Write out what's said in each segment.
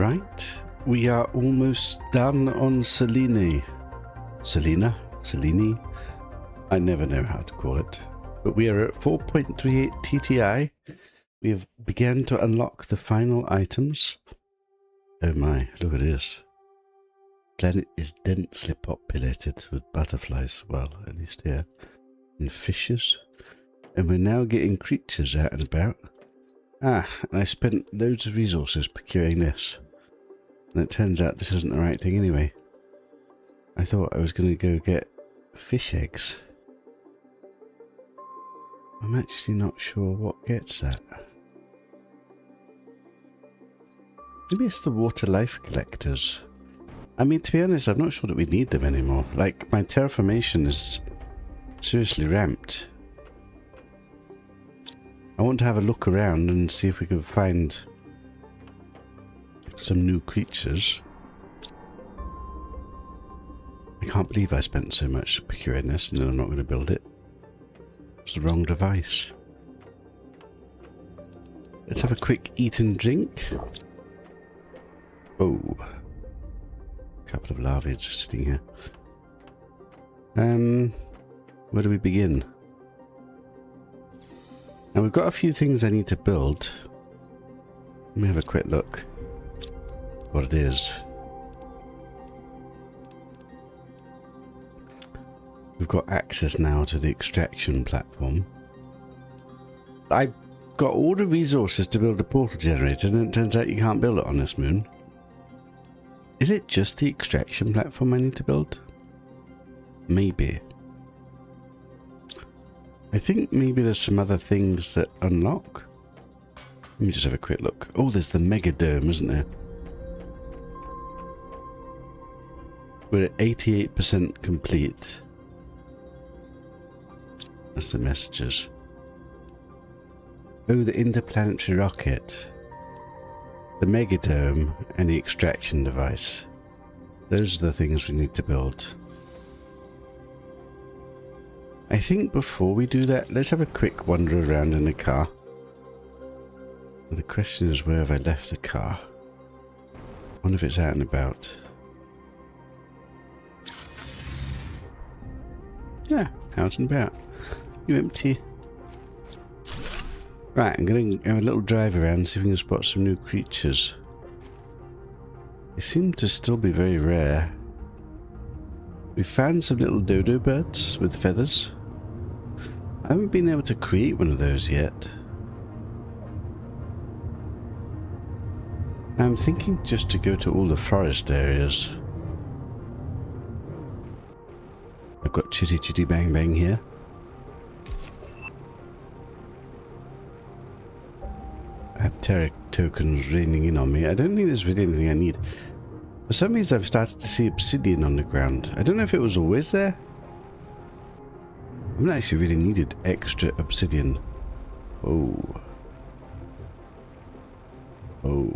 Right, we are almost done on Selene. Selena? Selene? I never know how to call it. But we are at 4.38 TTI. We have begun to unlock the final items. Oh my, look at this. Planet is densely populated with butterflies, well, at least here, and fishes. And we're now getting creatures out and about. Ah, and I spent loads of resources procuring this. And it turns out this isn't the right thing anyway. I thought I was going to go get fish eggs. I'm actually not sure what gets that. Maybe it's the water life collectors. I mean, to be honest, I'm not sure that we need them anymore. Like, my terraformation is seriously ramped. I want to have a look around and see if we can find some new creatures. I can't believe I spent so much procuring this and then I'm not going to build it. It's the wrong device. Let's have a quick eat and drink. Oh. A couple of larvae just sitting here. Where do we begin? Now we've got a few things I need to build. Let me have a quick look. What it is. We've got access now to the extraction platform. I got all the resources to build a portal generator and it turns out you can't build it on this moon. Is it just the extraction platform I need to build? Maybe. I think maybe there's some other things that unlock. Let me just have a quick look. Oh, there's the Megadome, isn't there? We're at 88% complete. That's the messages. Oh, the interplanetary rocket. The Megadome and the extraction device. Those are the things we need to build. I think before we do that, let's have a quick wander around in the car. And the question is, where have I left the car? I wonder if it's out and about. Yeah, out and about. You empty. Right, I'm going to have a little drive around and see if we can spot some new creatures. They seem to still be very rare. We found some little dodo birds with feathers. I haven't been able to create one of those yet. I'm thinking just to go to all the forest areas. I've got Chitty Chitty Bang Bang here. I have terra tokens raining in on me. I don't think there's really anything I need. For some reason I've started to see obsidian on the ground. I don't know if it was always there. I haven't actually really needed extra obsidian. Oh. Oh.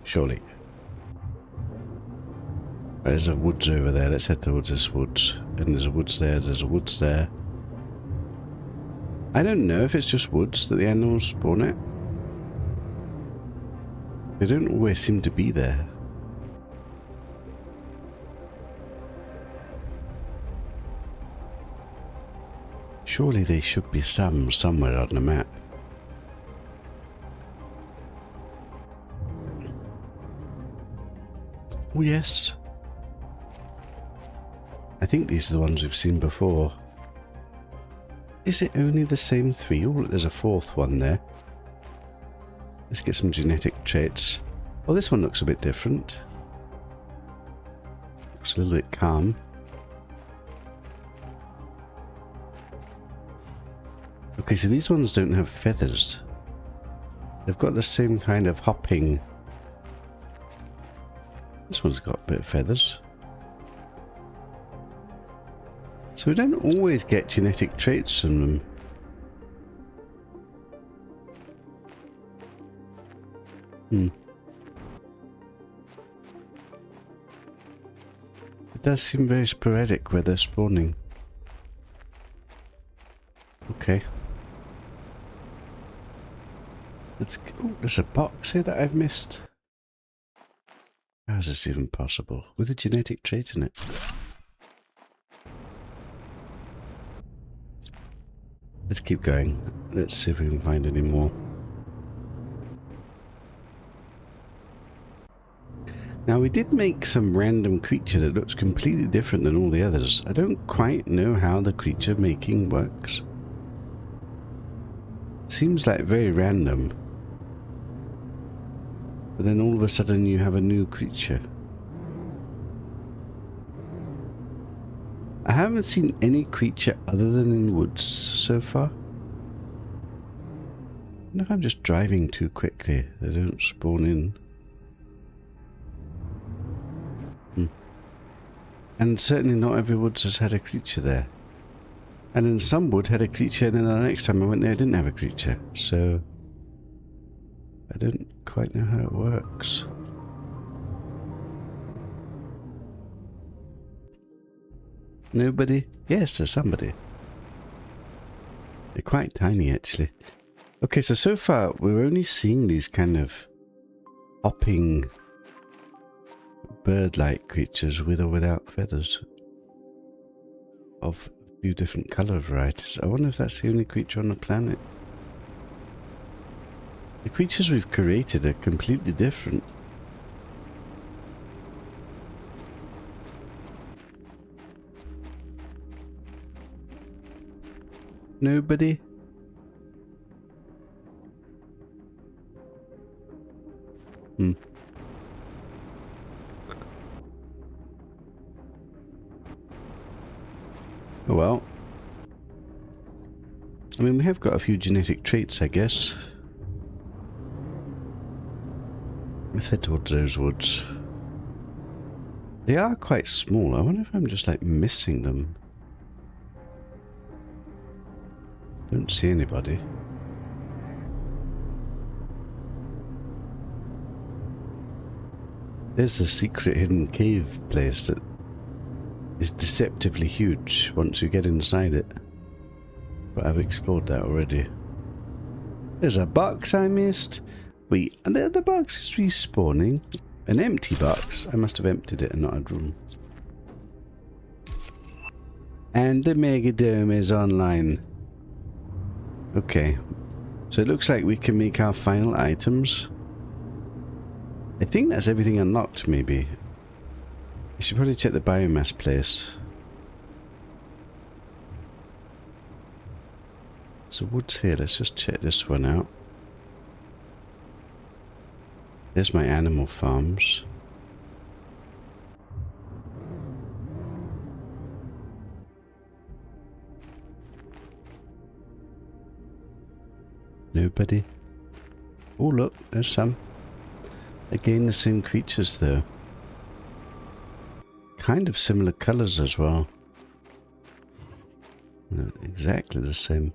Surely. There's a woods over there. Let's head towards this woods. And there's a woods there. There's a woods there. I don't know if it's just woods that the animals spawn at. They don't always seem to be there. Surely there should be some somewhere on the map. Oh yes. I think these are the ones we've seen before. Is it only the same three? Oh, there's a fourth one there. Let's get some genetic traits. Oh, this one looks a bit different. Looks a little bit calm. Okay, so these ones don't have feathers. They've got the same kind of hopping. This one's got a bit of feathers. So we don't always get genetic traits from them. It does seem very sporadic where they're spawning. Okay. Oh, there's a box here that I've missed. How is this even possible? With a genetic trait in it. Let's keep going. Let's see if we can find any more. Now, we did make some random creature that looks completely different than all the others. I don't quite know how the creature making works. Seems like very random. But then all of a sudden you have a new creature. I haven't seen any creature other than in woods so far. I wonder if I'm just driving too quickly. They don't spawn in. And certainly not every woods has had a creature there. And in some wood had a creature, and then the next time I went there, I didn't have a creature. So I don't quite know how it works. Nobody? Yes, there's somebody. They're quite tiny, actually. Okay, so far we're only seeing these kind of hopping bird-like creatures with or without feathers of a few different colour varieties. I wonder if that's the only creature on the planet. The creatures we've created are completely different. Nobody? Oh well. I mean, we have got a few genetic traits, I guess. Let's head towards those woods. They are quite small. I wonder if I'm just like missing them. Don't see anybody. There's the secret hidden cave place that is deceptively huge once you get inside it. But I've explored that already. There's a box I missed. Wait, and the box is respawning. An empty box. I must have emptied it and not had room. And the Megadome is online. Okay. So it looks like we can make our final items. I think that's everything unlocked, maybe. I should probably check the biomass place. So woods here, let's just check this one out. There's my animal farms. Nobody. Oh look, there's some. Again, the same creatures though. Kind of similar colours as well. Not exactly the same.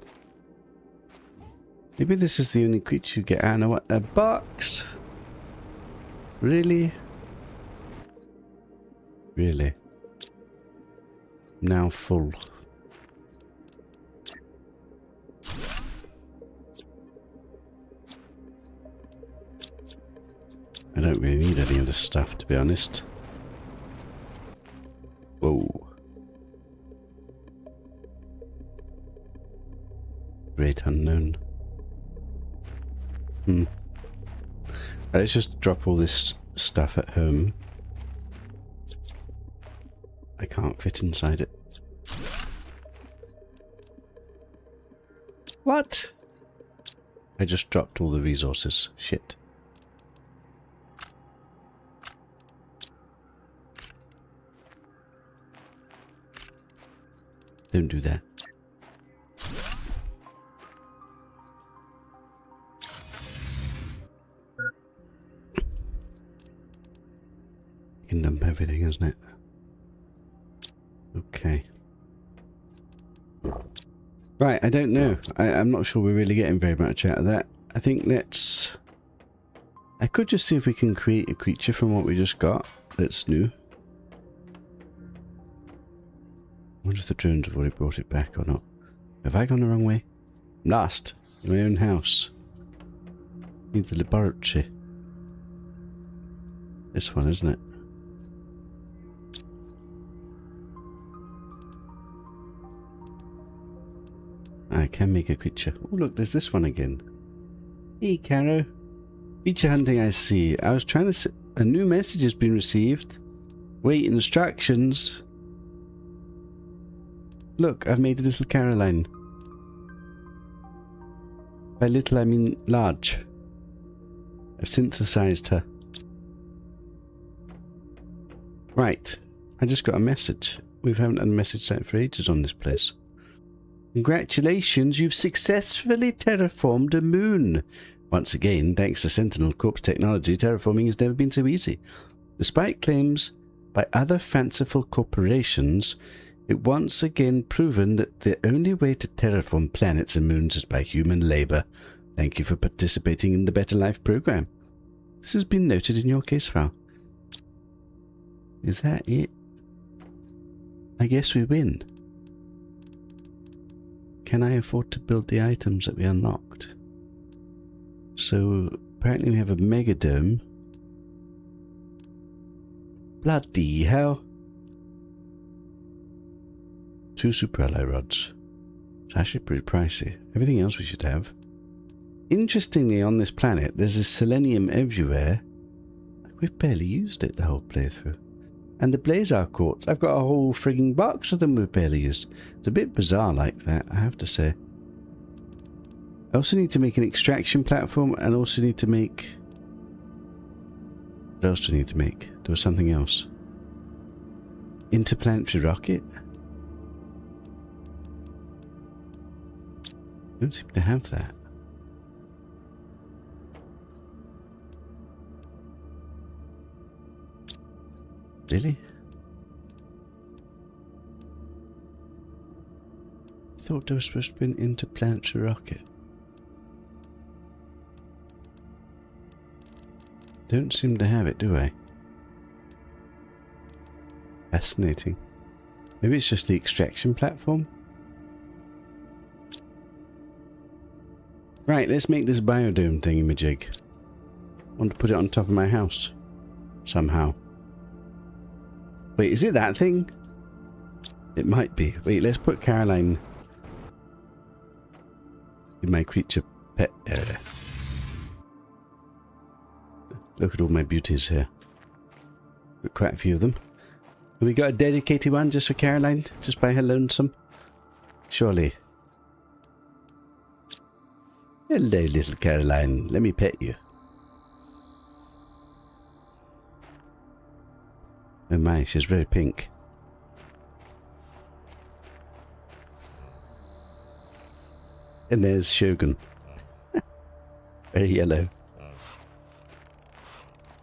Maybe this is the only creature you get. I know what, a box? Really? Really? Now full. I don't really need any of this stuff, to be honest. Whoa. Great unknown. Let's just drop all this stuff at home. I can't fit inside it. What? I just dropped all the resources. Shit. Don't do that. You can dump everything, isn't it? Okay. Right, I don't know. I'm not sure we're really getting very much out of that. I think let's... I could just see if we can create a creature from what we just got that's new. I wonder if the drones have already brought it back or not. Have I gone the wrong way? I'm lost in my own house. Needs the laboratory. This one, isn't it? I can make a creature. Oh, look, there's this one again. Hey, Caro. Creature hunting, I see. I was trying to... A new message has been received. Wait, instructions. Look, I've made a little Caroline. By little, I mean large. I've synthesized her. Right. I just got a message. We haven't had a message sent for ages on this place. Congratulations, you've successfully terraformed a moon. Once again, thanks to Sentinel Corp's technology, terraforming has never been so easy. Despite claims by other fanciful corporations, it once again proven that the only way to terraform planets and moons is by human labor. Thank you for participating in the Better Life program. This has been noted in your case file. Is that it? I guess we win. Can I afford to build the items that we unlocked? So, apparently we have a megadome. Bloody hell. 2 superalloy rods. It's actually pretty pricey. Everything else we should have. Interestingly, on this planet, there's this selenium everywhere. We've barely used it the whole playthrough. And the Blazar quartz, I've got a whole frigging box of them we've barely used. It's a bit bizarre like that, I have to say. I also need to make an extraction platform, and also need to make... What else do I need to make? There was something else. Interplanetary rocket? I don't seem to have that. Really? I thought there was supposed to be an interplanetary rocket. Don't seem to have it, do I? Fascinating. Maybe it's just the extraction platform? Right, let's make this biodome thingamajig. I want to put it on top of my house. Somehow. Wait, is it that thing? It might be. Wait, let's put Caroline in my creature pet area. Look at all my beauties here. Got quite a few of them. Have we got a dedicated one just for Caroline? Just by her lonesome? Surely. Hello, little Caroline. Let me pet you. Oh my, she's very pink. And there's Shogun. Very yellow.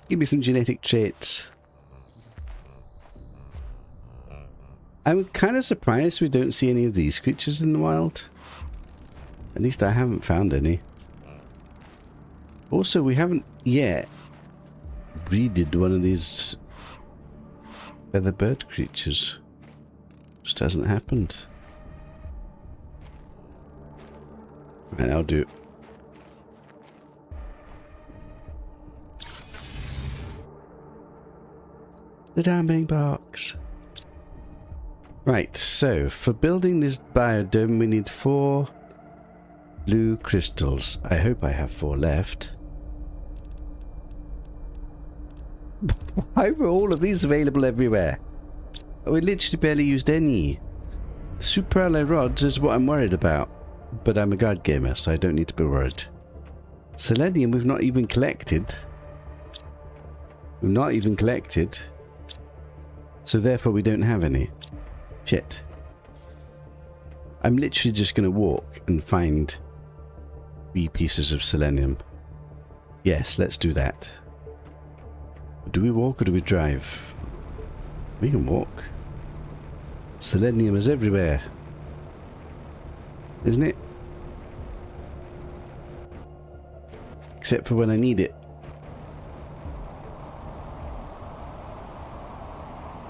Give me some genetic traits. I'm kind of surprised we don't see any of these creatures in the wild. At least I haven't found any. Also, we haven't yet breeded one of these feather bird creatures. Just hasn't happened. Right, I'll do it. The damning box. Right, so for building this biodome we need 4 blue crystals. I hope I have 4 left. Why were all of these available everywhere? We literally barely used any. Superalloy rods is what I'm worried about. But I'm a guard gamer, so I don't need to be worried. Selenium we've not even collected. We've not even collected. So therefore we don't have any. Shit. I'm literally just going to walk and find wee pieces of selenium. Yes, let's do that. Do we walk or do we drive? We can walk. Selenium is everywhere. Isn't it? Except for when I need it.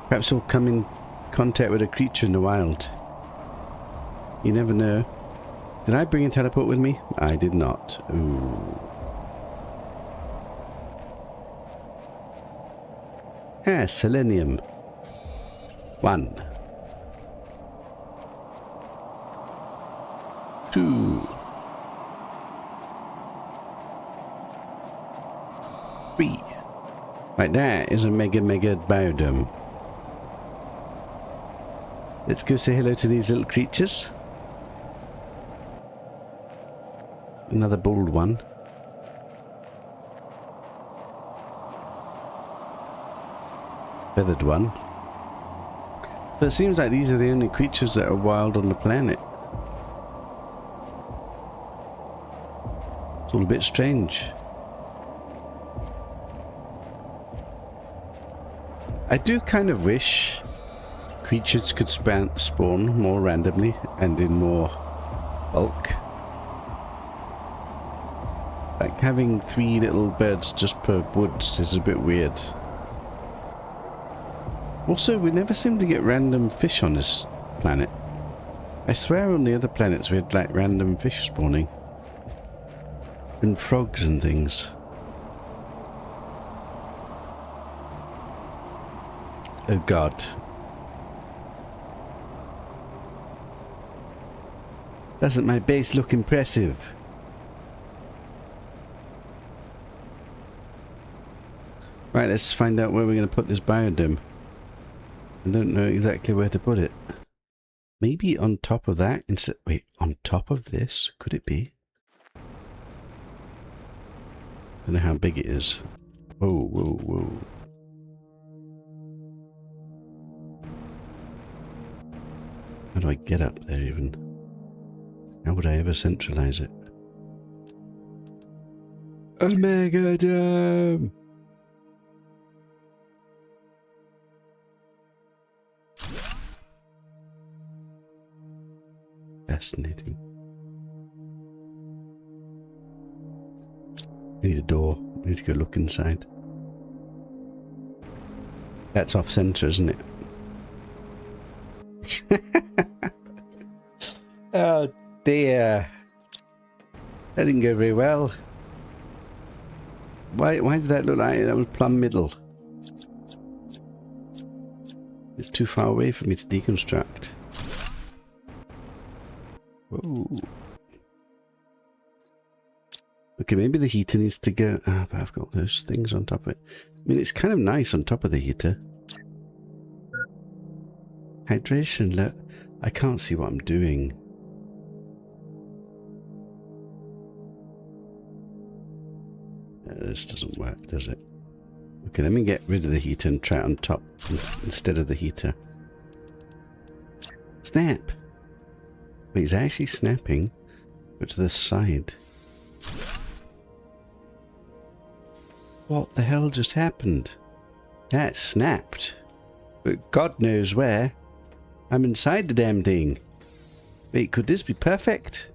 Perhaps we'll come in contact with a creature in the wild. You never know. Did I bring a teleport with me? I did not. Ooh. Ah, selenium. 1. 2. 3. Right, that is a mega biodome. Let's go say hello to these little creatures. Another bold one. Feathered one. But it seems like these are the only creatures that are wild on the planet. It's all a bit strange. I do kind of wish creatures could spawn more randomly and in more bulk. Like having 3 little birds just per woods is a bit weird. Also, we never seem to get random fish on this planet. I swear on the other planets we had like random fish spawning. And frogs and things. Oh god. Doesn't my base look impressive? Right, let's find out where we're going to put this biodome. I don't know exactly where to put it. Maybe on top of that instead. Wait, on top of this? Could it be? Don't know how big it is. Whoa, whoa, whoa. How do I get up there even? How would I ever centralize it? Omega Dome! Fascinating. I need a door. I need to go look inside. That's off center, isn't it? Oh dear. That didn't go very well. Why did that look like that was plumb middle? It's too far away for me to deconstruct. Whoa. Okay, maybe the heater needs to go... Ah, but I've got those things on top of it. I mean, it's kind of nice on top of the heater. Hydration, look. I can't see what I'm doing. This doesn't work, does it? Okay, let me get rid of the heater and try it on top instead of the heater. Snap! Wait, it's actually snapping. Go to the side. What the hell just happened? That snapped. But God knows where. I'm inside the damn thing. Wait, could this be perfect?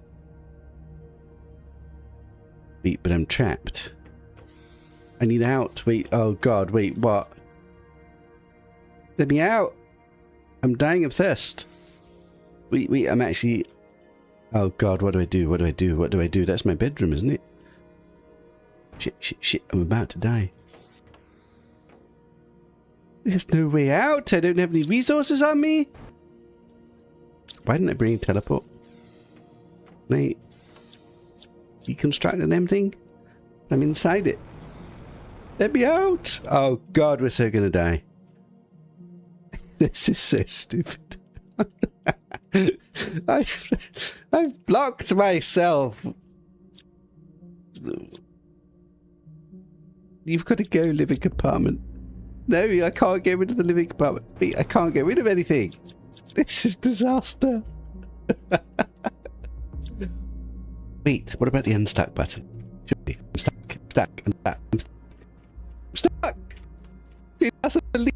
Wait, but I'm trapped. I need out. Wait, oh God, wait, what? Let me out. I'm dying of thirst. Wait, I'm actually... Oh God, what do I do? What do I do? What do I do? That's my bedroom, isn't it? Shit, I'm about to die. There's no way out. I don't have any resources on me. Why didn't I bring a teleport? Can I deconstruct an empty? I'm inside it. Let me out. Oh God, we're so gonna die. This is so stupid. I've blocked myself. You've got to go, living compartment. No, I can't get rid of the living compartment. I can't get rid of anything. This is disaster. Wait, what about the unstuck button? I'm stuck. I'm stuck. It doesn't leave.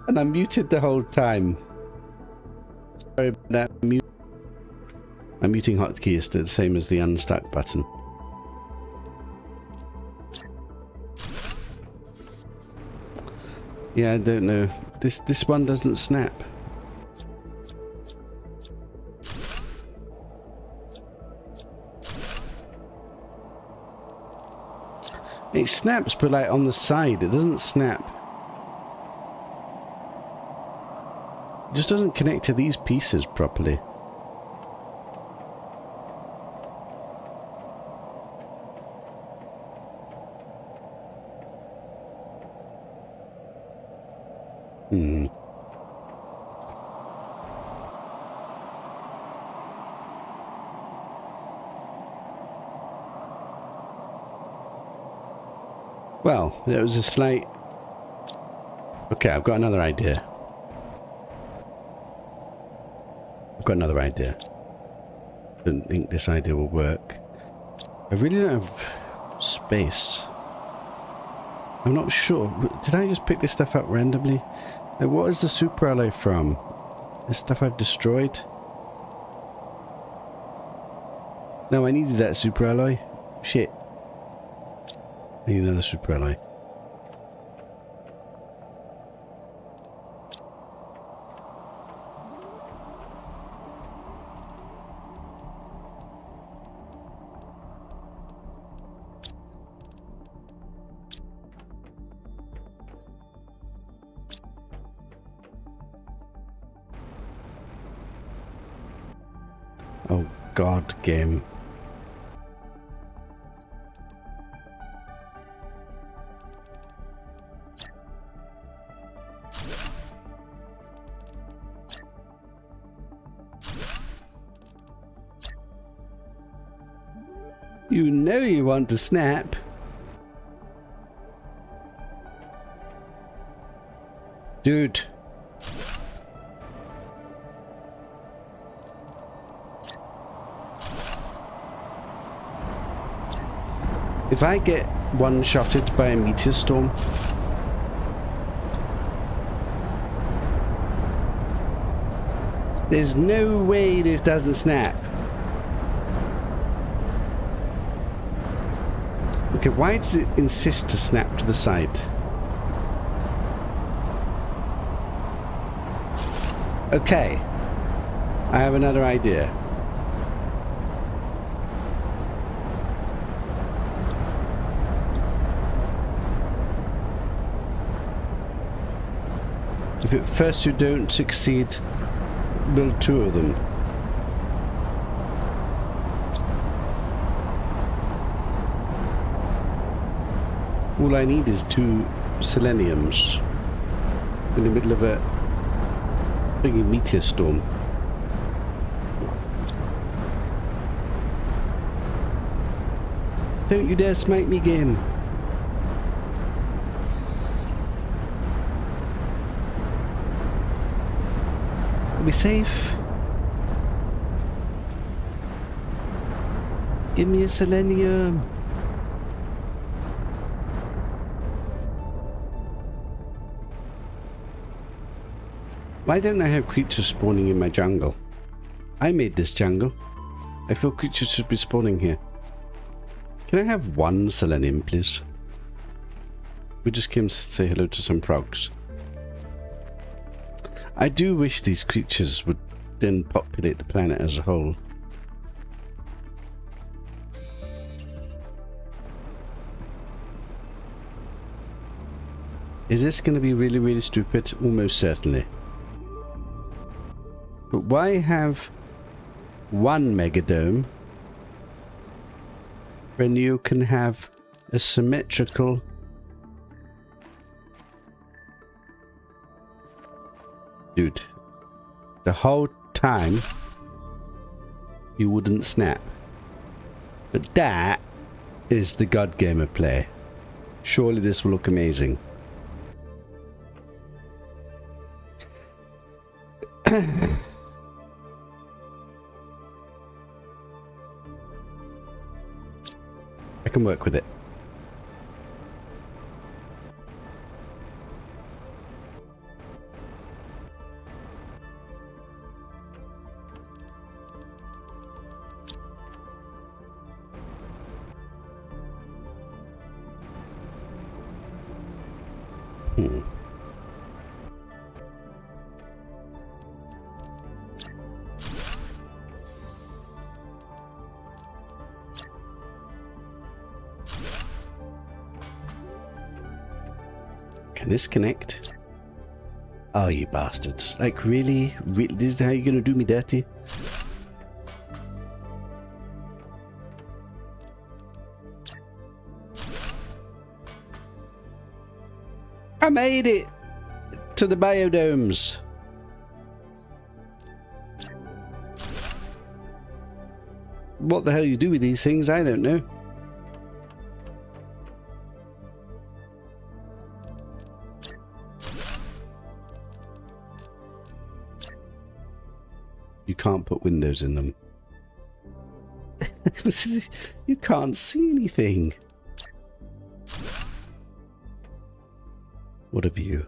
And I'm muted the whole time. Sorry about that. My muting hotkey is the same as the unstuck button. Yeah, I don't know. This one doesn't snap. It snaps, but like on the side. It doesn't snap. It just doesn't connect to these pieces properly. Well, there was a slight... Okay, I've got another idea. Don't think this idea will work. I really don't have space. I'm not sure. Did I just pick this stuff up randomly? Like, what is the super alloy from? This stuff I've destroyed? No, I needed that super alloy. Shit. I need another super alloy. Oh God, game. You know you want to snap. Dude. If I get one-shotted by a meteor storm, there's no way this doesn't snap. Okay, why does it insist to snap to the side? Okay, I have another idea. If at first you don't succeed, build two of them. All I need is 2 seleniums in the middle of a frigging meteor storm. Don't you dare smite me, game. Are we safe? Give me a selenium. Why don't I have creatures spawning in my jungle? I made this jungle. I feel creatures should be spawning here. Can I have 1 selenium, please? We just came to say hello to some frogs. I do wish these creatures would then populate the planet as a whole. Is this going to be really, really stupid? Almost certainly. But why have 1 megadome when you can have a symmetrical... Dude, the whole time you wouldn't snap. But that is the God Gamer play. Surely this will look amazing. I can work with it. Hmm. Can this connect? Oh, you bastards. Like, really? This is how you're gonna do me dirty? I made it to the biodomes. What the hell you do with these things, I don't know. You can't put windows in them. You can't see anything. What a view.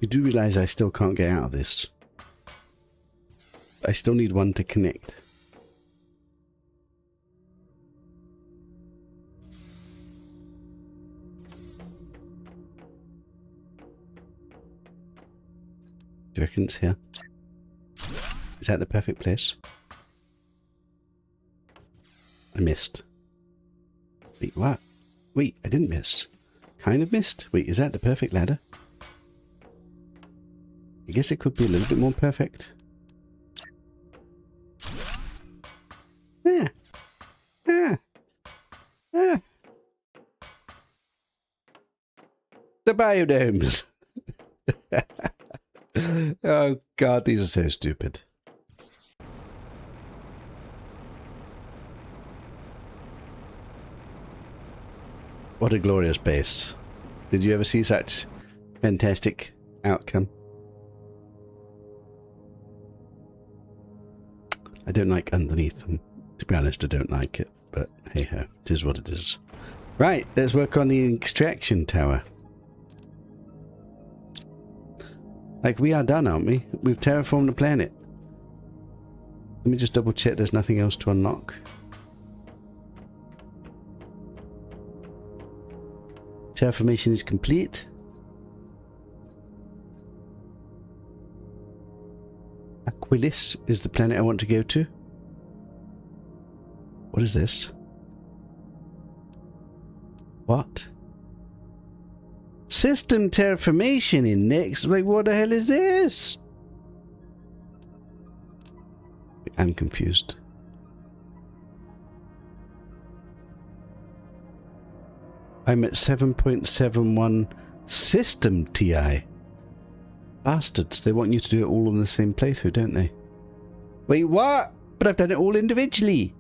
You do realise I still can't get out of this. I still need one to connect. Do you reckon it's here? Is that the perfect place? I missed. Wait, what? Wait, I didn't miss. Kind of missed. Wait, is that the perfect ladder? I guess it could be a little bit more perfect. Yeah. Yeah. Yeah. The biodomes. Oh god, these are so stupid. What a glorious base. Did you ever see such fantastic outcome? I don't like underneath them. To be honest, I don't like it, but hey ho, it is what it is. Right, let's work on the extraction tower. Like, we are done, aren't we? We've terraformed the planet. Let me just double check there's nothing else to unlock. Terraformation is complete. Aquilis is the planet I want to go to. What is this? What? System terraformation index? Like, what the hell is this? I'm confused. I'm at 7.71 system TI. Bastards, they want you to do it all on the same playthrough, don't they? Wait, what? But I've done it all individually.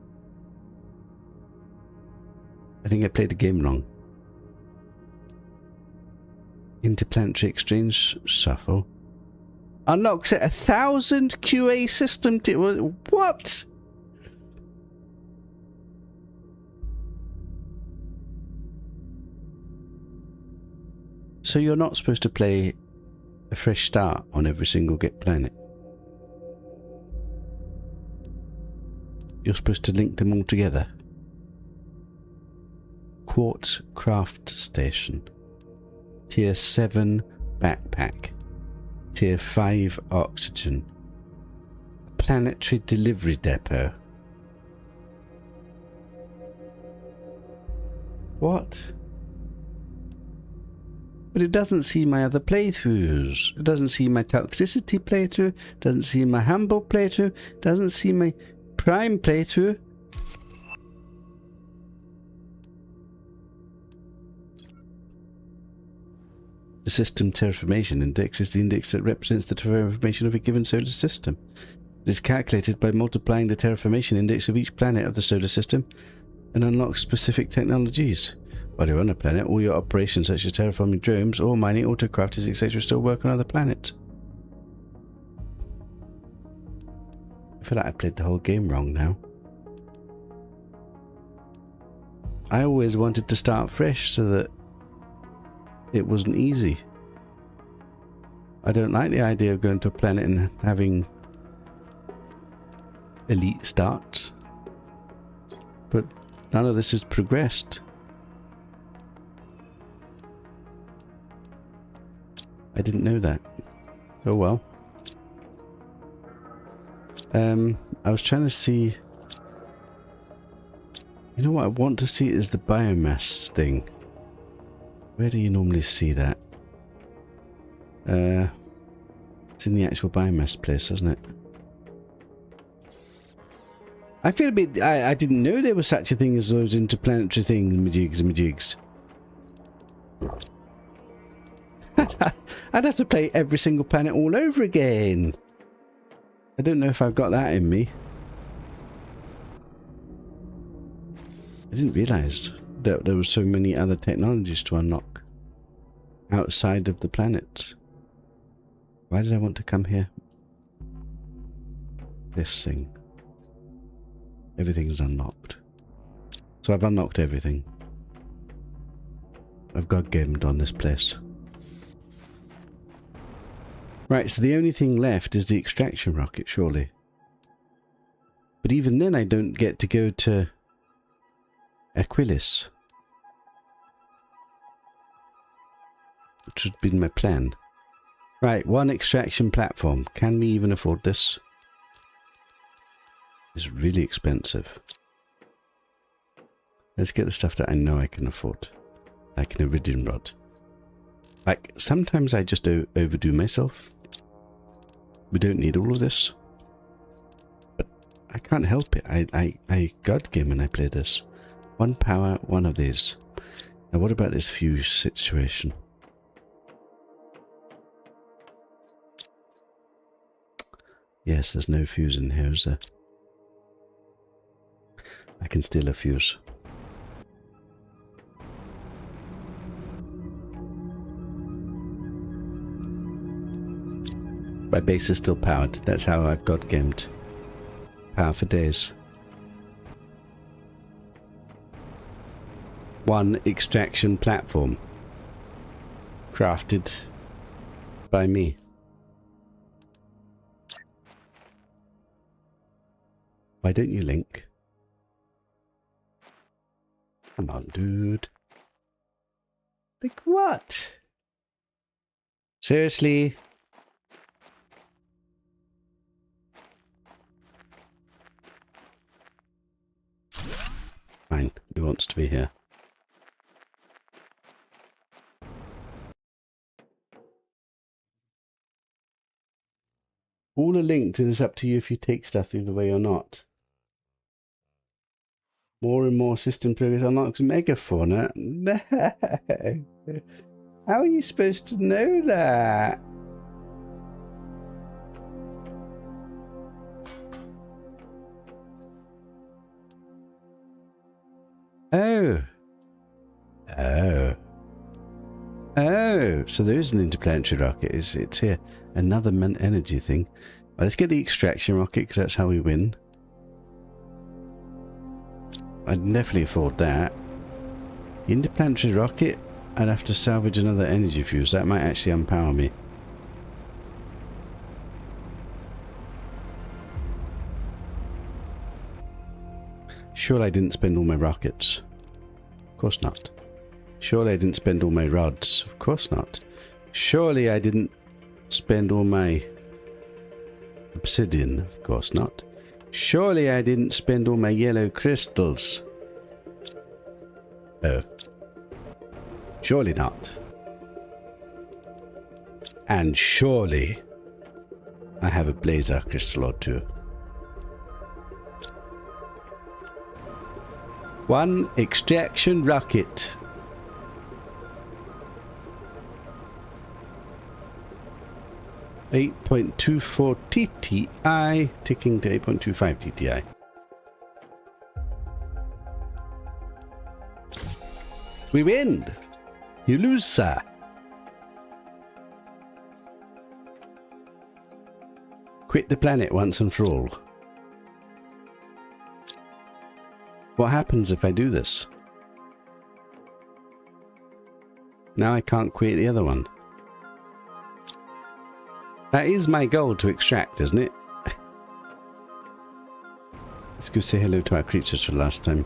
I think I played the game wrong. Interplanetary exchange shuffle. Unlocks at 1,000 QA system. What? So you're not supposed to play a fresh start on every single Get Planet. You're supposed to link them all together. Quartz Craft Station. Tier 7 backpack. Tier 5 oxygen. Planetary delivery depot. What? But it doesn't see my other playthroughs. It doesn't see my toxicity playthrough. It doesn't see my humble playthrough. It doesn't see my prime playthrough. The system terraformation index is the index that represents the terraformation of a given solar system. It is calculated by multiplying the terraformation index of each planet of the solar system and unlocks specific technologies. While you're on a planet, all your operations such as terraforming drones or mining, autocrafters, etc. still work on other planets. I feel like I played the whole game wrong now. I always wanted to start fresh so that it wasn't easy. I don't like the idea of going to a planet and having elite starts. but none of this has progressed. I didn't know that. Oh well. I was trying to see... You know what I want to see is the biomass thing. Where do you normally see that? It's in the actual biomass place, isn't it? I feel a bit... I didn't know there was such a thing as those interplanetary things, majigs. I'd have to play every single planet all over again. I don't know if I've got that in me. I didn't realise that there were so many other technologies to unlock outside of the planet. Why did I want to come here? This thing. Everything's unlocked. So I've unlocked everything. I've got gamed on this place. Right, so the only thing left is the extraction rocket, surely. But even then I don't get to go to Aquilis, which had been my plan. Right, one extraction platform. Can we even afford this? It's really expensive. Let's get the stuff that I know I can afford. Like an iridium rod. Like, sometimes I just overdo myself. We don't need all of this. But I can't help it. I god game when I play this. One power, one of these. Now what about this fuse situation? Yes, there's no fuse in here, is there? I can steal a fuse. My base is still powered. That's how I've got gamed. Power for days. One extraction platform. Crafted by me. Why don't you link? Come on, dude. Like what? Seriously? Fine, he wants to be here. All are linked and it's up to you if you take stuff either way or not. More and more system progress unlocks megafauna. No. How are you supposed to know that? Oh. Oh. Oh. So there is an interplanetary rocket. It's here. Another energy thing. Well, let's get the extraction rocket because that's how we win. I'd definitely afford that. The interplanetary rocket, I'd have to salvage another energy fuse. That might actually unpower me. Sure, I didn't spend all my rockets. Of course not. Surely I didn't spend all my rods. Of course not. Surely I didn't spend all my obsidian. Of course not. Surely I didn't spend all my yellow crystals. Oh. Surely not. And surely I have a blazer crystal or two. One extraction rocket. .24 TTI, ticking to 8.25 TTI. We win! You lose, sir. Quit the planet once and for all. What happens if I do this? Now I can't create the other one. That is my goal to extract, isn't it? Let's go say hello to our creatures for the last time.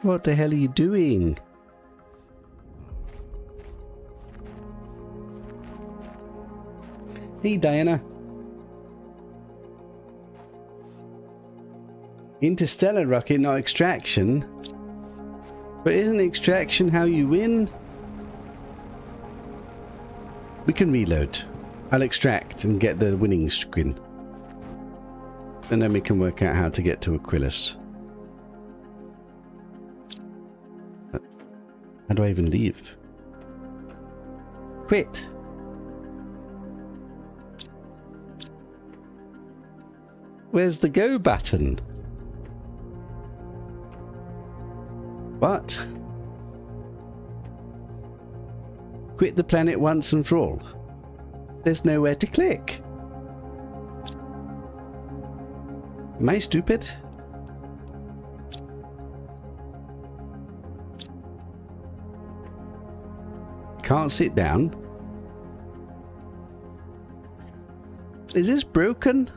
What the hell are you doing? Hey, Diana. Interstellar rocket, not extraction. But isn't extraction how you win? We can reload. I'll extract and get the winning screen. And then we can work out how to get to Aquilus. How do I even leave? Quit. Where's the go button? What? Quit the planet once and for all. There's nowhere to click. Am I stupid? Can't sit down. Is this broken?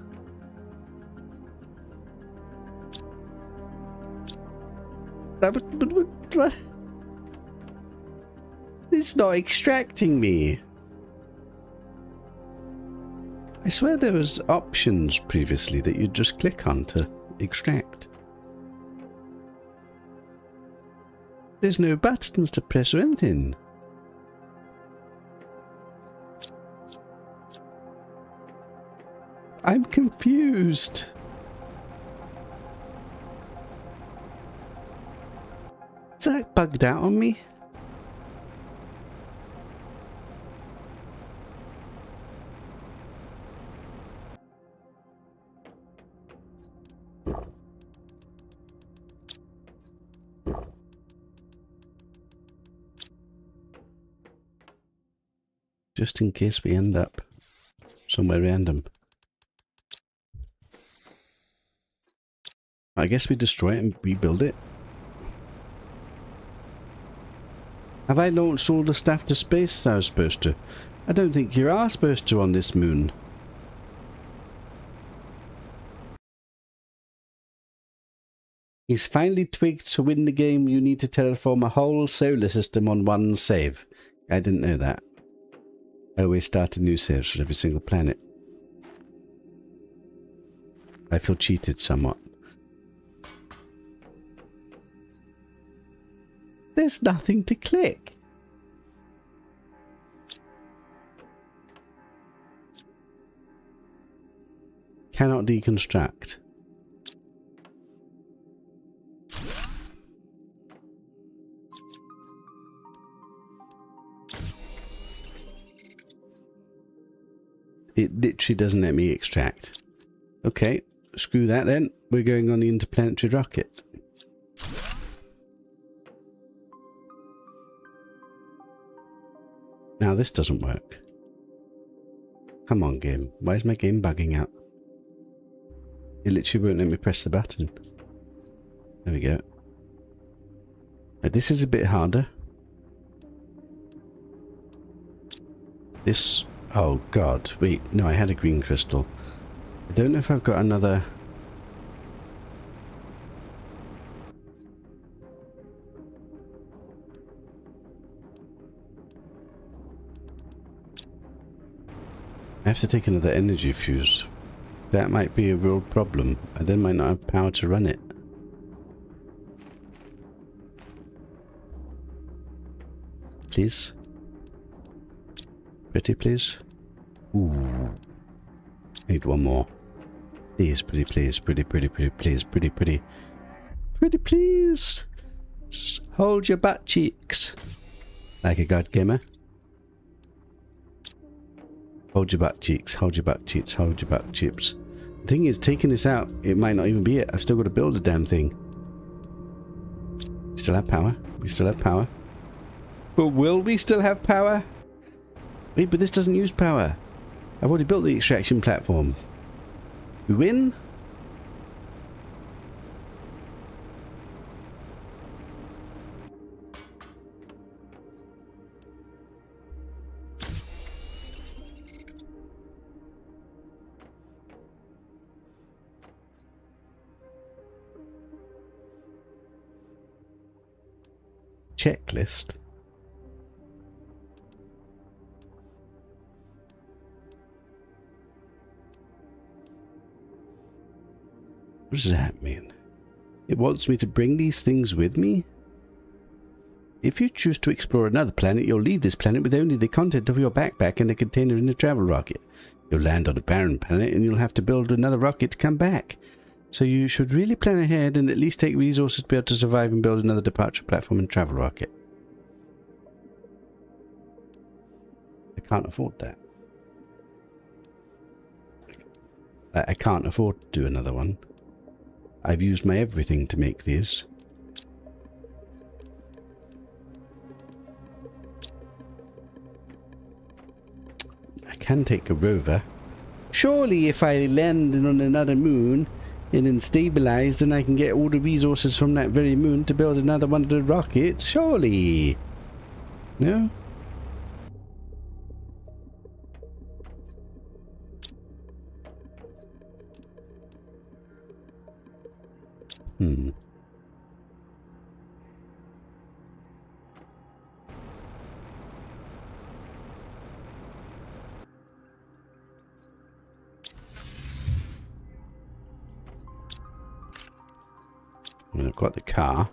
What? It's not extracting me. I swear there was options previously that you'd just click on to extract. There's no buttons to press or anything. I'm confused. Is that bugged out on me? Just in case we end up somewhere random. I guess we destroy it and rebuild it. Have I launched all the stuff to space I was supposed to? I don't think you are supposed to on this moon. He's finally twigged to win the game you need to terraform a whole solar system on one save. I didn't know that. I always started new saves for every single planet. I feel cheated somewhat. There's nothing to click. Cannot deconstruct. It literally doesn't let me extract. Okay, screw that then. We're going on the interplanetary rocket. Now this doesn't work. Come on, game. Why is my game bugging out? It literally won't let me press the button. There we go. Now, this is a bit harder. This... Oh god. Wait, no, I had a green crystal. I don't know if I've got another... I have to take another energy fuse. That might be a real problem. I then might not have power to run it. Please? Pretty, please? Ooh. Need one more. Please, pretty, please. Pretty, pretty, pretty, please. Pretty, pretty. Pretty, please. Hold your butt cheeks. Like a god gamer. Hold your butt cheeks, hold your butt cheeks, hold your butt cheeks. The thing is, taking this out, it might not even be it. I've still got to build a damn thing. Still have power. We still have power. But will we still have power? Wait, but this doesn't use power. I've already built the extraction platform. We win? checklist. What does that mean? It wants me to bring these things with me? If you choose to explore another planet, you'll leave this planet with only the content of your backpack and a container in the travel rocket. You'll land on a barren planet and you'll have to build another rocket to come back. So you should really plan ahead and at least take resources to be able to survive and build another departure platform and travel rocket. I can't afford that. I can't afford to do another one. I've used my everything to make these. I can take a rover. Surely if I land on another moon and then stabilize, then I can get all the resources from that very moon to build another one of the rockets. Surely. No? And I've got the car.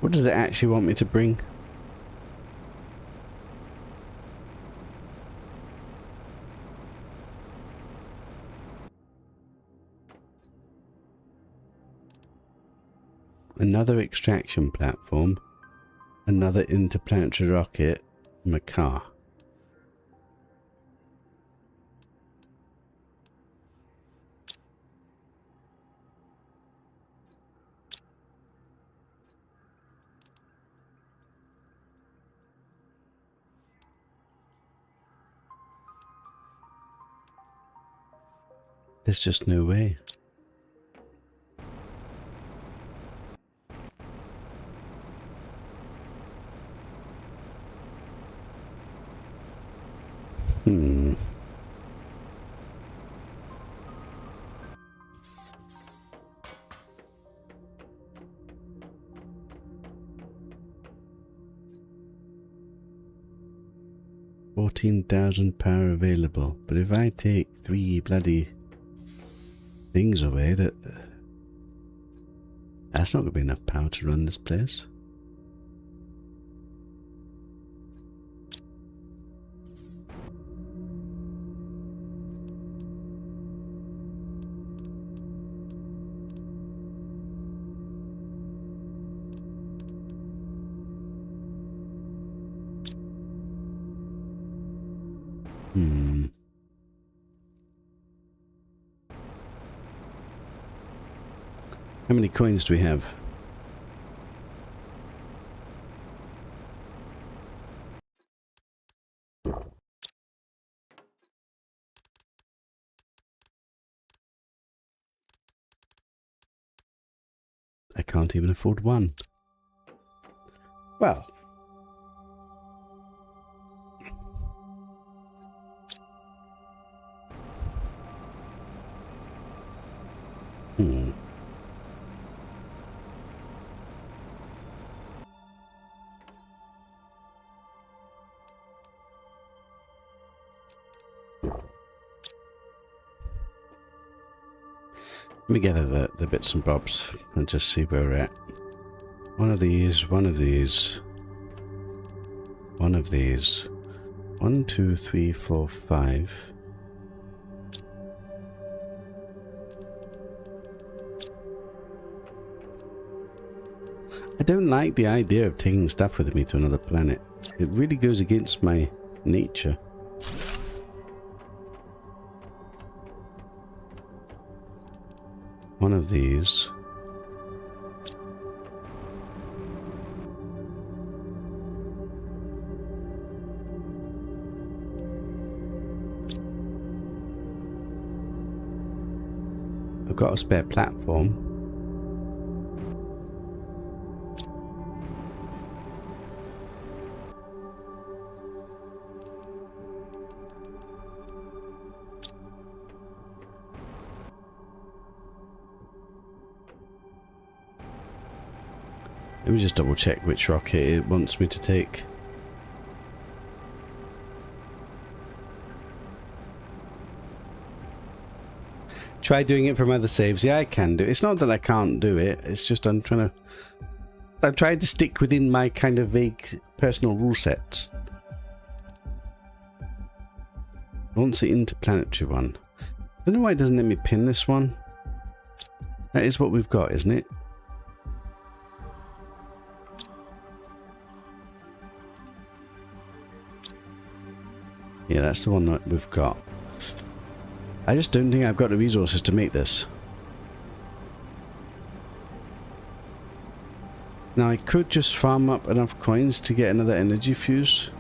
What does it actually want me to bring? Another extraction platform, another interplanetary rocket, and a car. There's just no way. £14,000 power available, but if I take 3 bloody things away, that's not going to be enough power to run this place. How many coins do we have? I can't even afford one. Well. Let me gather the bits and bobs and just see where we're at. One of these, one of these, one of these. 1, 2, 3, 4, 5. I don't like the idea of taking stuff with me to another planet. It really goes against my nature. One of these. I've got a spare platform. Let me just double check which rocket it wants me to take. Try doing it from other saves. Yeah, I can do it. It's not that I can't do it. It's just I'm trying to stick within my kind of vague personal rule set. I want the interplanetary one. I don't know why it doesn't let me pin this one. That is what we've got, isn't it? Yeah, that's the one that we've got. I just don't think I've got the resources to make this. Now I could just farm up enough coins to get another energy fuse.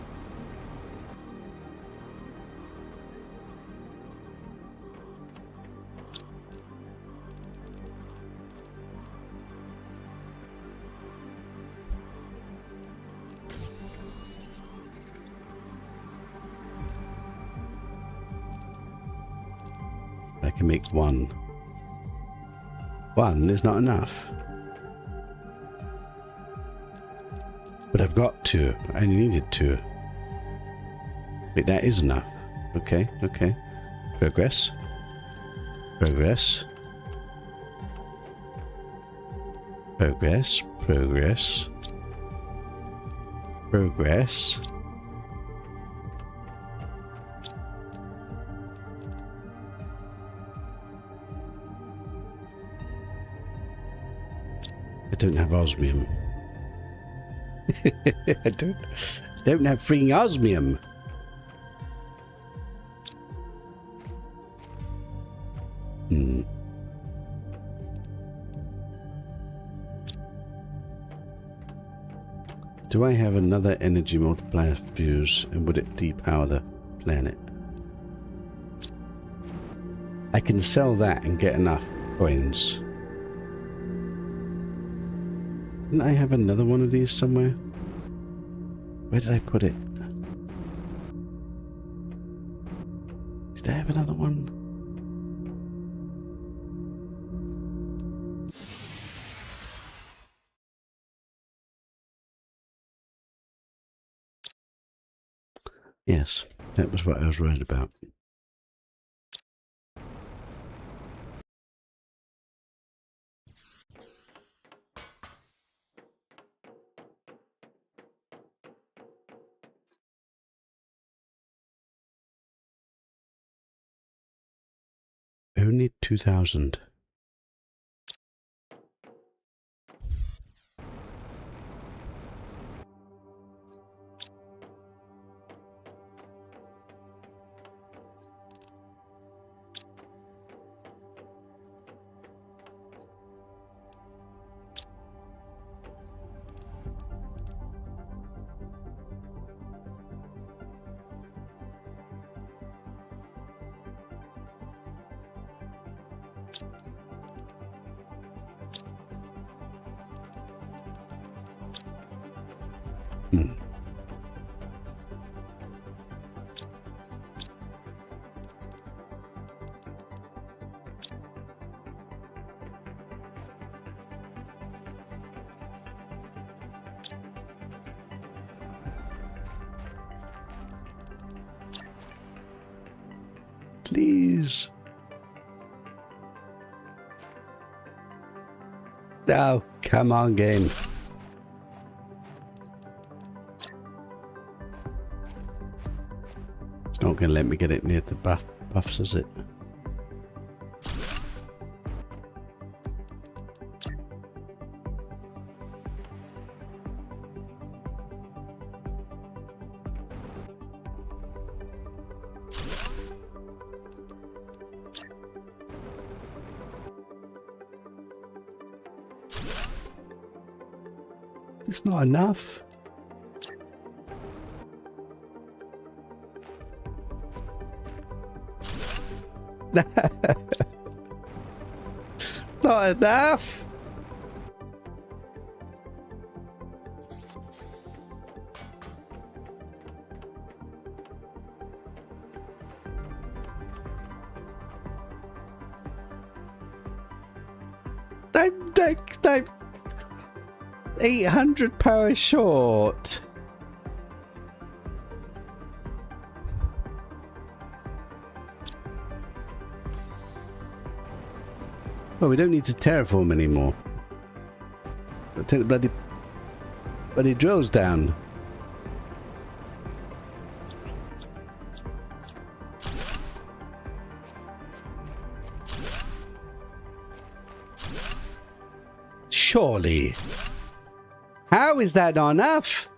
I can make one. One is not enough. But I've got two. I needed two. Wait, that is enough. Okay, okay. Progress. Progress. Progress. Progress. Progress. I don't have osmium. I don't have freaking osmium. Do I have another energy multiplier fuse, and would it depower the planet? I can sell that and get enough coins. Didn't I have another one of these somewhere? Where did I put it? Did I have another one? Yes, that was what I was worried about. Only 2,000. Please. Oh, come on, game. It's not going to let me get it near the buffs, is it? It's not enough. Not enough. I'm 800 power short. Well, we don't need to terraform anymore. We'll take the bloody drills down. Surely. How is that not enough?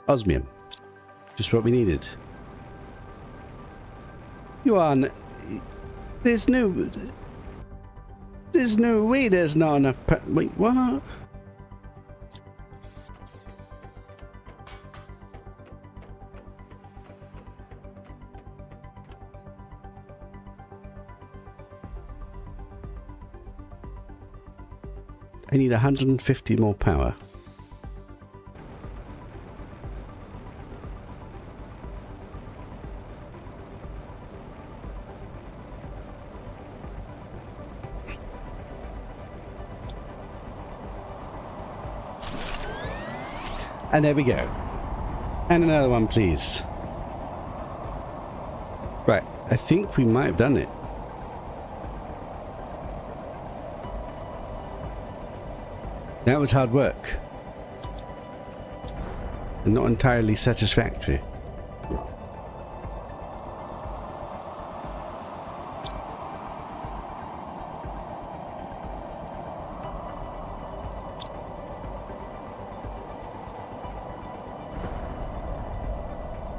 Osmium. Just what we needed. You are... There's no way there's not enough wait, what? I need 150 more power. And there we go. And another one, please. Right, I think we might have done it. That was hard work. And not entirely satisfactory.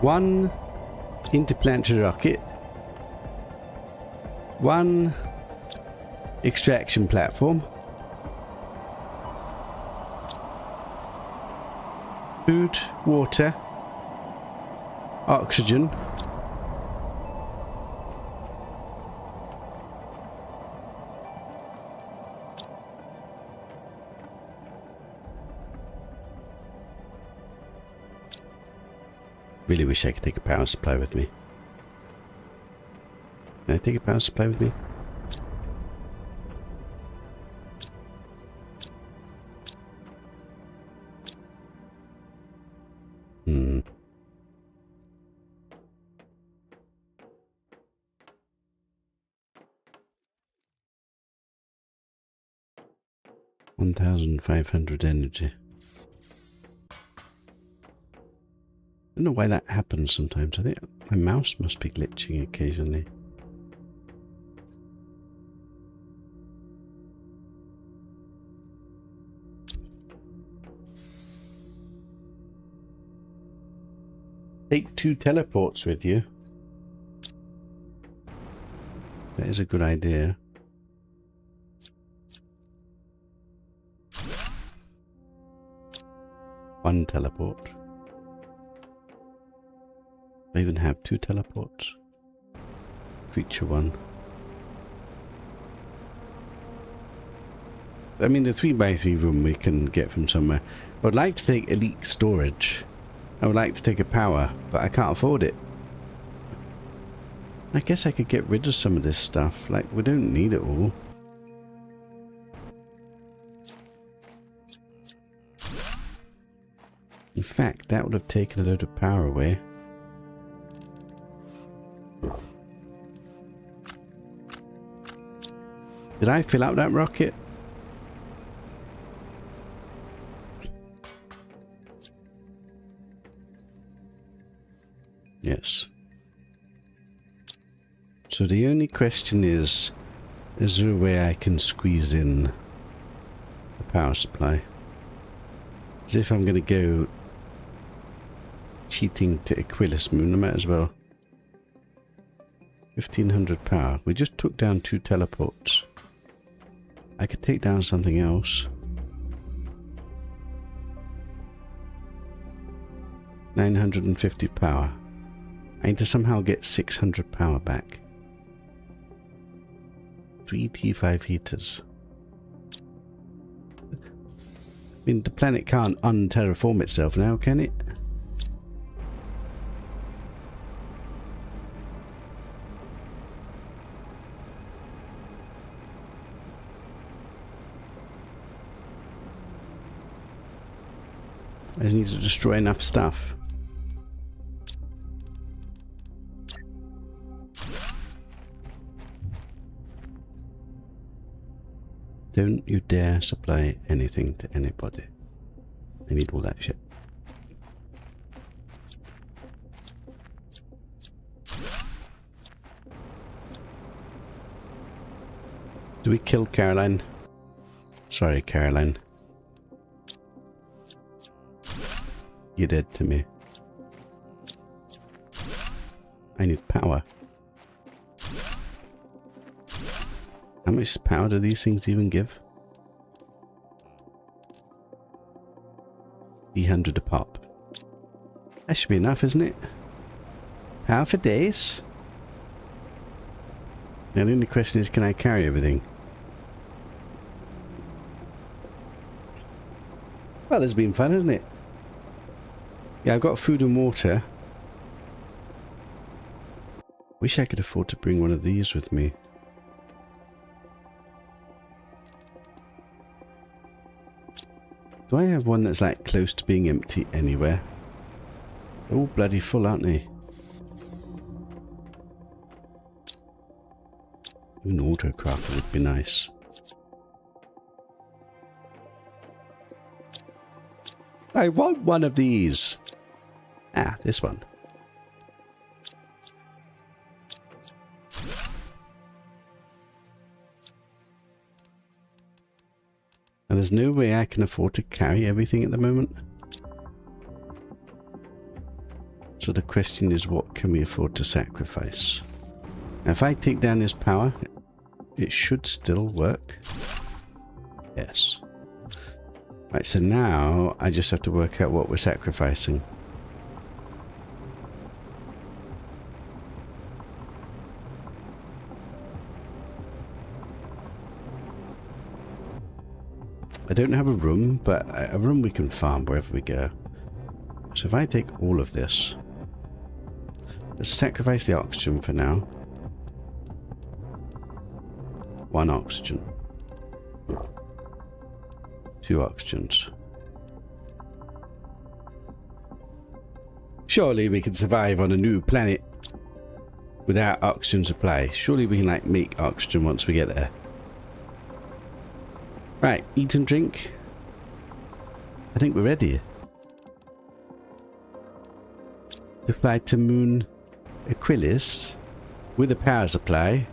One interplanetary rocket. One extraction platform. Food, water, oxygen. Really wish I could take a power supply with me. Can I take a power supply with me? Hmm. $1,500 energy. I don't know why that happens sometimes. I think my mouse must be glitching occasionally. Take 2 teleports with you. That is a good idea. One teleport. I even have 2 teleports. Creature 1. I mean, the 3x3 room we can get from somewhere. I would like to take elite storage. I would like to take a power, but I can't afford it. I guess I could get rid of some of this stuff. Like, we don't need it all. In fact, that would have taken a load of power away. Did I fill out that rocket? Yes. So the only question is there a way I can squeeze in a power supply? As if I'm going to go cheating to Aquilus Moon, I might as well. 1500 power. We just took down 2 teleports. I could take down something else. 950 power. I need to somehow get 600 power back. 3 T5 heaters. I mean, the planet can't unterraform itself now, can it? I just need to destroy enough stuff. Don't you dare supply anything to anybody. I need all that shit. Do we kill Caroline? Sorry, Caroline. You're dead to me. I need power. How much power do these things even give? 300 a pop. That should be enough, isn't it? Power for days? Now the only question is, can I carry everything? Well, it's been fun, hasn't it? Yeah, I've got food and water. Wish I could afford to bring one of these with me. Do I have one that's like close to being empty anywhere? They're all bloody full, aren't they? An autocrafter would be nice. I want one of these. Ah, this one. And there's no way I can afford to carry everything at the moment. So the question is, what can we afford to sacrifice? Now, if I take down this power, it should still work. Yes. Right, so now I just have to work out what we're sacrificing. I don't have a room, but a room we can farm wherever we go. So if I take all of this, let's sacrifice the oxygen for now. 1 oxygen. 2 oxygens. Surely we can survive on a new planet without oxygen supply. Surely we can like make oxygen once we get there. Right, eat and drink. I think we're ready to fly to Moon Aquilis with a power supply,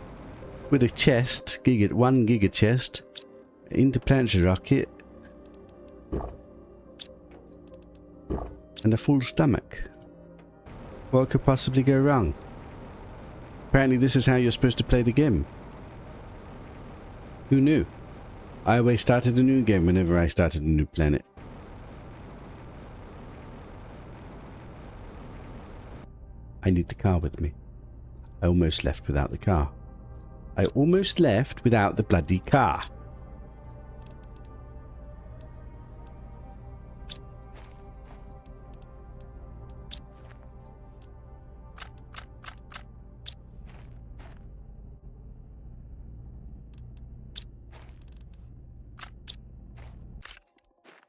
with a chest, 1 giga chest, interplanetary rocket, and a full stomach. What could possibly go wrong? Apparently this is how you're supposed to play the game. Who knew? I always started a new game whenever I started a new planet. I need the car with me. I almost left without the car. I almost left without the bloody car.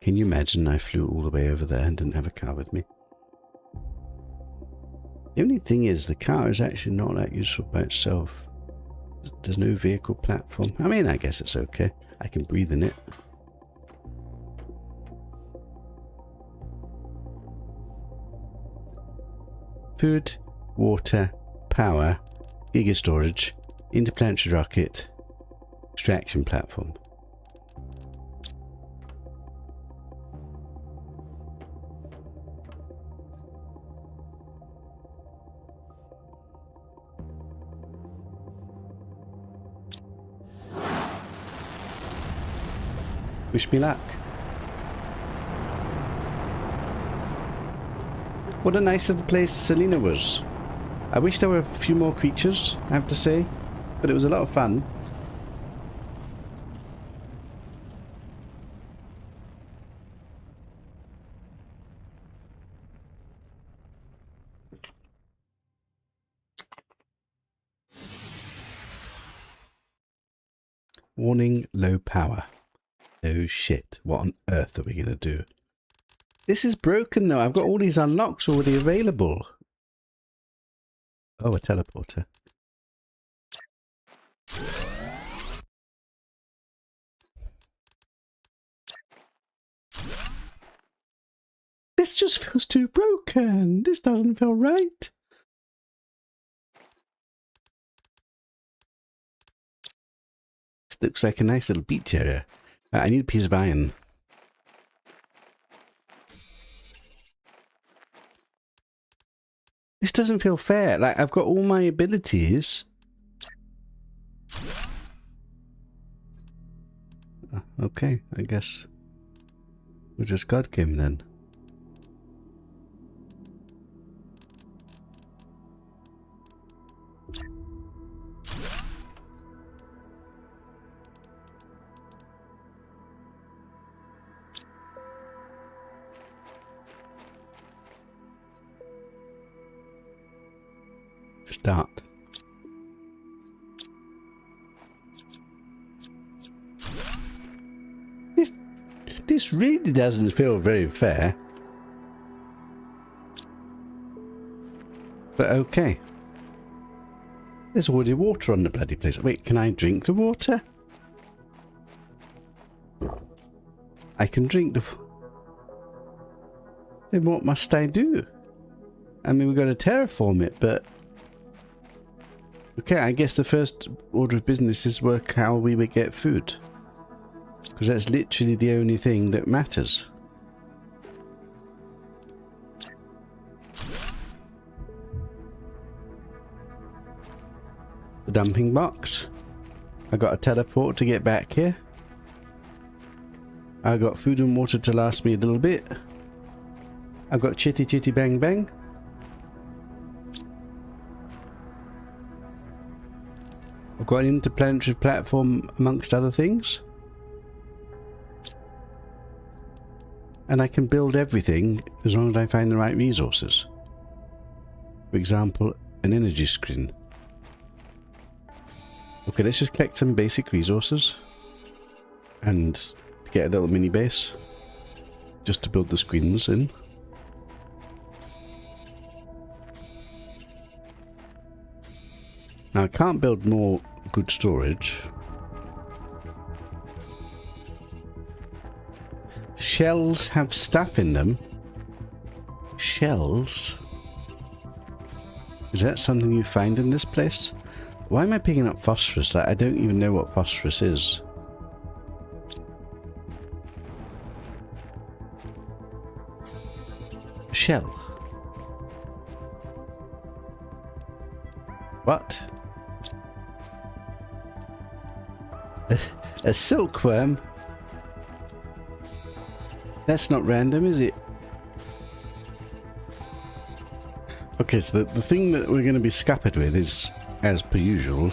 Can you imagine I flew all the way over there and didn't have a car with me? The only thing is, the car is actually not that useful by itself. There's no vehicle platform. I mean, I guess it's okay. I can breathe in it. Food, water, power, giga storage, interplanetary rocket, extraction platform. Wish me luck. What a nice little place Selena was. I wish there were a few more creatures, I have to say, but it was a lot of fun. Warning, low power. Oh shit, what on earth are we going to do? This is broken though. I've got all these unlocks already available. Oh, a teleporter. This just feels too broken. This doesn't feel right. This looks like a nice little beach area. I need a piece of iron. This doesn't feel fair. Like, I've got all my abilities. Okay, I guess we're just God game then. Start. This really doesn't feel very fair. But okay. There's already water on the bloody place. Wait, can I drink the water? I can drink the... Then what must I do? I mean, we've got to terraform it, but... Okay, I guess the first order of business is work how we would get food. Because that's literally the only thing that matters. The dumping box. I got a teleport to get back here. I got food and water to last me a little bit. I've got chitty chitty bang bang. I've got an interplanetary platform amongst other things. And I can build everything as long as I find the right resources. For example, an energy screen. Okay, let's just collect some basic resources. And get a little mini base. Just to build the screens in. Now I can't build more good storage. Shells have stuff in them. Shells? Is that something you find in this place? Why am I picking up phosphorus? Like, I don't even know what phosphorus is. Shell. What? A silkworm? That's not random, is it? Okay, so the thing that we're going to be scuppered with is, as per usual,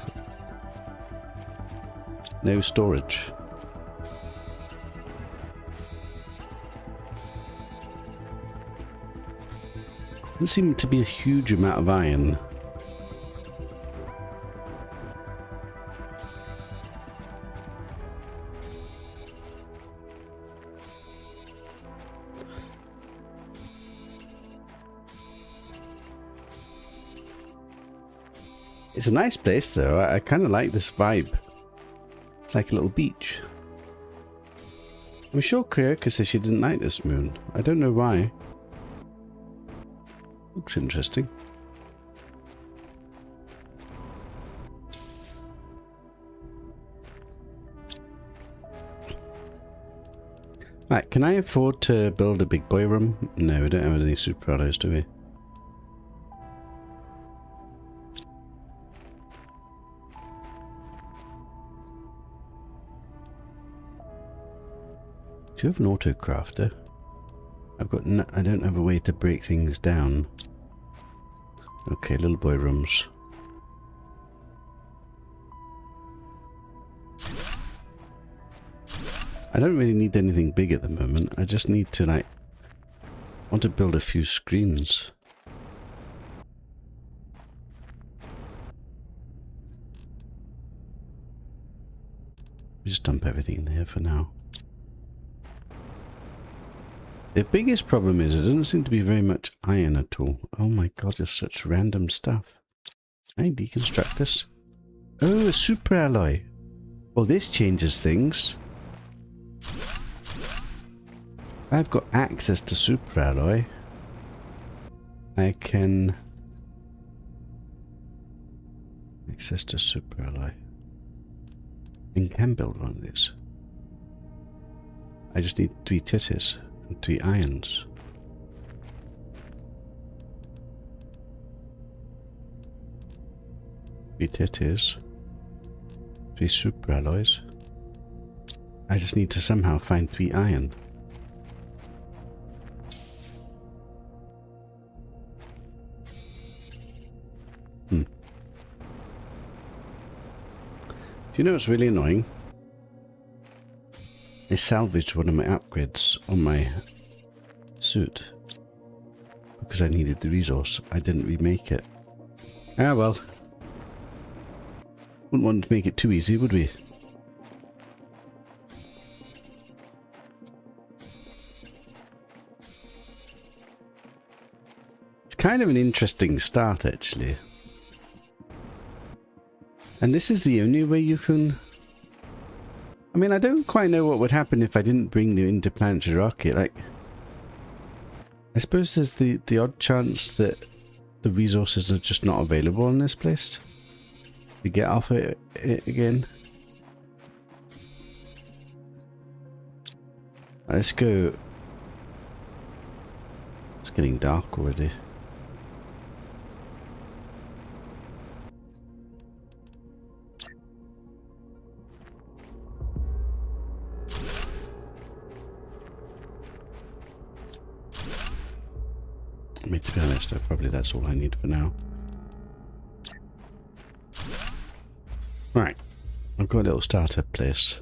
no storage. Doesn't seem to be a huge amount of iron. It's a nice place though. I kind of like this vibe. It's like a little beach. I'm sure Kryoka says she didn't like this moon. I don't know why. Looks interesting. Right, can I afford to build a big boy room? No, we don't have any super autos, do we? Do you have an auto crafter? I've got no, I don't have a way to break things down. Okay, little boy rooms. I don't really need anything big at the moment. I just need to, like, want to build a few screens. Just dump everything in here for now. The biggest problem is there doesn't seem to be very much iron at all. Oh my god, there's such random stuff. Can I deconstruct this? Oh, a super alloy. Well, this changes things. I've got access to super alloy. I can access to super alloy. And can build one of these. I just need 3 titties and 3 irons. Three titties. 3 super alloys. I just need to somehow find 3 iron. Do you know what's really annoying? I salvaged one of my upgrades on my suit because I needed the resource. I didn't remake it. Ah well. Wouldn't want to make it too easy, would we? It's kind of an interesting start, actually. And this is the only way you can... I mean, I don't quite know what would happen if I didn't bring the interplanetary rocket. Like, I suppose there's the odd chance that the resources are just not available in this place. To get off it again. Let's go. It's getting dark already. I mean, to be honest, probably that's all I need for now. Right, I've got a little starter place.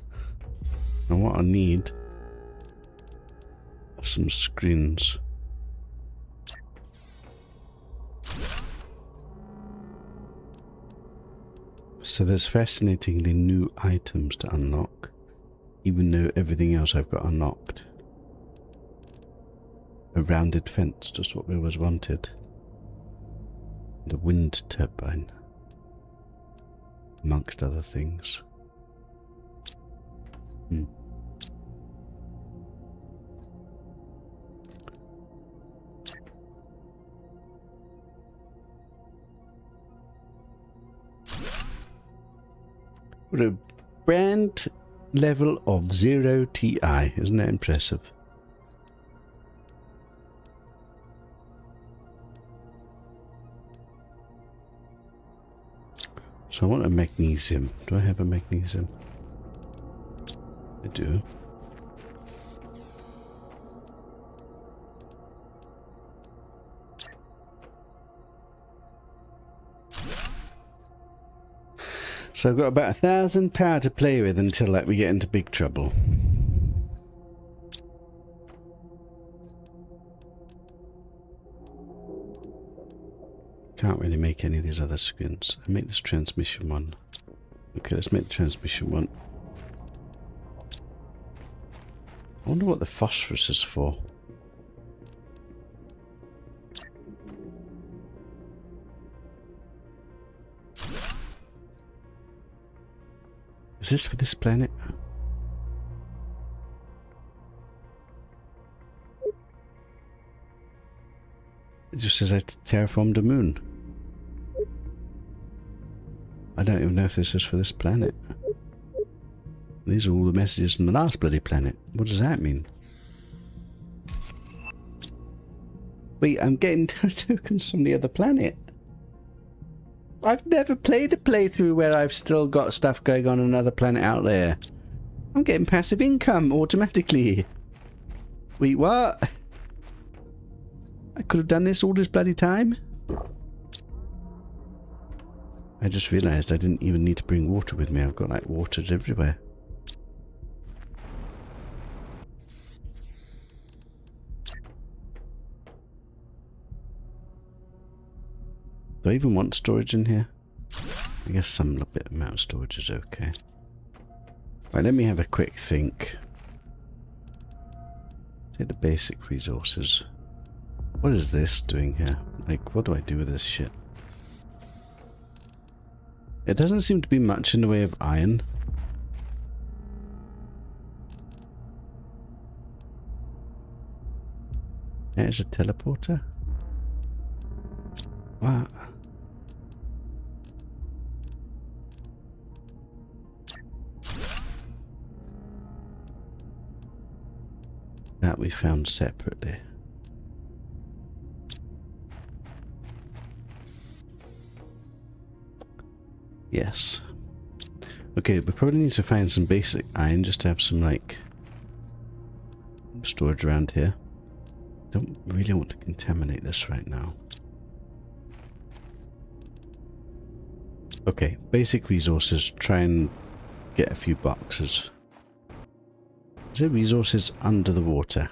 And what I need are some screens. So there's fascinatingly new items to unlock, even though everything else I've got unlocked. A rounded fence, just what we always wanted. The wind turbine, amongst other things. We're a brand level of 0 Ti, isn't that impressive? So I want a magnesium. Do I have a magnesium? I do. So I've got about 1,000 power to play with until like we get into big trouble. Can't really make any of these other screens. I make this transmission one. Okay, let's make the transmission one. I wonder what the phosphorus is for. Is this for this planet? It just says I terraformed a moon. I don't even know if this is for this planet. These are all the messages from the last bloody planet. What does that mean? Wait, I'm getting tokens from the other planet. I've never played a playthrough where I've still got stuff going on another planet out there. I'm getting passive income automatically. Wait, what? I could have done this all this bloody time? I just realised I didn't even need to bring water with me. I've got like water everywhere. Do I even want storage in here? I guess some bit amount of storage is okay. Right, let me have a quick think. Take the basic resources. What is this doing here? Like, what do I do with this shit? It doesn't seem to be much in the way of iron. There's a teleporter. What? That we found separately. Yes. Okay, we probably need to find some basic iron just to have some, like, storage around here. Don't really want to contaminate this right now. Okay, basic resources. Try and get a few boxes. Is there resources under the water?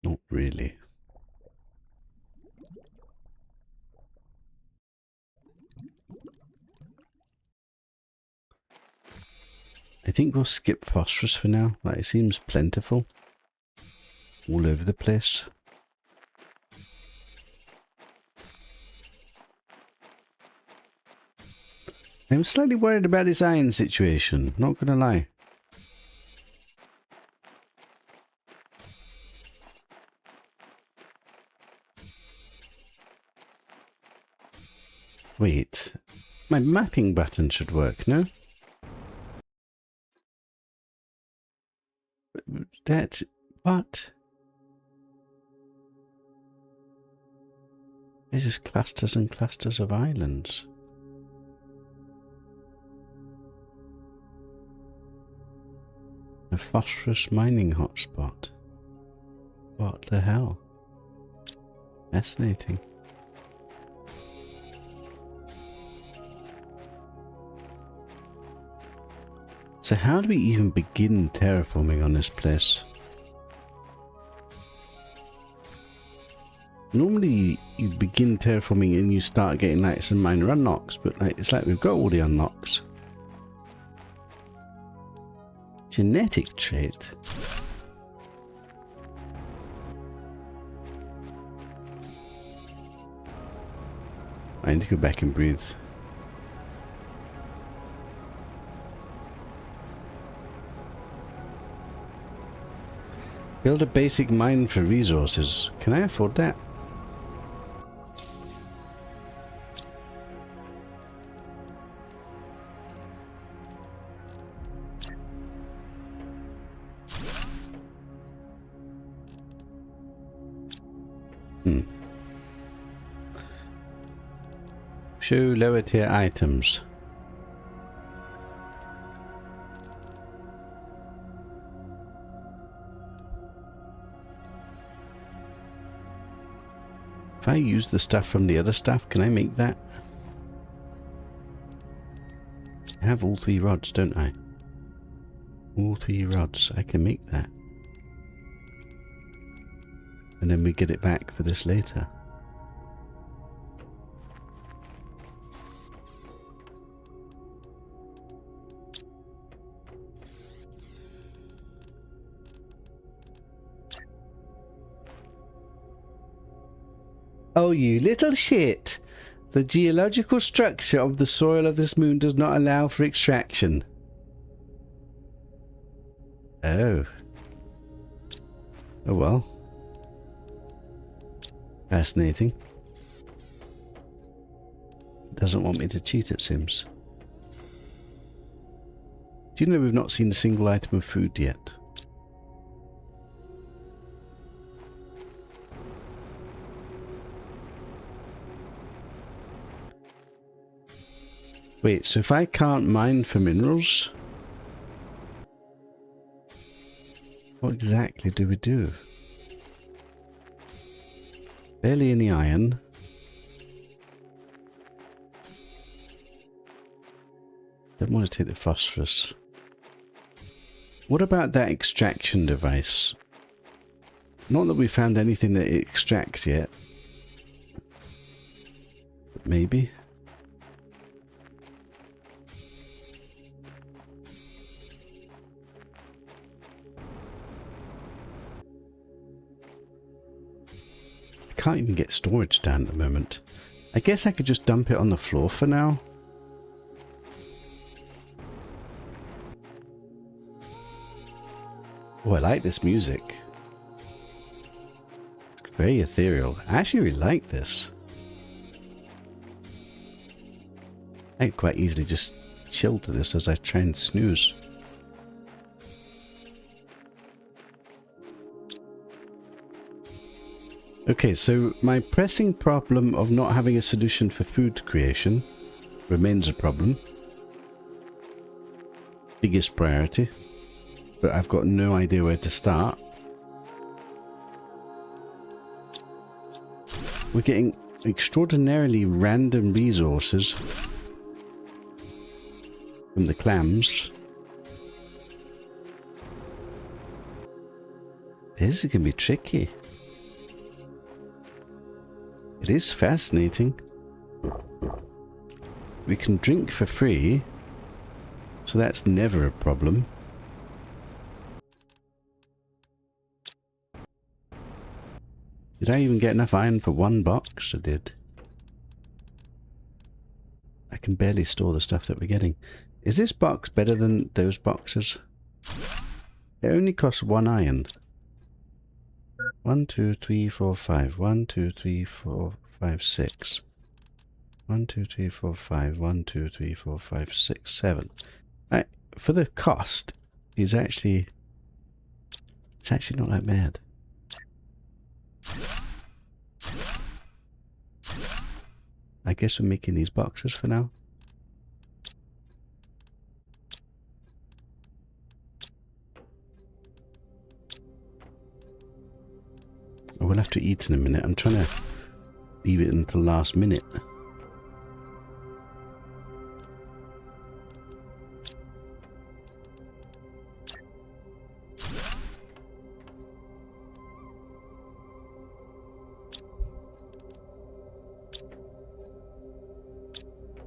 Not really. I think we'll skip phosphorus for now. Like, it seems plentiful all over the place. I'm slightly worried about this iron situation, not gonna lie. Wait, my mapping button should work, no? That's... what? It's just clusters and clusters of islands. A phosphorus mining hotspot. What the hell? Fascinating. So how do we even begin terraforming on this place? Normally you begin terraforming and you start getting like some minor unlocks, but like it's like we've got all the unlocks. Genetic trait. I need to go back and breathe. Build a basic mine for resources. Can I afford that? Show lower tier items. If I use the stuff from the other stuff, can I make that? I have all 3 rods, don't I? All 3 rods. I can make that. And then we get it back for this later. Oh, you little shit! The geological structure of the soil of this moon does not allow for extraction. Oh. Oh well. Fascinating. Doesn't want me to cheat, it seems. Do you know we've not seen a single item of food yet? Wait, so if I can't mine for minerals, what exactly do we do? Barely any iron. Don't want to take the phosphorus. What about that extraction device? Not that we found anything that it extracts yet. maybe. I can't even get storage down at the moment. I guess I could just dump it on the floor for now. Oh, I like this music. It's very ethereal. I actually really like this. I can quite easily just chill to this as I try and snooze. Okay, so my pressing problem of not having a solution for food creation remains a problem. Biggest priority. But I've got no idea where to start. We're getting extraordinarily random resources from the clams. This is going to be tricky. It is fascinating. We can drink for free, so that's never a problem. Did I even get enough iron for one box? I did. I can barely store the stuff that we're getting. Is this box better than those boxes? It only costs 1 iron. 1, 2, 3, 4, 5. 1, 2, 3, 4, 5, 6. 1, 2, 3, 4, 5. 1, 2, 3, 4, 5, 6, 7. For the cost, it's actually not that bad. I guess we're making these boxes for now. We'll have to eat in a minute. I'm trying to leave it until last minute.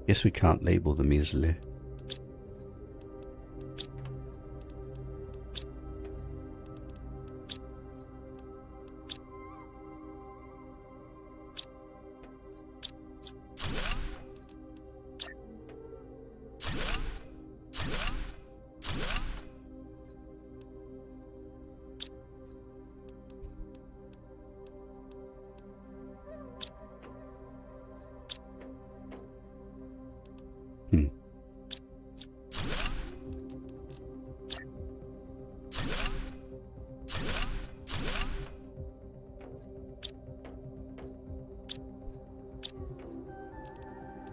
Guess we can't label them easily.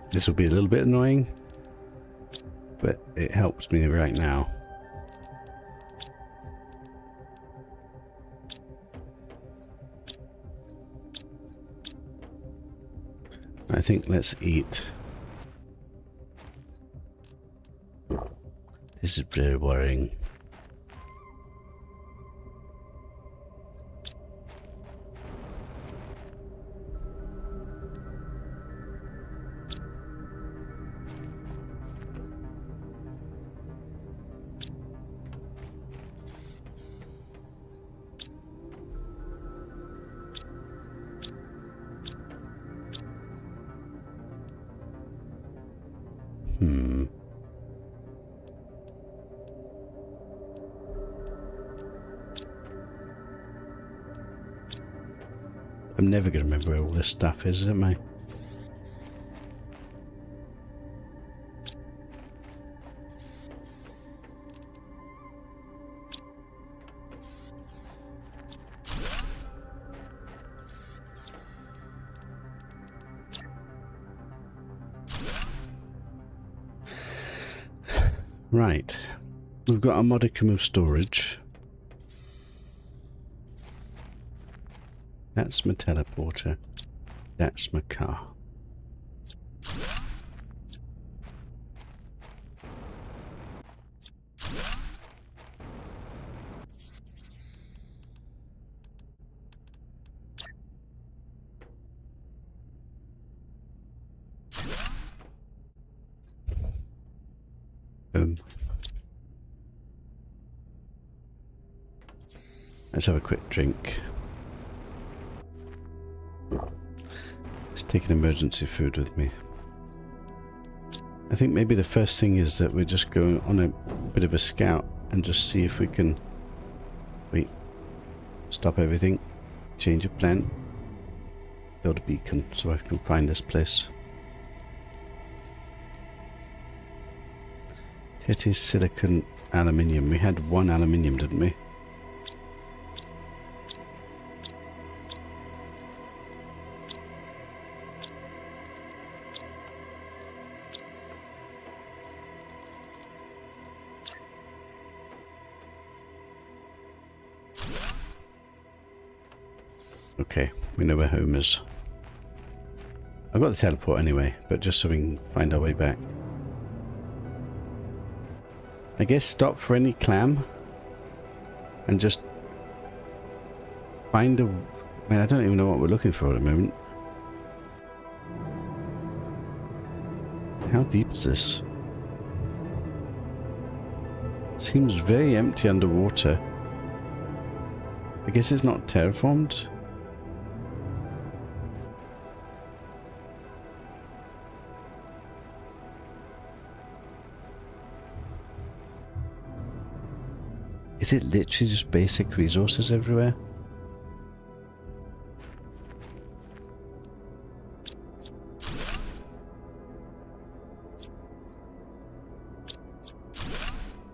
This will be a little bit annoying, but it helps me right now. I think let's eat. This is very worrying. I'm never going to remember where all this stuff is, am I? Right. We've got a modicum of storage. That's my teleporter. That's my car. Let's have a quick drink. Let's take an emergency food with me. I think maybe the first thing is that we're just going on a bit of a scout and just see if we can... Wait. Stop everything. Change of plan. Build a beacon so I can find this place. It is silicon aluminium. We had one aluminium, didn't we? Okay, we know where home is. I've got the teleport anyway, but just so we can find our way back. I guess stop for any clam and just find a... Man, I don't even know what we're looking for at the moment. How deep is this? Seems very empty underwater. I guess it's not terraformed. Is it literally just basic resources everywhere?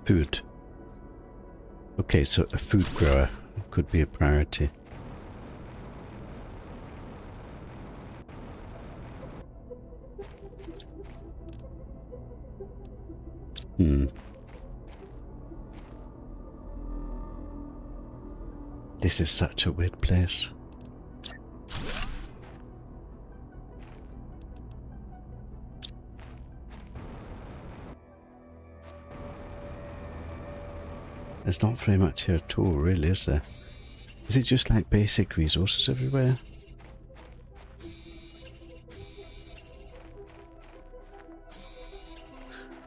Food. Okay, so a food grower could be a priority. This is such a weird place. There's not very much here at all, really, is there? Is it just like basic resources everywhere?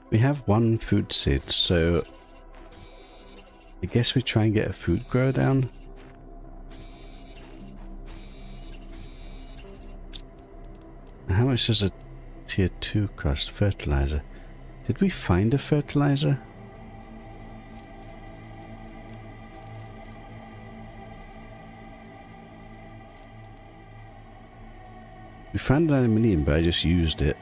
We have one food seed, so I guess we try and get a food grower down. How much does a tier 2 cost? Fertilizer. Did we find a fertilizer? We found an aluminium, but I just used it.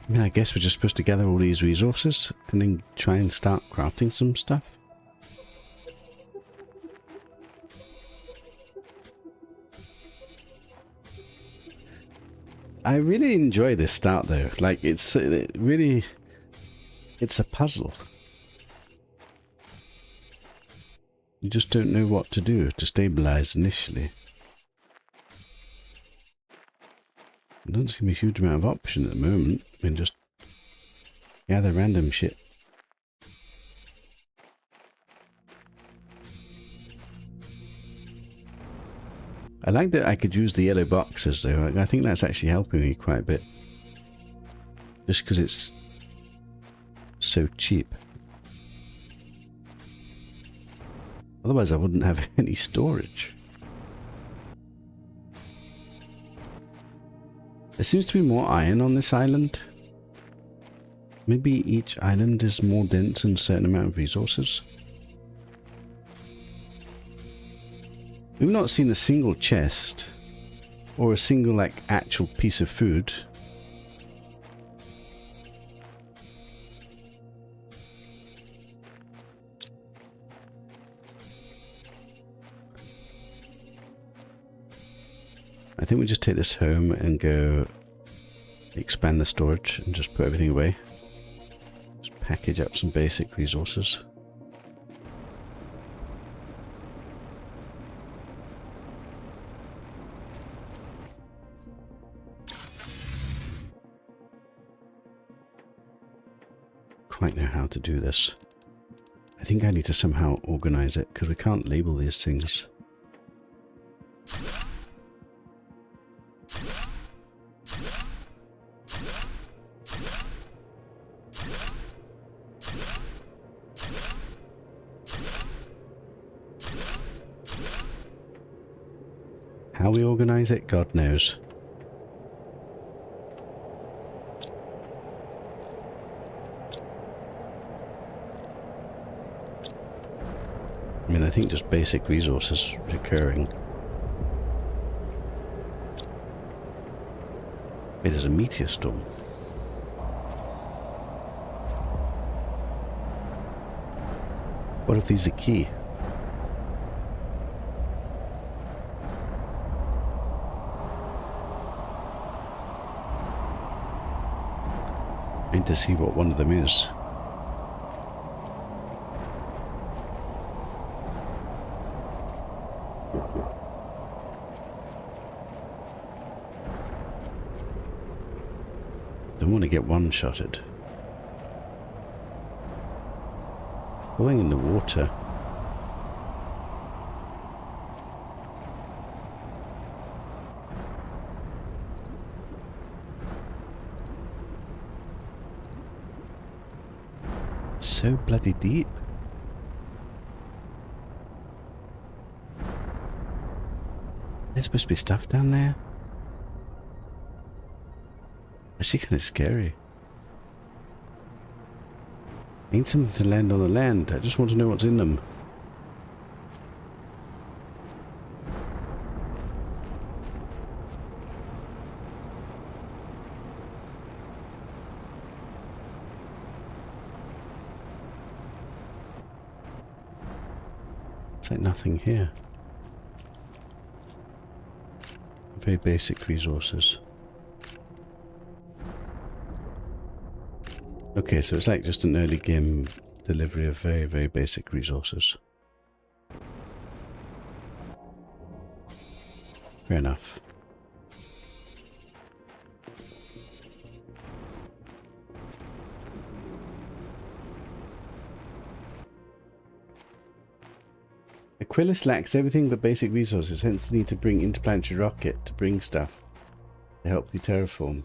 I mean, I guess we're just supposed to gather all these resources and then try and start crafting some stuff. I really enjoy this start though. Like, it's a puzzle. You just don't know what to do to stabilize initially. There doesn't seem a huge amount of option at the moment. I mean, just gather random shit. I like that I could use the yellow boxes though. I think that's actually helping me quite a bit. Just because it's so cheap. Otherwise I wouldn't have any storage. There seems to be more iron on this island. Maybe each island is more dense in a certain amount of resources. We've not seen a single chest or a single like actual piece of food. I think we just take this home and go expand the storage and just put everything away. Just package up some basic resources. to do this. I think I need to somehow organize it, because we can't label these things. How we organize it, God knows. I mean, I think just basic resources recurring. It is a meteor storm. What if these are key? I need to see what one of them is. Don't want to get one-shotted. Falling in the water. So bloody deep. There's supposed to be stuff down there. Actually kind of scary. Ain't something to land on the land. I just want to know what's in them. It's like nothing here. Very basic resources. Okay, so it's like just an early game delivery of very, very basic resources. Fair enough. Aquilus lacks everything but basic resources, hence the need to bring interplanetary rocket to bring stuff to help you terraform.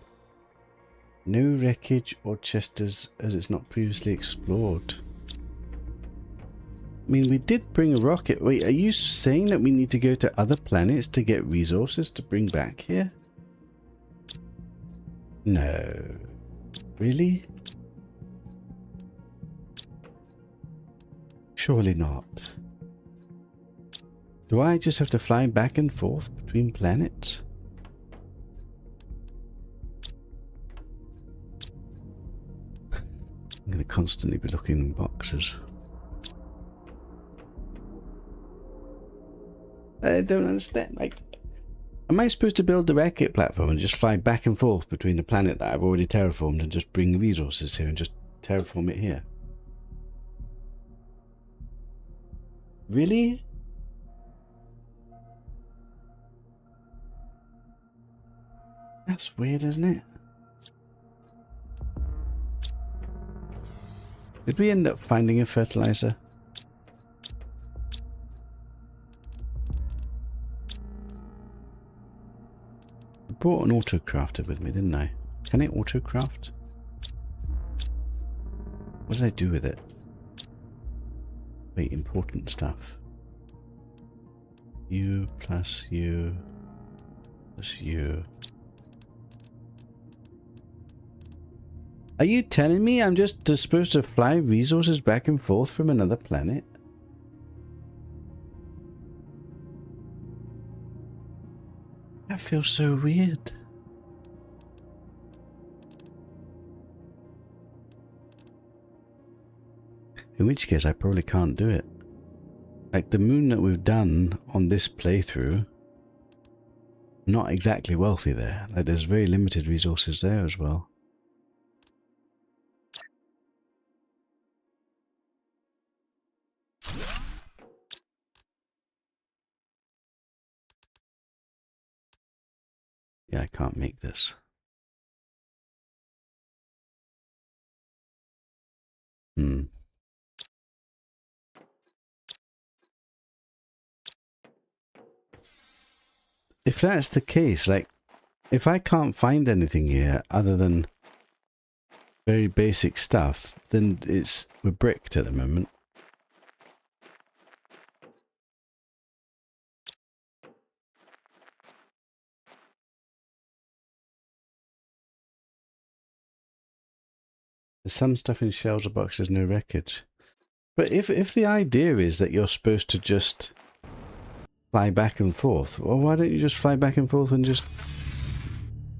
No wreckage or chesters as it's not previously explored. I mean, we did bring a rocket. Wait, are you saying that we need to go to other planets to get resources to bring back here? No. Really? Surely not. Do I just have to fly back and forth between planets? I'm going to constantly be looking in boxes. I don't understand. Like, am I supposed to build the rocket platform and just fly back and forth between the planet that I've already terraformed and just bring the resources here and just terraform it here? Really? That's weird, isn't it? Did we end up finding a fertilizer? I brought an autocrafter with me, didn't I? Can it autocraft? What did I do with it? Wait, important stuff. U plus U plus U. Are you telling me I'm just supposed to fly resources back and forth from another planet? That feels so weird. In which case I probably can't do it. Like the moon that we've done on this playthrough, not exactly wealthy there. Like there's very limited resources there as well. Yeah, I can't make this. If that's the case, like, if I can't find anything here other than very basic stuff, then we're bricked at the moment. There's some stuff in shelves or boxes, no wreckage. But if the idea is that you're supposed to just fly back and forth, well, why don't you just fly back and forth and just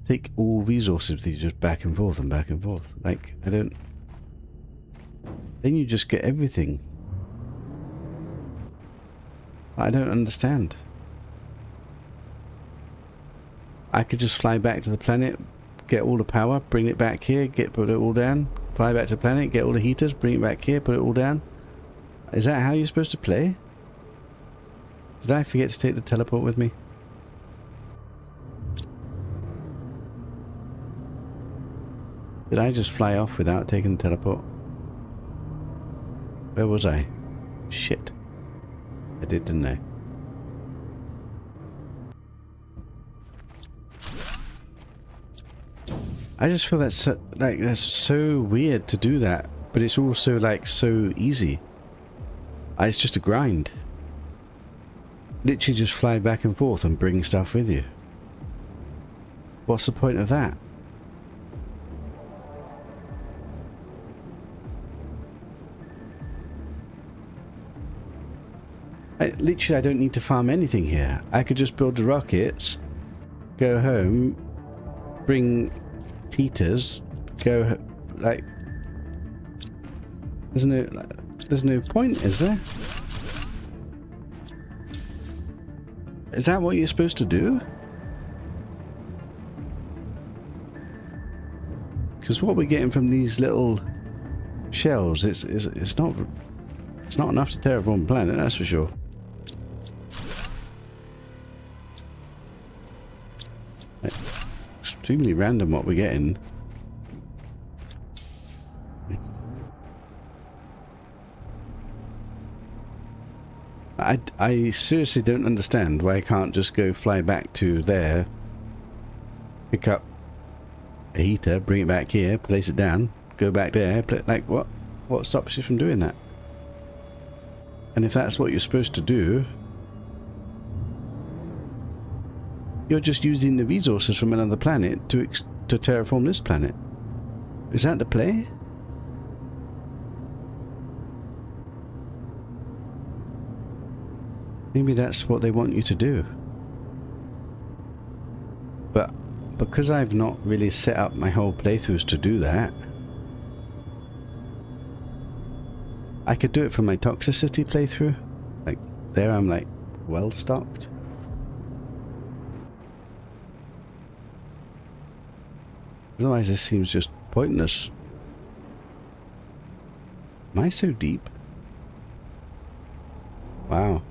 take all resources with you, just back and forth and back and forth? Like, I don't... Then you just get everything. I don't understand. I could just fly back to the planet, get all the power, bring it back here, put it all down, fly back to the planet, get all the heaters, bring it back here, put it all down. Is that how you're supposed to play? Did I forget to take the teleport with me? Did I just fly off without taking the teleport? Where was I? Shit. I did, didn't I? I just feel that's so weird to do that, but it's also like so easy. It's just a grind. Literally just fly back and forth and bring stuff with you. What's the point of that? Literally, I don't need to farm anything here. I could just build the rockets, go home, bring heaters, go like. There's no point, is there? Is that what you're supposed to do? Because what we're getting from these little shells, it's not enough to terraform the planet, that's for sure. Extremely random what we're getting. I seriously don't understand why I can't just go fly back to there, pick up a heater, bring it back here, place it down, go back there, like what stops you from doing that? And if that's what you're supposed to do, you're just using the resources from another planet to terraform this planet. Is that the play? Maybe that's what they want you to do. But because I've not really set up my whole playthroughs to do that, I could do it for my toxicity playthrough. Like, there I'm like, well stocked. Otherwise this seems just pointless. Am I so deep? Wow.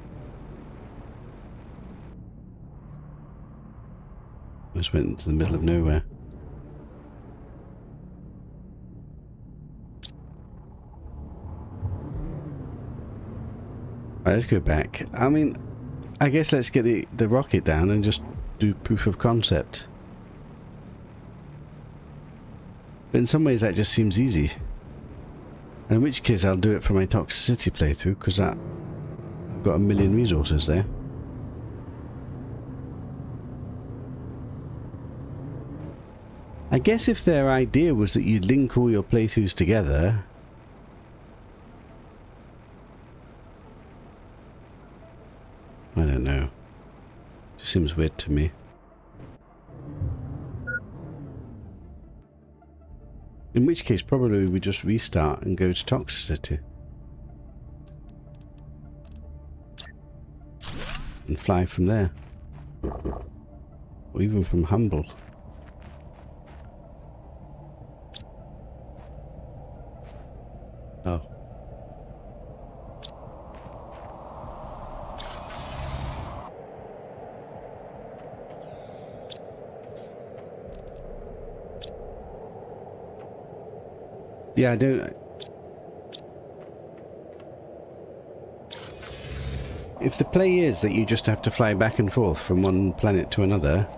I just went into the middle of nowhere. Right, let's go back. I mean, I guess let's get the rocket down and just do proof of concept. But in some ways that just seems easy. And in which case I'll do it for my toxicity playthrough, because I've got a million resources there. I guess if their idea was that you link all your playthroughs together, I don't know. It just seems weird to me. In which case, probably we just restart and go to toxicity. And fly from there. Or even from Humble. Oh. Yeah, I don't... if the play is that you just have to fly back and forth from one planet to another,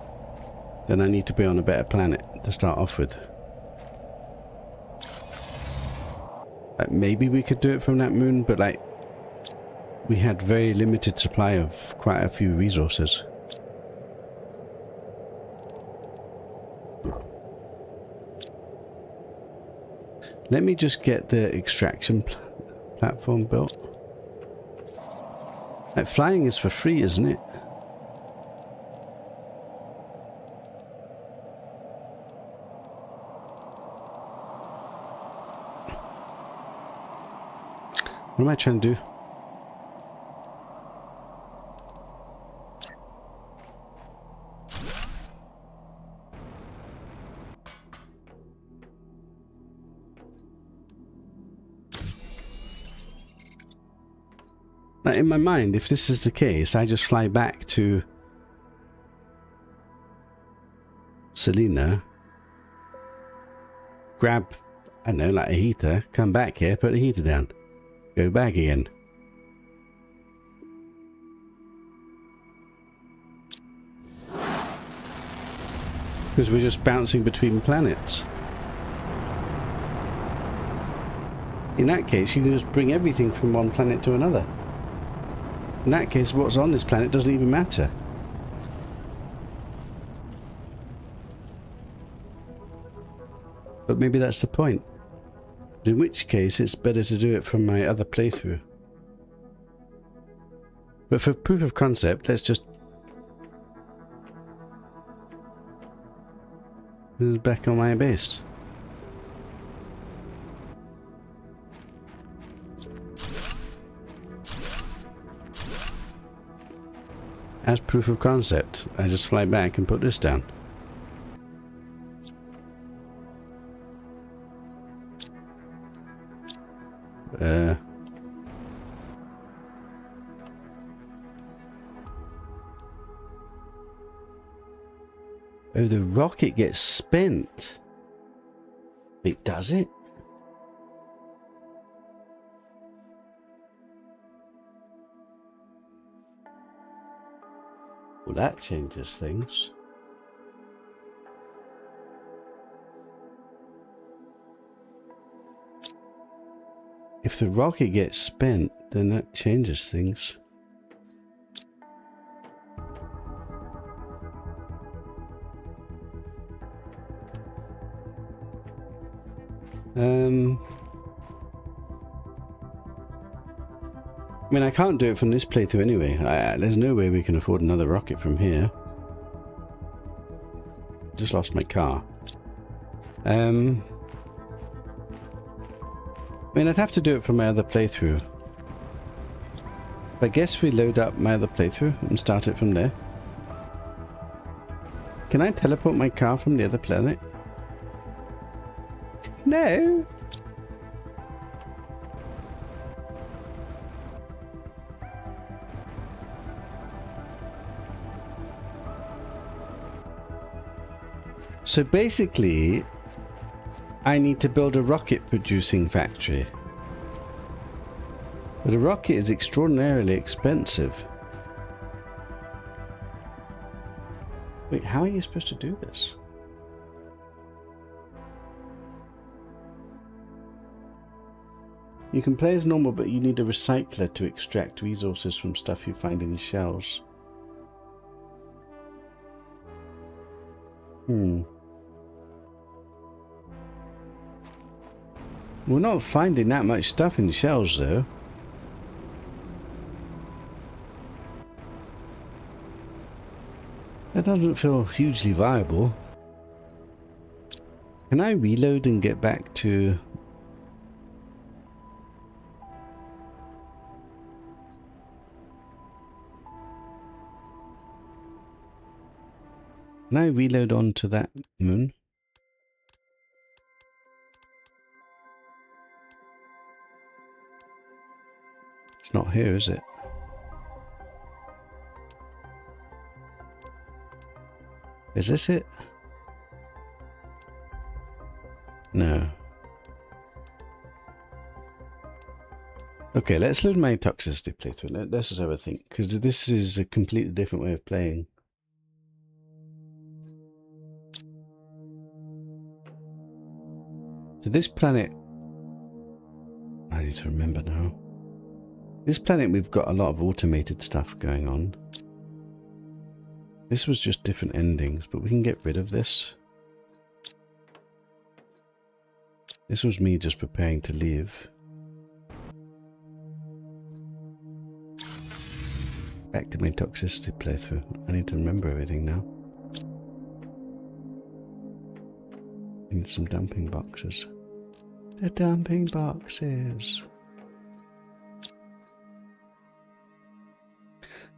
then I need to be on a better planet to start off with. Like, maybe we could do it from that moon, but like, we had very limited supply of quite a few resources. Let me just get the extraction platform built. Like, flying is for free, isn't it? What am I trying to do? Now, in my mind, if this is the case, I just fly back to Selena, grab, I don't know, like a heater, come back here, put the heater down, go back again. Because we're just bouncing between planets. In that case, you can just bring everything from one planet to another. In that case, what's on this planet doesn't even matter. But maybe that's the point. In which case, it's better to do it from my other playthrough. But for proof of concept, let's just... back on my base. As proof of concept, I just fly back and put this down. Oh, the rocket gets spent. It does it? Well, that changes things. If the rocket gets spent, then that changes things. I mean, I can't do it from this playthrough anyway. There's no way we can afford another rocket from here. Just lost my car. I mean, I'd have to do it from my other playthrough. But I guess we load up my other playthrough and start it from there. Can I teleport my car from the other planet? No. So basically, I need to build a rocket producing factory. But a rocket is extraordinarily expensive. Wait, how are you supposed to do this? You can play as normal, but you need a recycler to extract resources from stuff you find in shells. We're not finding that much stuff in the shells, though. That doesn't feel hugely viable. Can I reload and get back to... Can I reload onto that moon? It's not here, is it? Is this it? No. Okay, let's load my toxicity playthrough. Let's just have a think, because this is a completely different way of playing. So this planet, I need to remember now. This planet, we've got a lot of automated stuff going on. This was just different endings, but we can get rid of this. This was me just preparing to leave. Back to my toxicity playthrough. I need to remember everything now. I need some dumping boxes. The dumping boxes.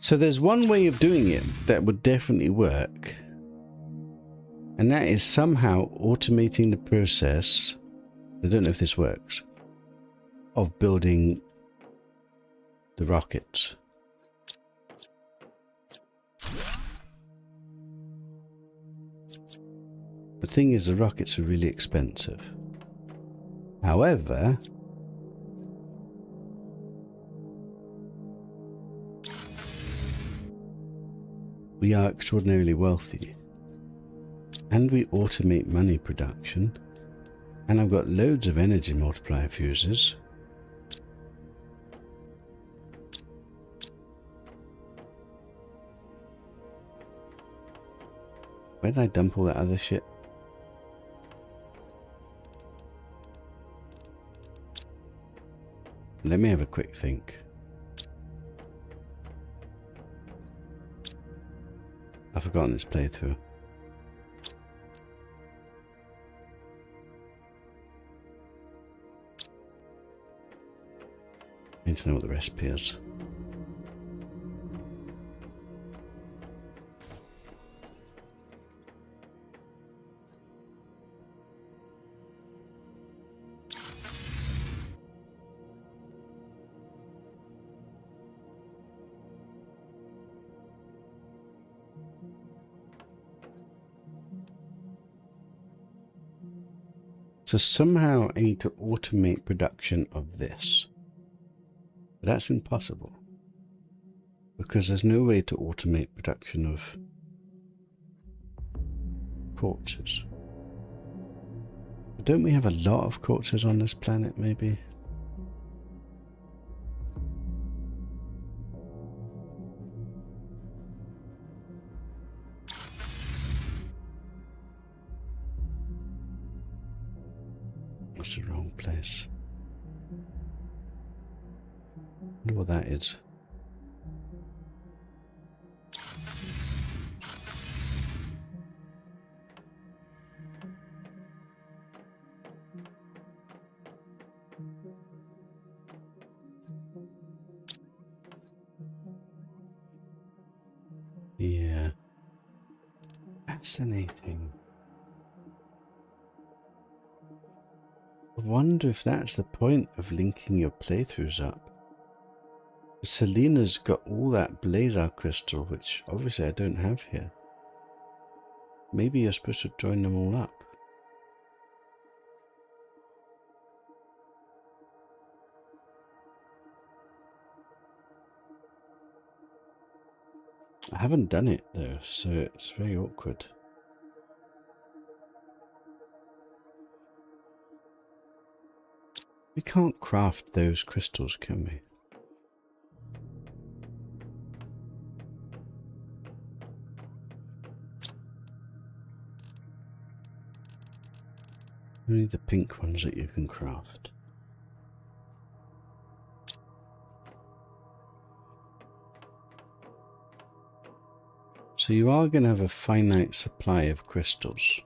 So there's one way of doing it that would definitely work. And that is somehow automating the process. I don't know if this works. Of building the rockets. The thing is, the rockets are really expensive. However, we are extraordinarily wealthy. And we automate money production. And I've got loads of energy multiplier fuses. Where did I dump all that other shit? Let me have a quick think. I've forgotten this playthrough. I need to know what the recipe is. So somehow I need to automate production of this. But that's impossible. Because there's no way to automate production of corpses. But don't we have a lot of corpses on this planet, maybe? That's the wrong place. I wonder what that is. Yeah. Fascinating. I wonder if that's the point of linking your playthroughs up. Selena's got all that Blazar crystal, which obviously I don't have here. Maybe you're supposed to join them all up. I haven't done it though, so it's very awkward. We can't craft those crystals, can we? Only the pink ones that you can craft. So you are going to have a finite supply of crystals.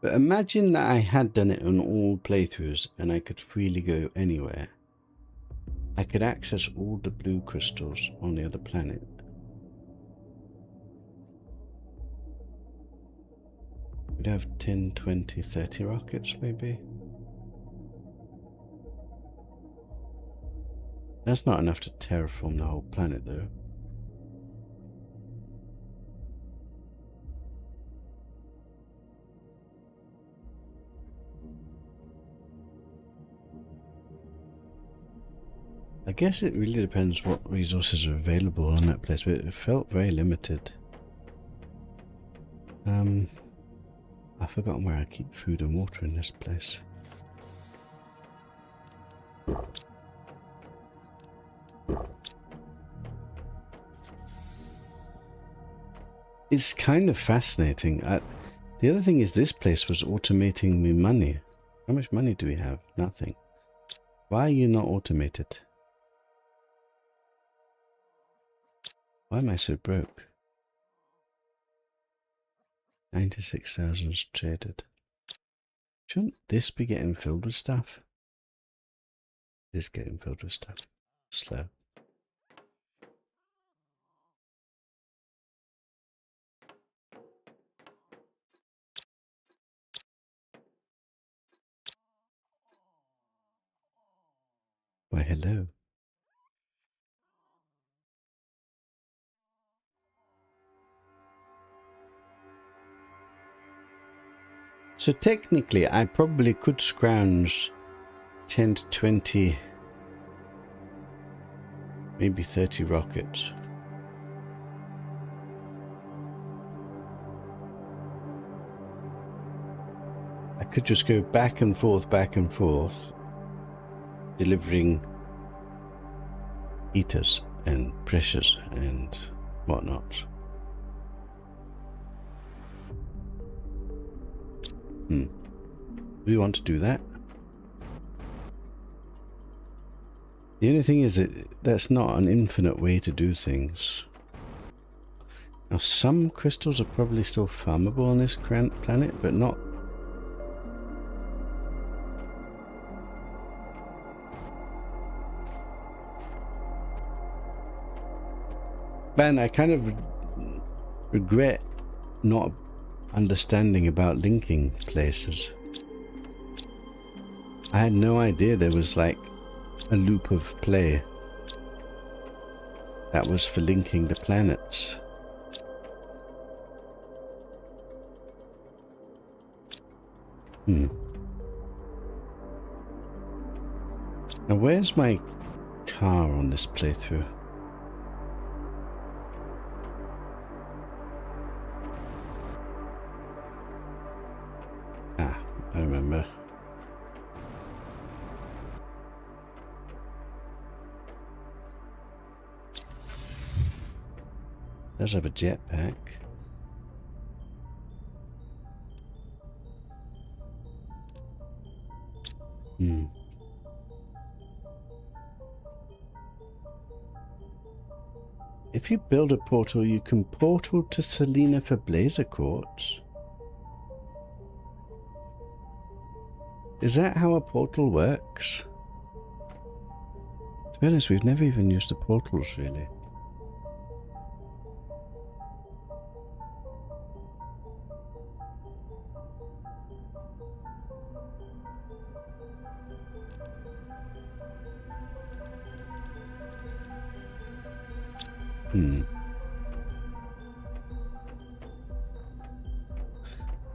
But imagine that I had done it on all playthroughs and I could freely go anywhere. I could access all the blue crystals on the other planet. We'd have 10, 20, 30 rockets maybe. That's not enough to terraform the whole planet though. I guess it really depends what resources are available on that place, but it felt very limited. I've forgotten where I keep food and water in this place. It's kind of fascinating. The other thing is this place was automating me money. How much money do we have? Nothing. Why are you not automated? Why am I so broke? 96,000 traded. Shouldn't this be getting filled with stuff? It is getting filled with stuff. Slow. Why, hello. So technically, I probably could scrounge 10 to 20, maybe 30 rockets. I could just go back and forth, delivering heaters and pressures and whatnot. Do we want to do that? The only thing is that's not an infinite way to do things. Now, some crystals are probably still farmable on this planet, but not... Man, I kind of regret not understanding about linking places. I had no idea there was like a loop of play that was for linking the planets. Now where's my car on this playthrough? Ah, I remember. Does have a jetpack. If you build a portal, you can portal to Selena for Blazer Quartz. Is that how a portal works? To be honest, we've never even used the portals, really.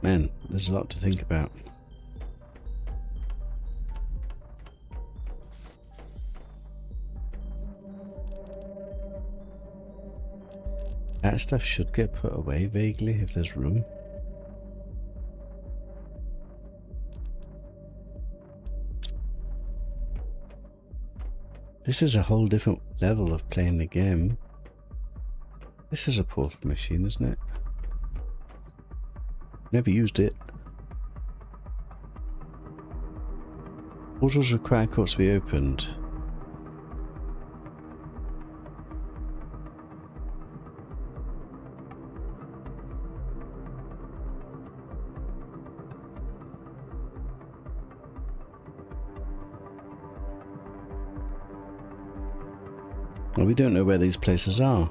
Man, there's a lot to think about. That stuff should get put away vaguely if there's room. This is a whole different level of playing the game. This is a portal machine, isn't it? Never used it. Portals require courts to be opened. Well, we don't know where these places are.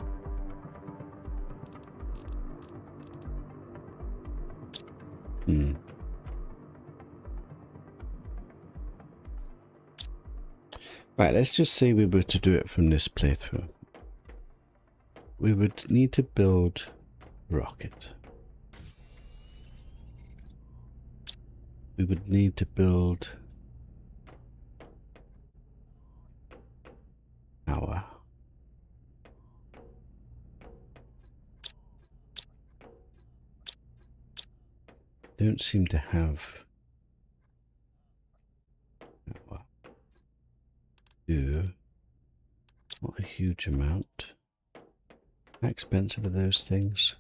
Right, let's just say we were to do it from this playthrough. We would need to build a rocket. We would need to build don't seem to have... Well, do not a huge amount. How expensive are those things?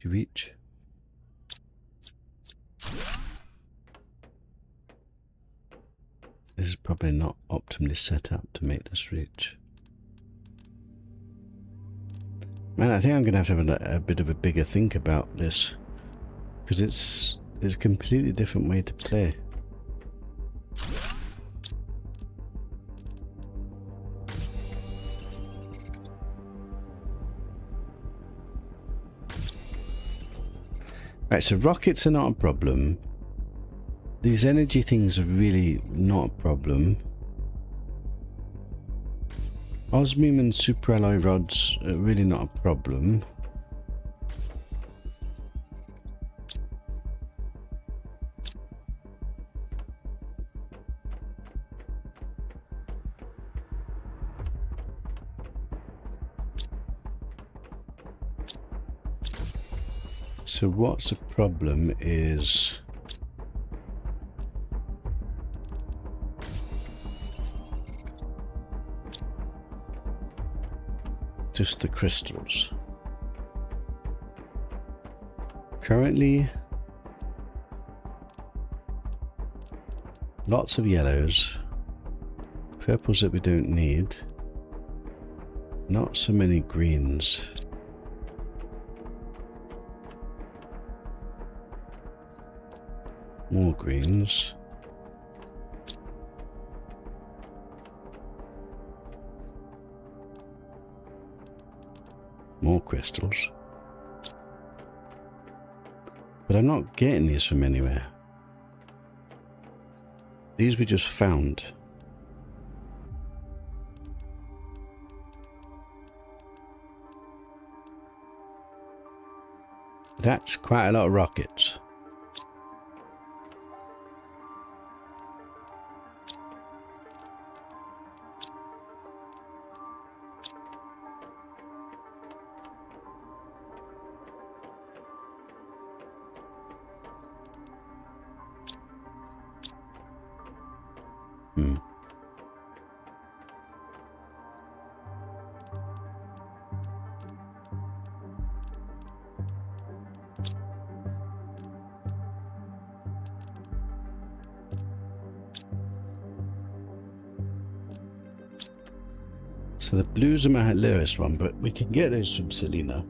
Do you reach? This is probably not optimally set up to make this reach. Man, I think I'm going to have a bit of a bigger think about this. Because it's a completely different way to play. Right, so rockets are not a problem. These energy things are really not a problem. Osmium and superalloy rods are really not a problem. So what's the problem is... just the crystals. Currently, lots of yellows, purples that we don't need, not so many greens. More greens. More crystals. But I'm not getting these from anywhere. These we just found. That's quite a lot of rockets. So the blues are my lowest one, but we can get those from Selena.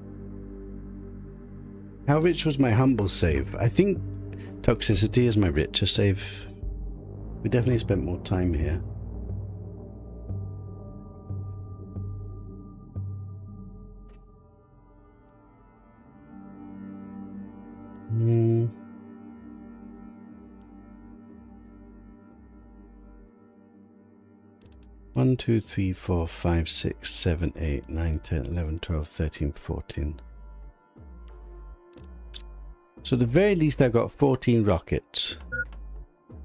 How rich was my humble save? I think toxicity is my richer save. We definitely spent more time here. Hmm. 1, 2, 3, 4, 5, 6, 7, 8, 9, 10, 11, 12, 13, 14. So at the very least I've got 14 rockets,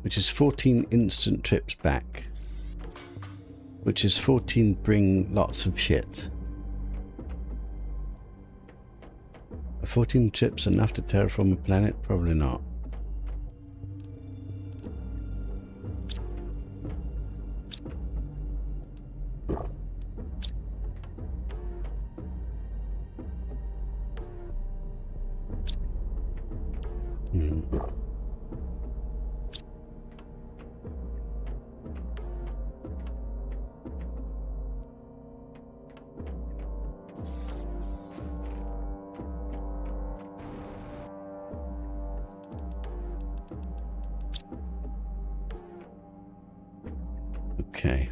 which is 14 instant trips back, which is 14 bring lots of shit. Are 14 trips enough to terraform a planet? Probably not. Okay.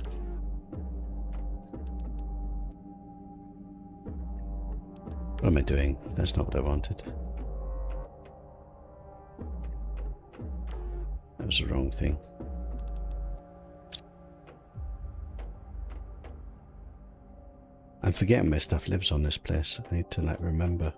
What am I doing? That's not what I wanted. That was the wrong thing. I'm forgetting my stuff lives on this place. I need to, like, remember.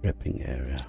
prepping area.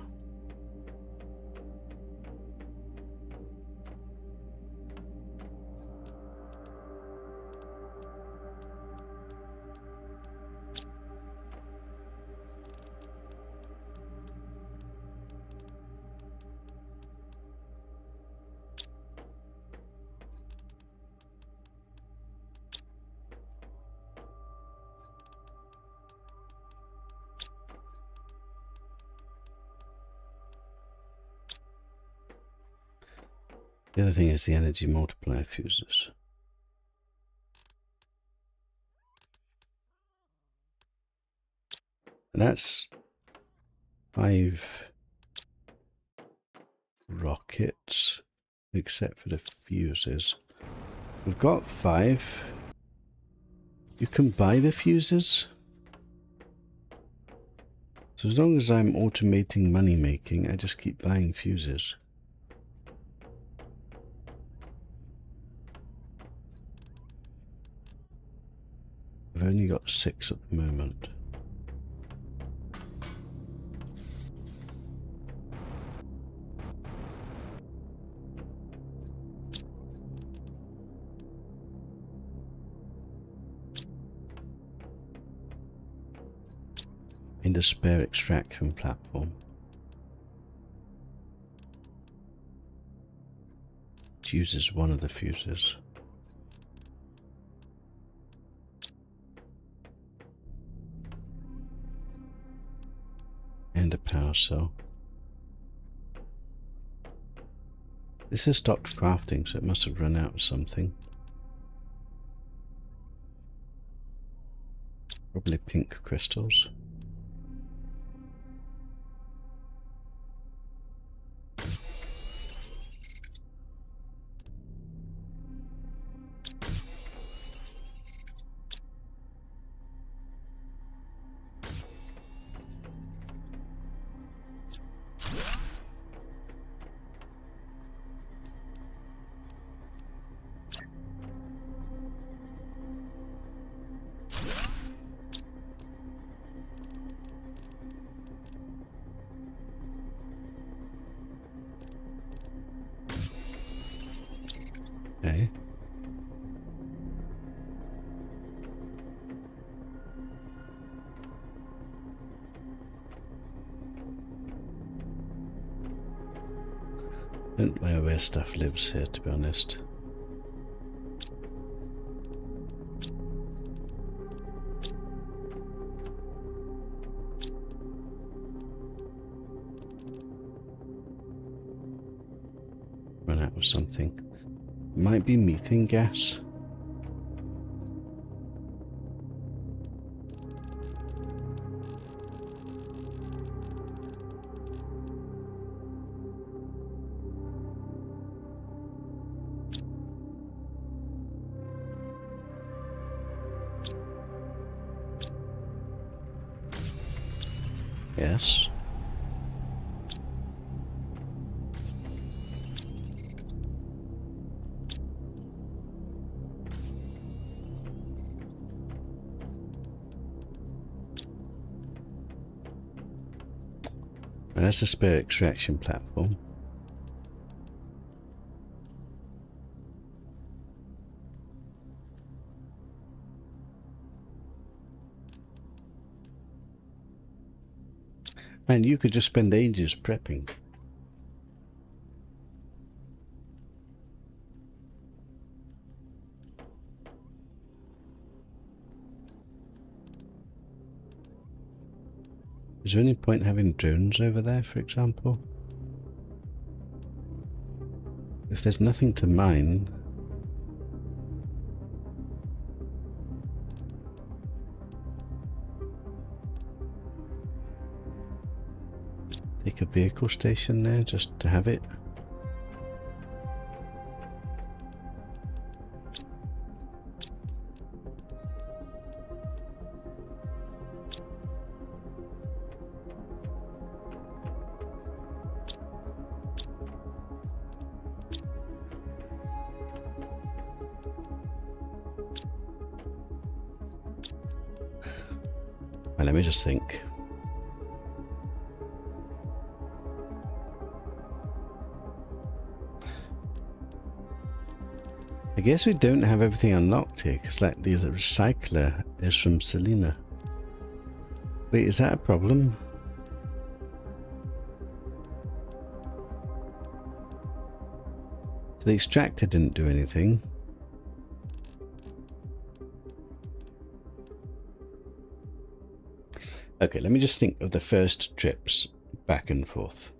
The other thing is the energy multiplier fuses. And that's 5 rockets, except for the fuses. We've got 5. You can buy the fuses. So as long as I'm automating money making, I just keep buying fuses. I've only got 6 at the moment. In the spare extraction platform. It uses one of the fuses. And a power cell. This is stopped crafting, so it must have run out of something. Probably pink crystals. Okay. Don't know where stuff lives here, to be honest. Run out of something. Might be methane gas. Yes. And that's a spare extraction platform. Man, you could just spend ages prepping. Is there any point having drones over there, for example? If there's nothing to mine, take a vehicle station there just to have it. Well, let me just think. guess we don't have everything unlocked here, because like the recycler is from Selena. Wait, is that a problem? The extractor didn't do anything. Okay, let me just think of the first trips back and forth.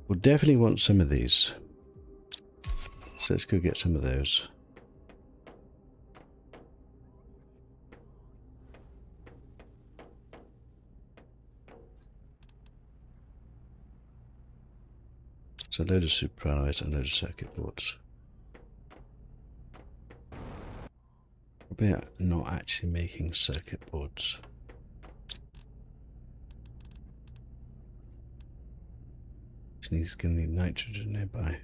We'll definitely want some of these. So let's go get some of those. So a load of superalloys and a load of circuit boards. Probably not actually making circuit boards. He's going to need nitrogen nearby.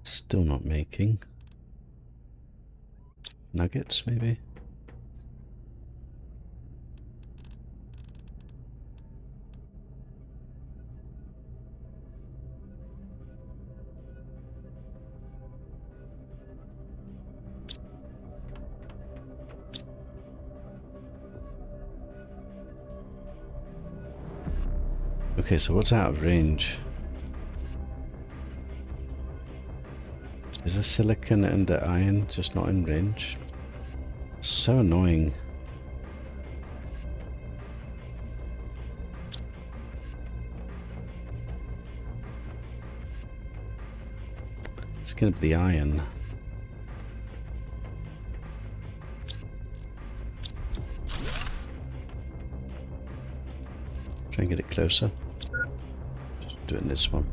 Still not making. Nuggets, maybe? Okay, so what's out of range? Is the silicon and the iron just not in range? So annoying. It's gonna be the iron. Try and get it closer. Just doing this one.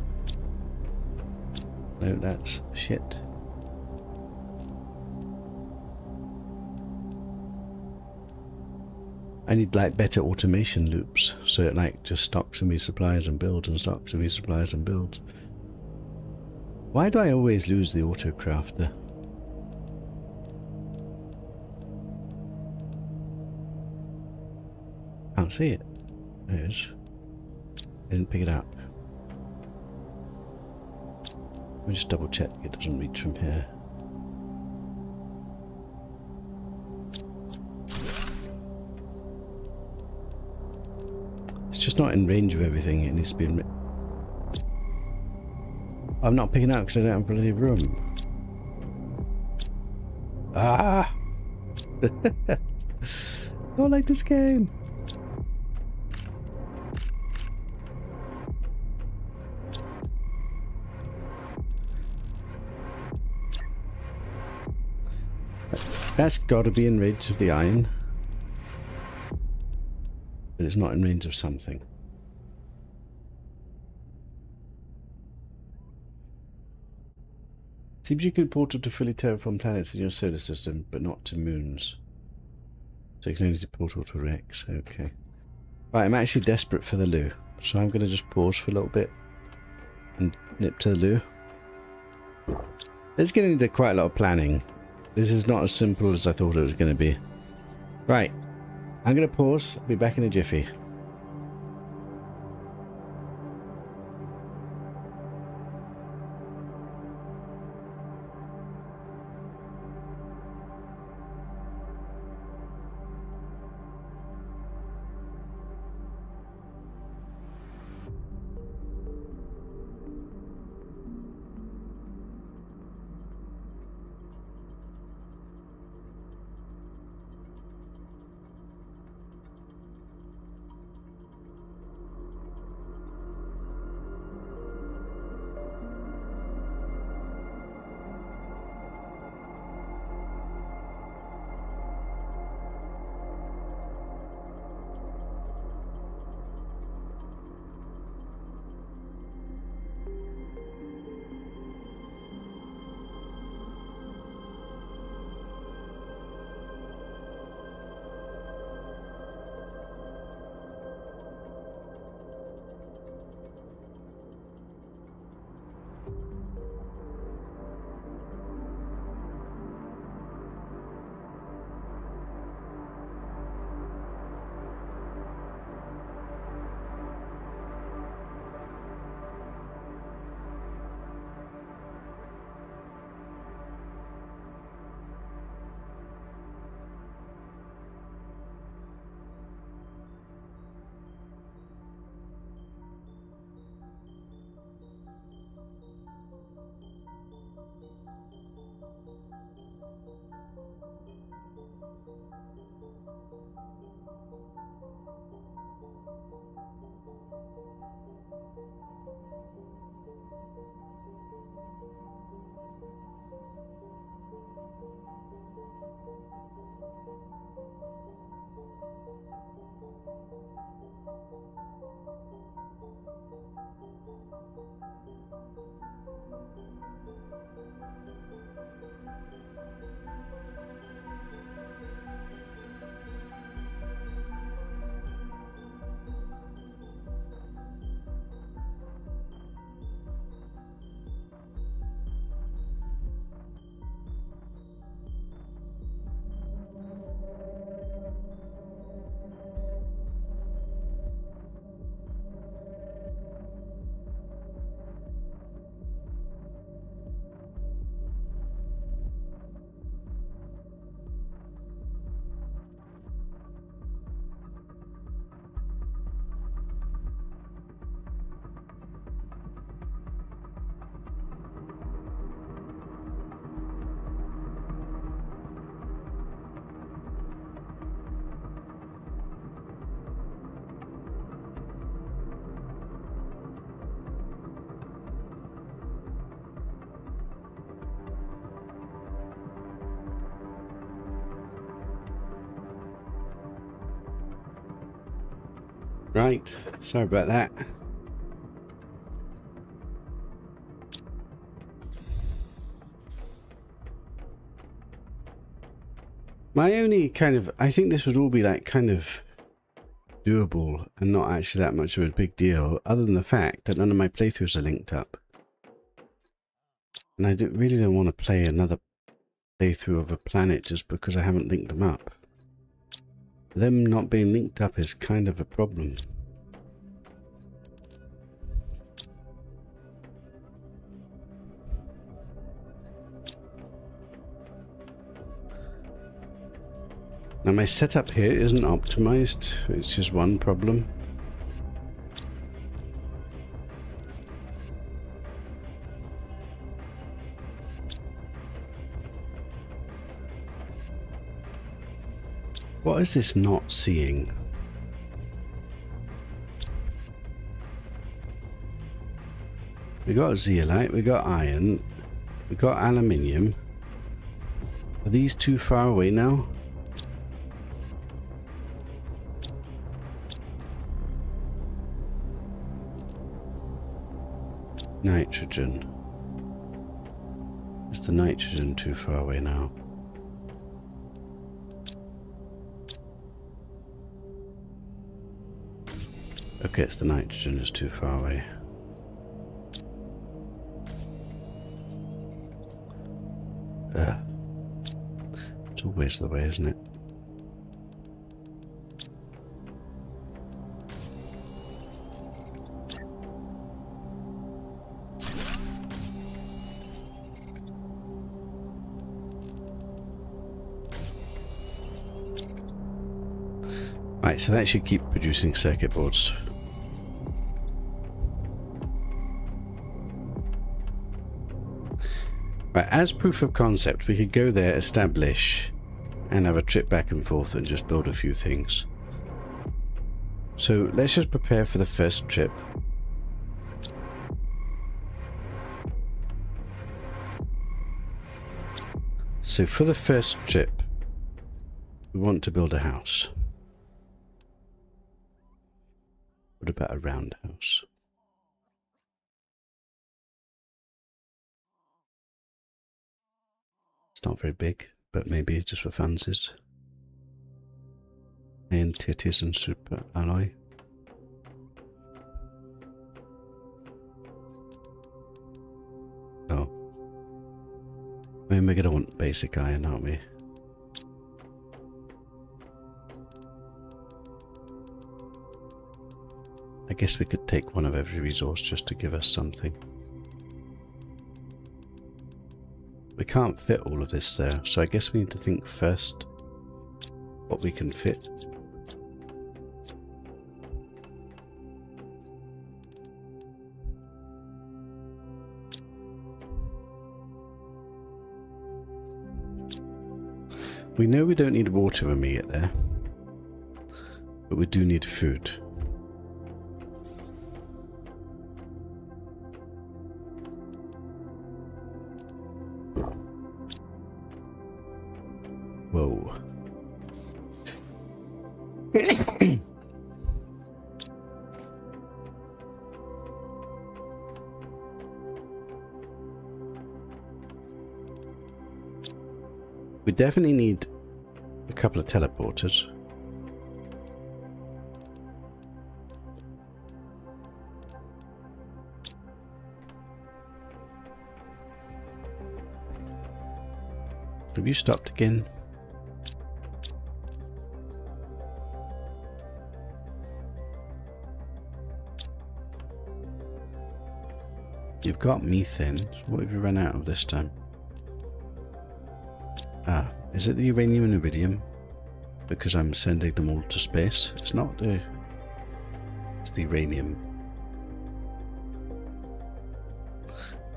No, that's shit. I need like better automation loops so it like just stocks and resupplies and builds and stocks and resupplies and builds. Why do I always lose the auto crafter? Can't see it. There it is. I didn't pick it up. Let me just double check it doesn't reach from here. It's just not in range of everything. It needs to be in. I'm not picking up because I don't have bloody room. Ah! I don't like this game. That's got to be in range of the iron. But it's not in range of something. Seems you could portal to fully terraform planets in your solar system, but not to moons. So you can only do portal to Rex. Okay. Right, I'm actually desperate for the loo. So I'm going to just pause for a little bit and nip to the loo. It's getting into quite a lot of planning. This is not as simple as I thought it was going to be. Right. I'm going to pause. I'll be back in a jiffy. Right, sorry about that. My only kind of, I think this would all be like kind of doable and not actually that much of a big deal, other than the fact that none of my playthroughs are linked up. And I really don't want to play another playthrough of a planet just because I haven't linked them up. Them not being linked up is kind of a problem. Now my setup here isn't optimized, it's just one problem. What is this not seeing? We got zeolite, we got iron, we got aluminium. Are these too far away now? Nitrogen. Is the nitrogen too far away now? Okay, it's the nitrogen is too far away. It's always the way, isn't it? Right, so that should keep producing circuit boards. Right, as proof of concept, we could go there, establish, and have a trip back and forth and just build a few things. So let's just prepare for the first trip. So for the first trip, we want to build a house. What about a roundhouse? It's not very big, but maybe just for funsies. And titties and super alloy. Oh. I mean, we're going to want basic iron, aren't we? I guess we could take one of every resource just to give us something. We can't fit all of this there, so I guess we need to think first what we can fit. We know we don't need water when we get there, but we do need food. Whoa. We definitely need a couple of teleporters. Have you stopped again? You've got methane. What have you run out of this time? Ah, is it the uranium and iridium? Because I'm sending them all to space. It's not the... It's the uranium.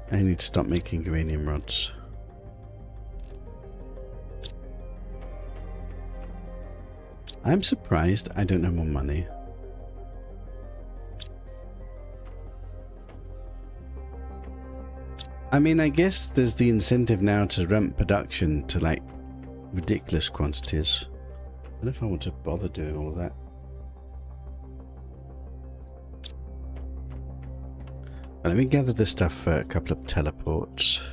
I need to stop making uranium rods. I'm surprised I don't have more money. I mean, I guess there's the incentive now to ramp production to like ridiculous quantities. I don't know if I want to bother doing all that. Let me gather this stuff for a couple of teleports.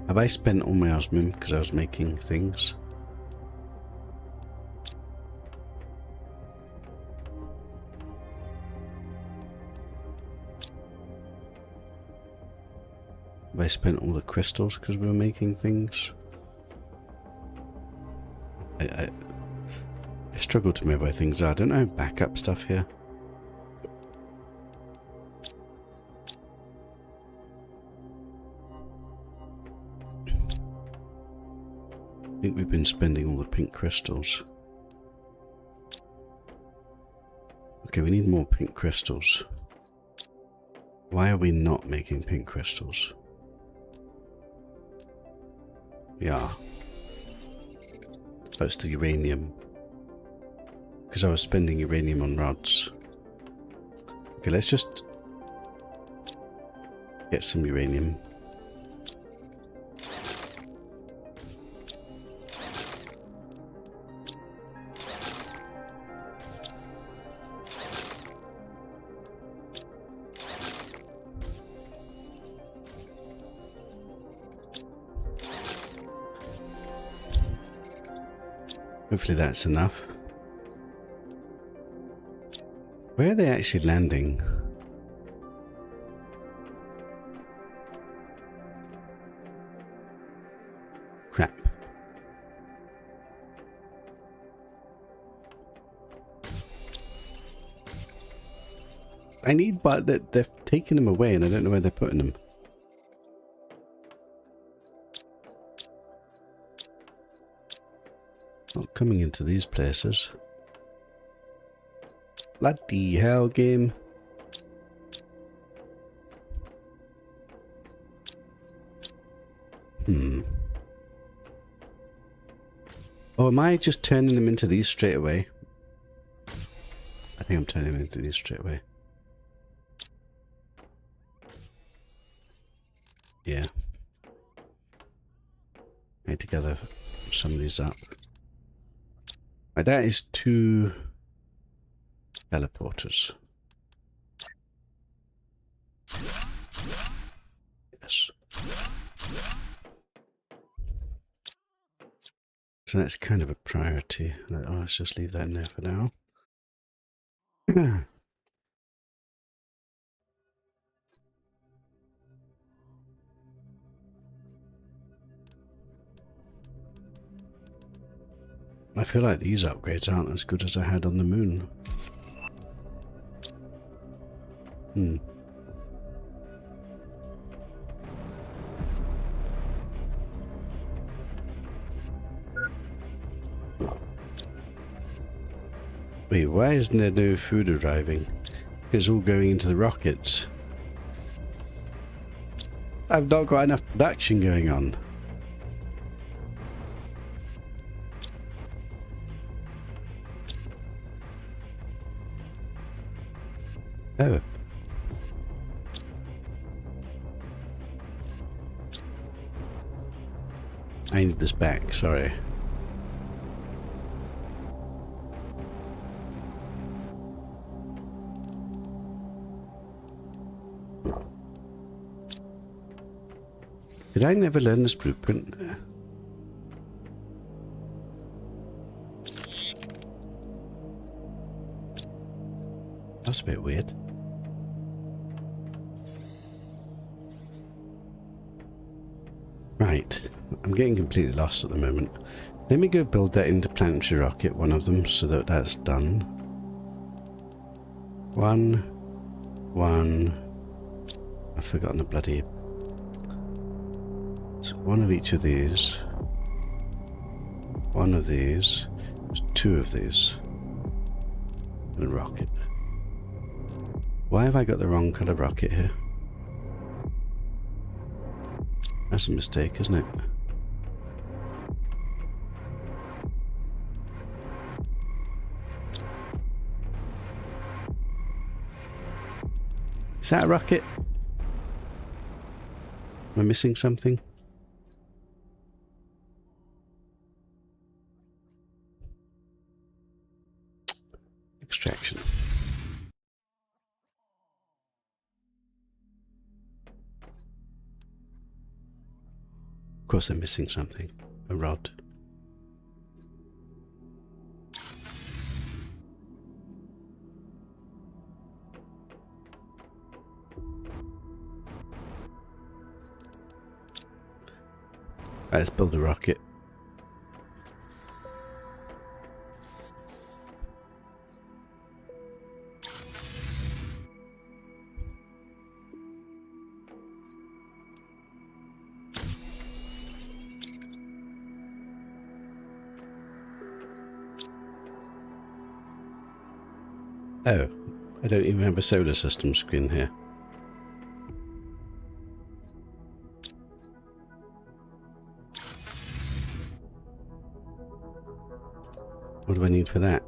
Have I spent all my osmium because I was making things? Have I spent all the crystals because we were making things? I struggle to remember where things are. I don't know backup stuff here. I think we've been spending all the pink crystals. Okay, we need more pink crystals. Why are we not making pink crystals? Yeah. That's the uranium. Because I was spending uranium on rods. Okay, let's just get some uranium. Hopefully that's enough. Where are they actually landing? Crap. I need, but they're taking them away and I don't know where they're putting them. Not coming into these places. Bloody hell, game. Oh, am I just turning them into these straight away? I think I'm turning them into these straight away. Yeah. I need to gather some of these up. Right, that is 2 teleporters. Yes. So that's kind of a priority. Oh, let's just leave that in there for now. I feel like these upgrades aren't as good as I had on the moon. Wait, why isn't there no food arriving? is all going into the rockets. I've not got enough production going on. Oh. I need this back, sorry. Did I never learn this blueprint? That's a bit weird. Right, I'm getting completely lost at the moment. Let me go build that interplanetary rocket, one of them, so that that's done. One. I've forgotten the bloody... So one of each of these. One of these. There's two of these. And a rocket. Why have I got the wrong colour rocket here? That's a mistake, isn't it? Is that a rocket? Am I missing something? Extraction. Of course I'm missing something. A rod. Right, let's build a rocket. Oh, I don't even have a solar system screen here. What do I need for that?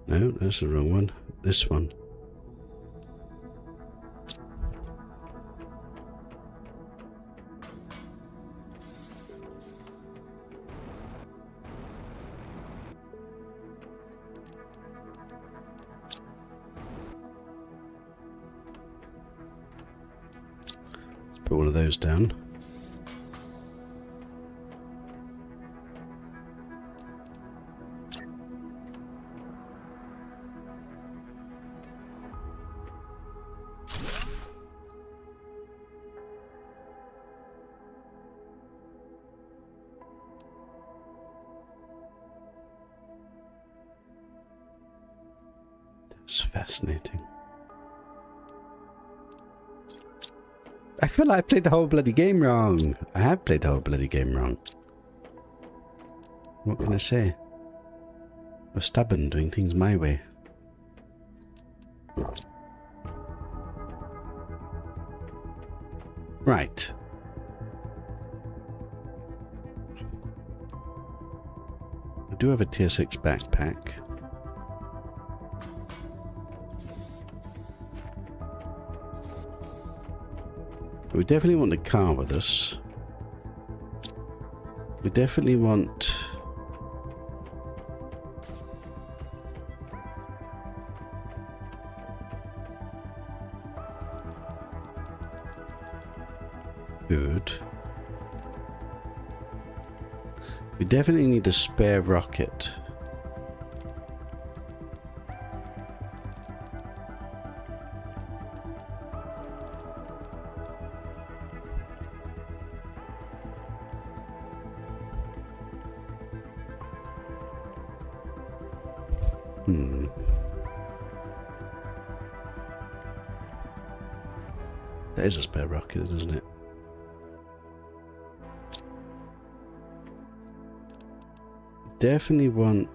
No, that's the wrong one. This one. Let's put one of those down. That's fascinating. I feel like I played the whole bloody game wrong. I have played the whole bloody game wrong. What can I say? I'm stubborn, doing things my way. Right. I do have a tier 6 backpack. We definitely want the car with us. We definitely want... food. We definitely need a spare rocket. That is a spare rocket, isn't it? Definitely want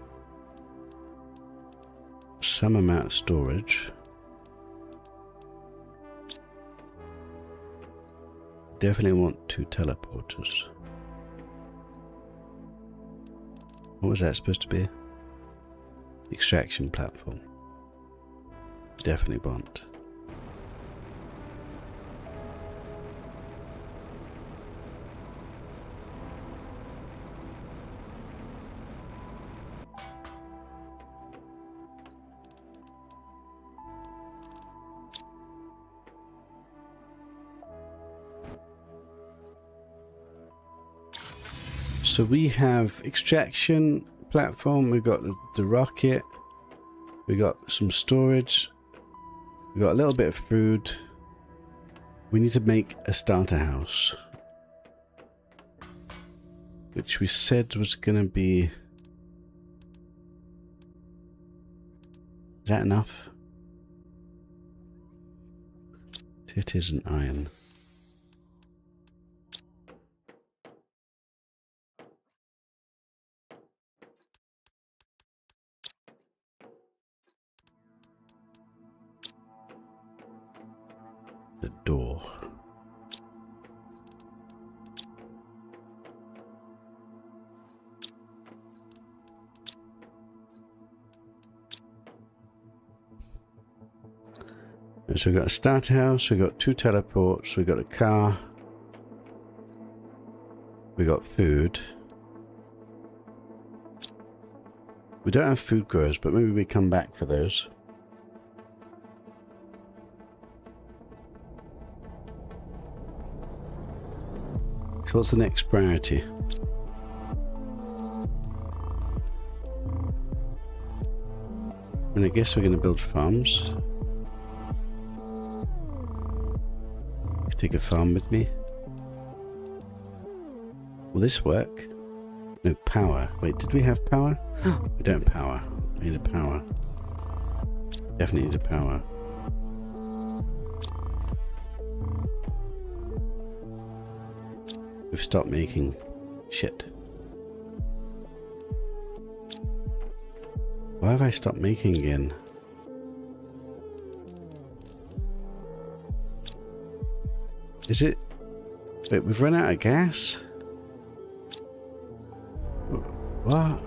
some amount of storage. Definitely want 2 teleporters. What was that supposed to be? Extraction platform. Definitely want. So we have extraction platform, we've got the rocket, we got some storage, we got a little bit of food. We need to make a starter house, which we said was going to be... Is that enough? It isn't iron. The door. So we've got a starter house, we've got 2 teleports, we've got a car, we got food. We don't have food growers, but maybe we come back for those. So what's the next priority? And I guess we're going to build farms. Take a farm with me. Will this work? No, power. Wait, did we have power? We don't have power. We need a power. Definitely need a power. We've stopped making shit. Why have I stopped making again? Is it... Wait, we've run out of gas? What?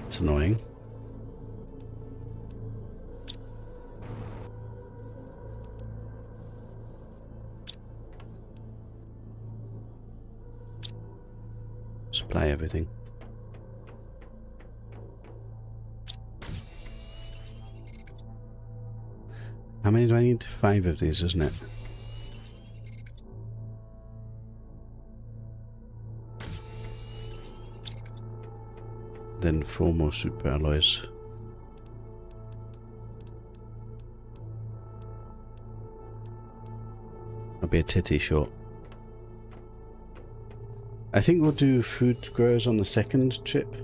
It's annoying. Supply everything. How many do I need? 5 of these, isn't it? Then 4 more super alloys. I'll be a titty short. I think we'll do food growers on the second trip.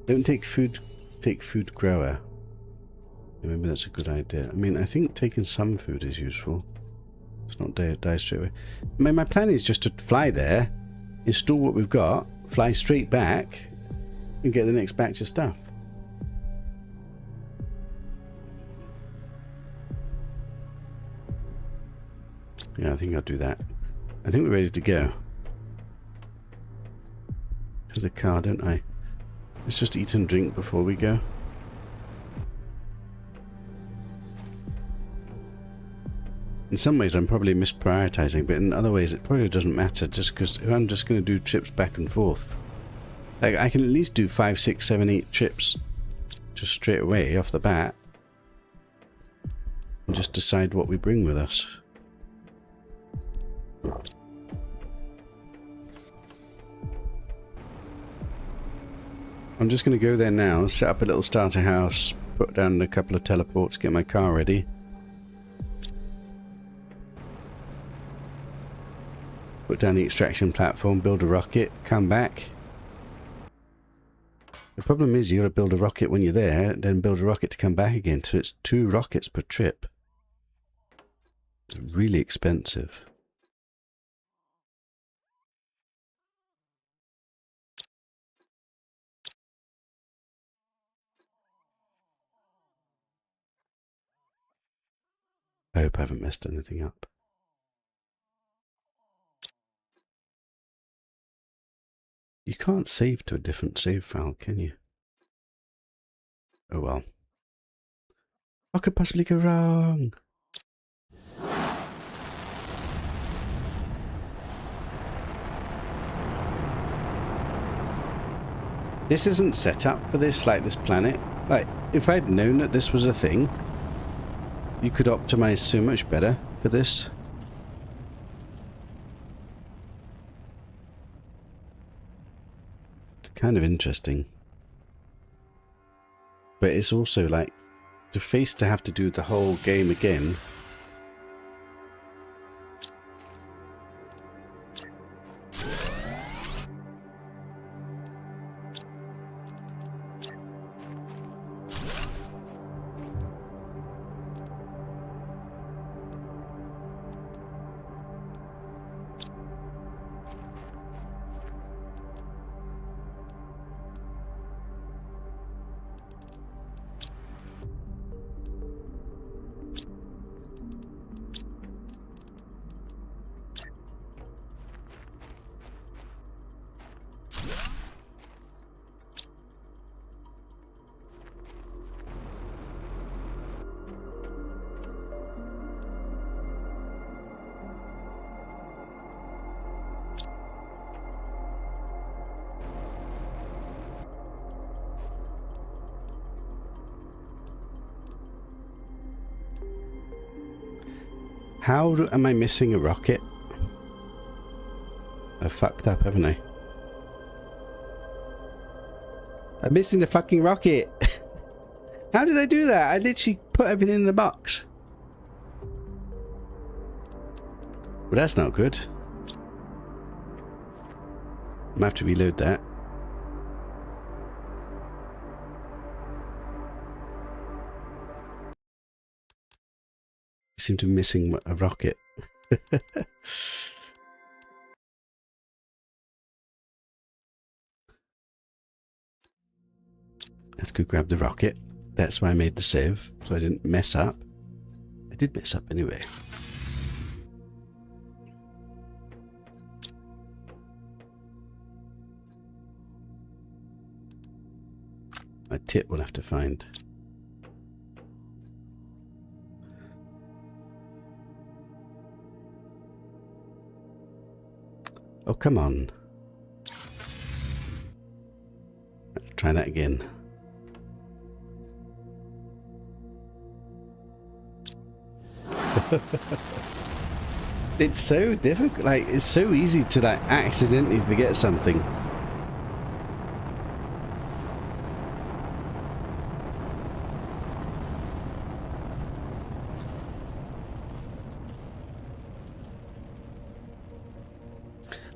Don't take food grower. Maybe that's a good idea. I mean, I think taking some food is useful. It's not die straight away. I mean, my plan is just to fly there, install what we've got, fly straight back, and get the next batch of stuff. Yeah, I think I'll do that. I think we're ready to go. To the car, don't I? Let's just eat and drink before we go. In some ways I'm probably misprioritizing, but in other ways it probably doesn't matter, just because I'm just going to do trips back and forth. Like, I can at least do 5, 6, 7, 8 trips just straight away off the bat. And just decide what we bring with us. I'm just going to go there now, set up a little starter house, put down a couple of teleports, get my car ready. Put down the extraction platform, build a rocket, come back. The problem is you got to build a rocket when you're there, then build a rocket to come back again, so it's 2 rockets per trip. Really expensive. I hope I haven't messed anything up. You can't save to a different save file, can you? Oh well. What could possibly go wrong? This isn't set up for this, like this planet. Like, if I'd known that this was a thing, you could optimize so much better for this. It's kind of interesting. But it's also like, to face to have to do the whole game again. How am I missing a rocket? I've fucked up, haven't I? I'm missing the fucking rocket. How did I do that? I literally put everything in the box. Well, that's not good. I'm gonna have to reload that. You seem to be missing a rocket. Let's go grab the rocket. That's why I made the save, so I didn't mess up. I did mess up anyway. My tip we'll have to find. Oh, come on. Let's try that again. It's so difficult. Like, it's so easy to like accidentally forget something.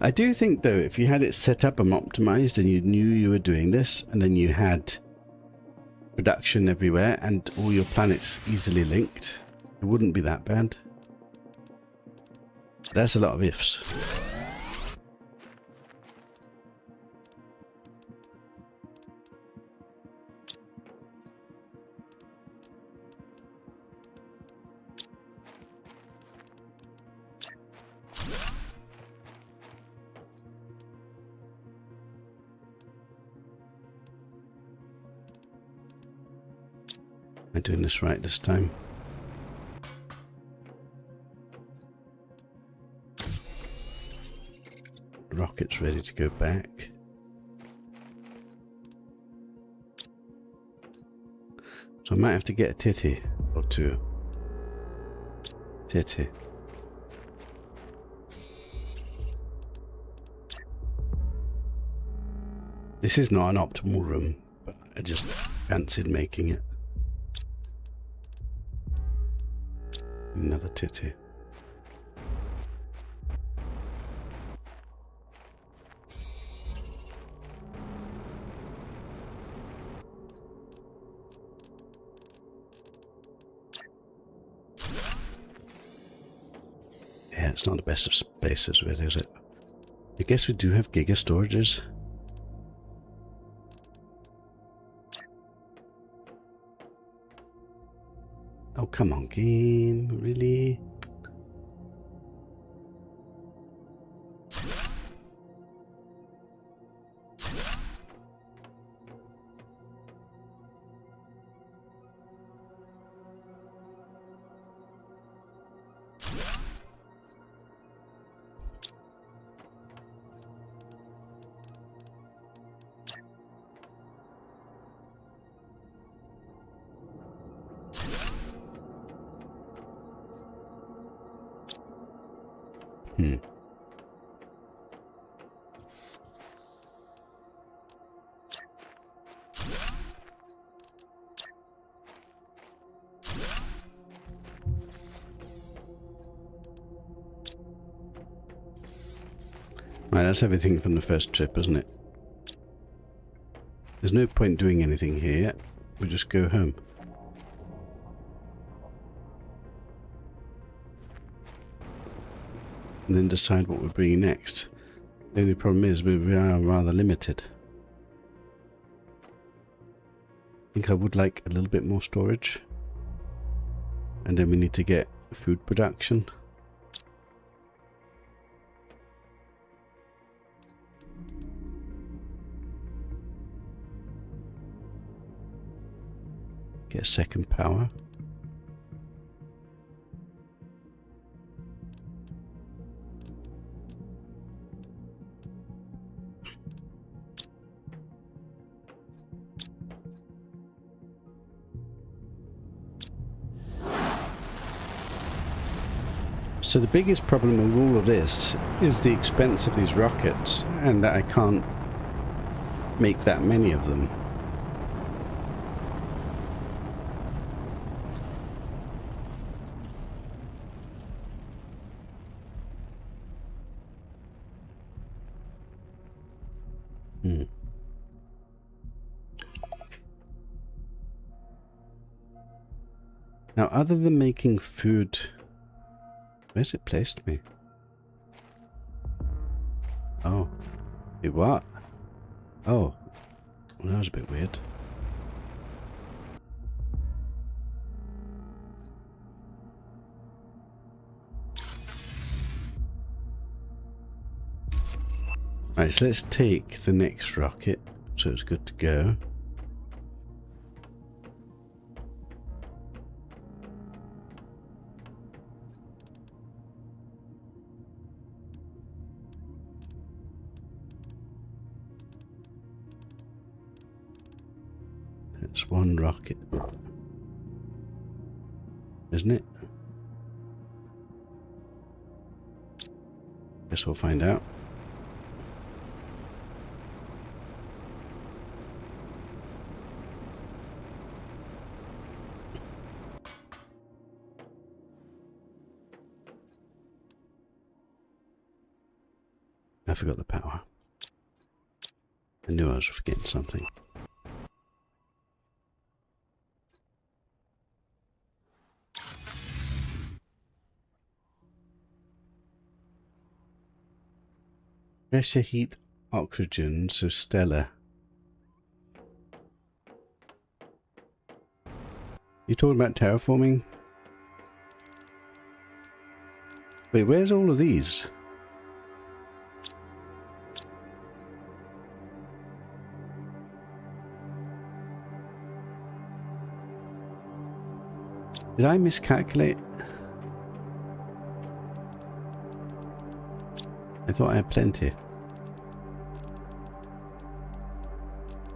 I do think though, if you had it set up and optimized and you knew you were doing this, and then you had production everywhere and all your planets easily linked, it wouldn't be that bad. That's a lot of ifs. Am I doing this right this time? Rocket's ready to go back. So I might have to get a titty or two. Titty. This is not an optimal room, but I just fancied making it. Another titty. Yeah, it's not the best of spaces, really, is it? I guess we do have giga storages. Oh, come on, game. Really? Right, that's everything from the first trip, isn't it? There's no point doing anything here yet. We'll just go home. And then decide what we're bringing next. The only problem is we are rather limited. I think I would like a little bit more storage. And then we need to get food production. Get a second power. So the biggest problem with all of this is the expense of these rockets, and that I can't make that many of them. Now, other than making food, where's it placed me? Oh, it what? Oh, well, that was a bit weird. Right, so let's take the next rocket, so it's good to go. It's one rocket, isn't it? Guess we'll find out. I forgot the power. I knew I was forgetting something. Pressure, heat, oxygen, so stellar. You talking about terraforming? Wait, where's all of these? Did I miscalculate? I thought I had plenty.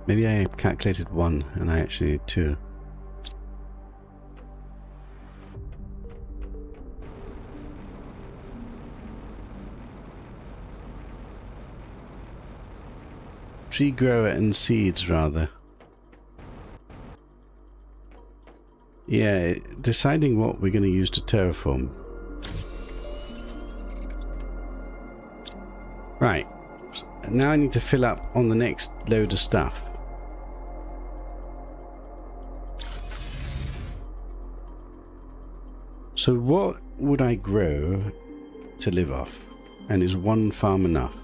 Maybe I calculated one and I actually need two. Tree grower and seeds, rather. Yeah, deciding what we're going to use to terraform. Right, now I need to fill up on the next load of stuff. So what would I grow to live off? And is one farm enough?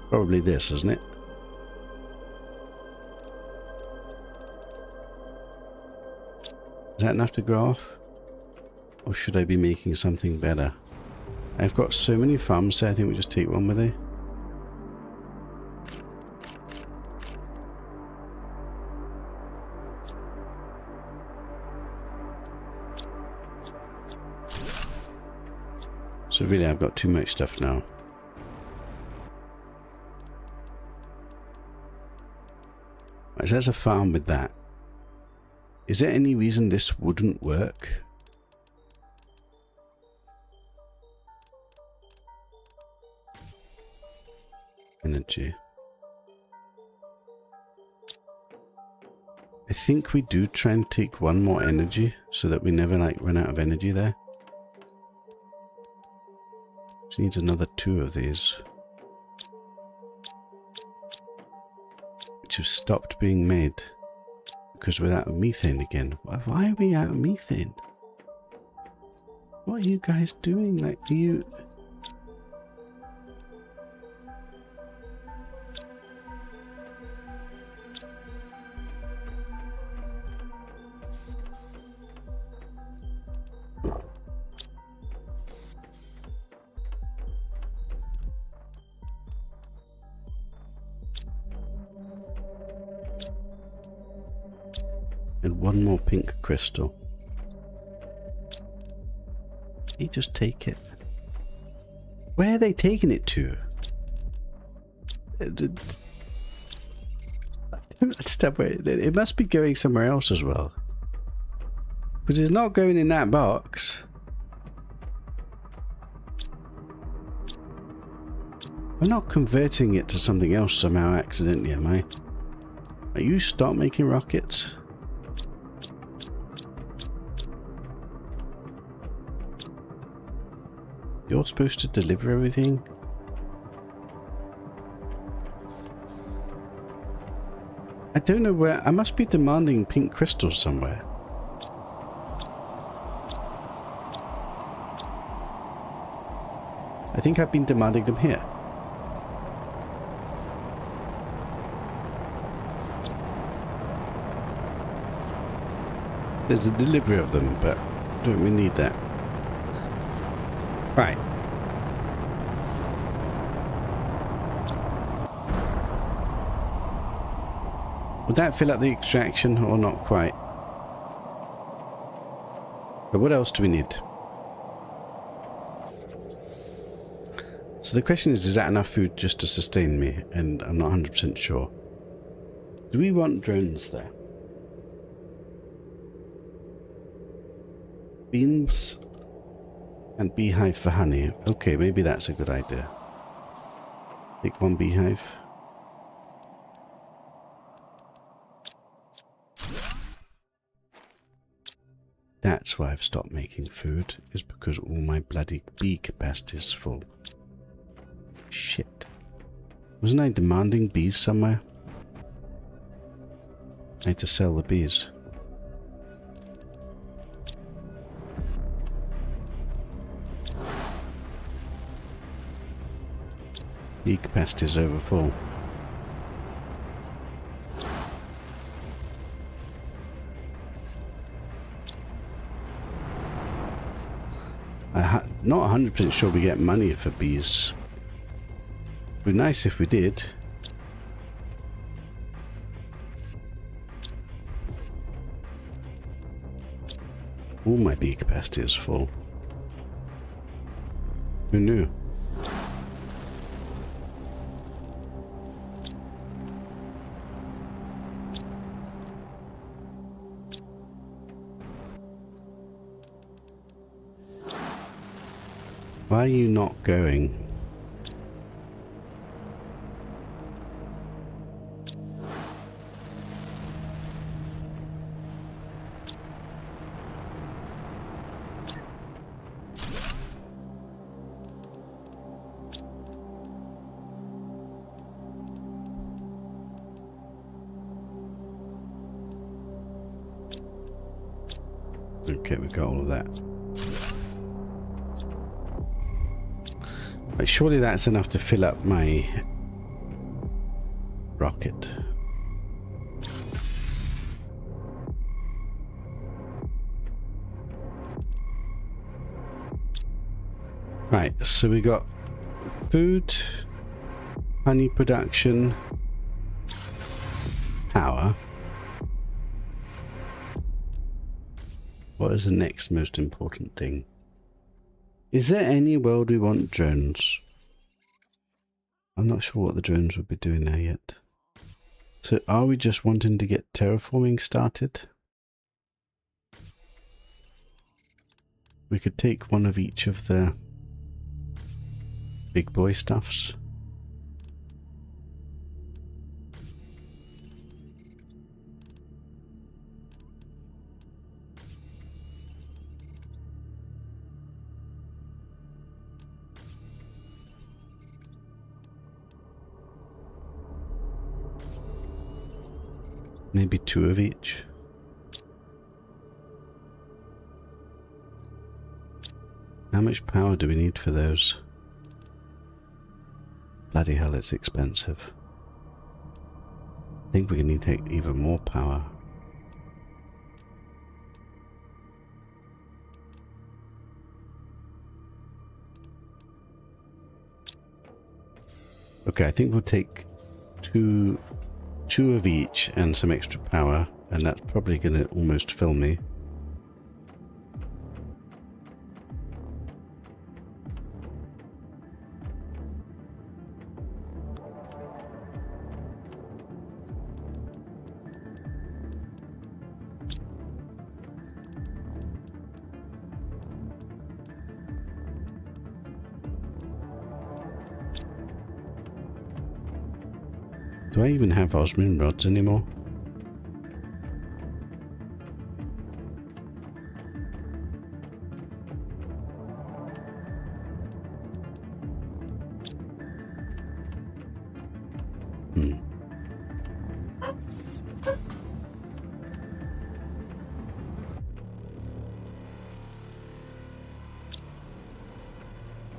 Probably this, isn't it? Is that enough to grow off? Or should I be making something better? I've got so many farms, so I think we just take one with it. So really, I've got too much stuff now. Right, so there's a farm with that. Is there any reason this wouldn't work? Energy. I think we do try and take one more energy so that we never like run out of energy there. She needs another 2 of these, which have stopped being made because we're out of methane again. Why are we out of methane? What are you guys doing? Like, are you... And one more pink crystal. You just take it. Where are they taking it to? I don't understand where it must be going somewhere else as well. Because it's not going in that box. I'm not converting it to something else somehow accidentally, am I? Are you stop making rockets? You're supposed to deliver everything? I don't know where... I must be demanding pink crystals somewhere. I think I've been demanding them here. There's a delivery of them, but don't we need that? Right. Would that fill up the extraction or not quite? But what else do we need? So the question is that enough food just to sustain me? And I'm not 100% sure. Do we want drones there? Beans and beehive for honey. Okay, maybe that's a good idea. Take one beehive. That's why I've stopped making food, is because all my bloody bee capacity is full. Shit. Wasn't I demanding bees somewhere? I had to sell the bees. Bee capacity is over full. Not 100% sure we get money for bees. It would be nice if we did. All my bee capacity is full. Who knew? Why are you not going? Okay, we got all of that. But surely that's enough to fill up my rocket. Right, so we got food, honey production, power. What is the next most important thing? Is there any world we want drones? I'm not sure what the drones would be doing there yet. So are we just wanting to get terraforming started? We could take one of each of the big boy stuffs. Maybe two of each. How much power do we need for those? Bloody hell, it's expensive. I think we're going to need even more power. Okay, I think we'll take two of each and some extra power, and that's probably going to almost fill me. Do I even have osmium rods anymore?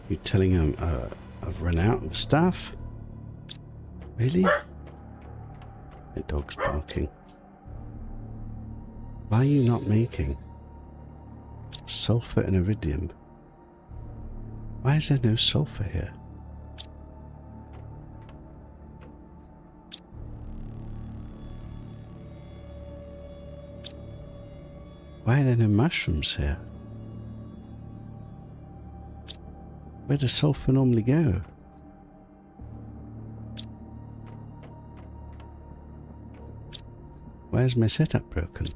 You're telling him I've run out of stuff? Really? The dog's barking. Why are you not making sulfur and iridium? Why is there no sulfur here? Why are there no mushrooms here? Where does sulfur normally go? Why is my setup broken?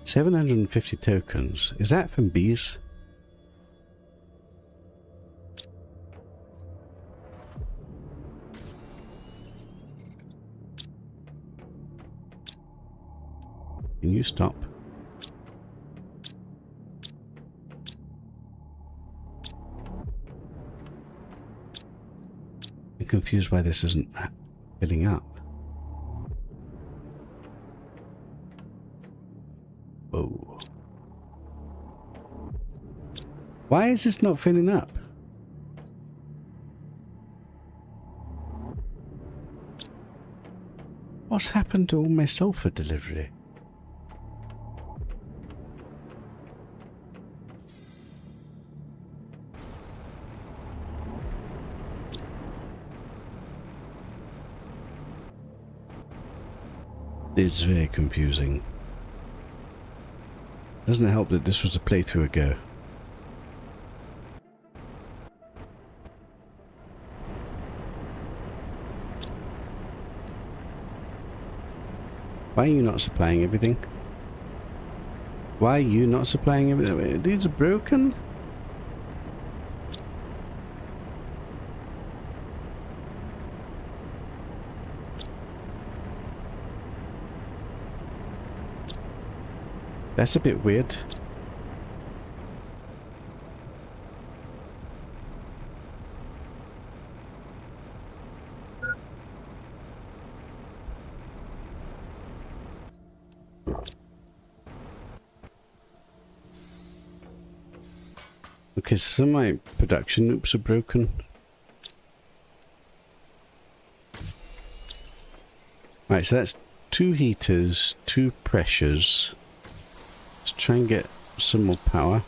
$750 tokens. Is that from bees? Can you stop? I'm confused why this isn't filling up. Whoa. Why is this not filling up? What's happened to all my sulfur delivery? It's very confusing. Doesn't it help that this was a playthrough ago? Why are you not supplying everything? Why are you not supplying everything? These are broken? That's a bit weird. Okay, so some of my production loops are broken. Right, so that's 2 heaters, 2 pressures. Let's try and get some more power.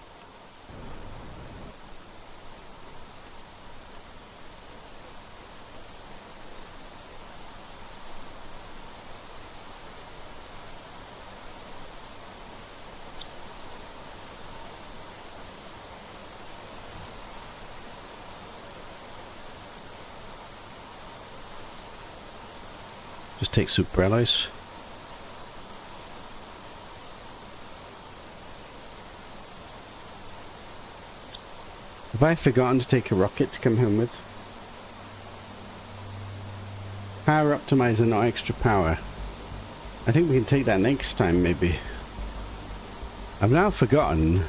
Just take super alloys. Have I forgotten to take a rocket to come home with? Power optimizer, not extra power. I think we can take that next time, maybe. I've now forgotten.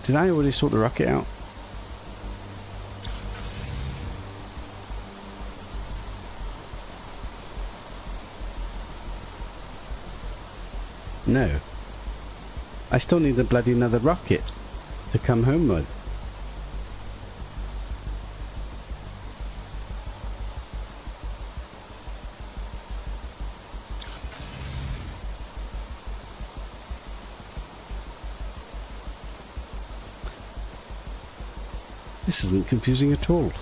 Did I already sort the rocket out? No. I still need a bloody another rocket to come home with. This isn't confusing at all.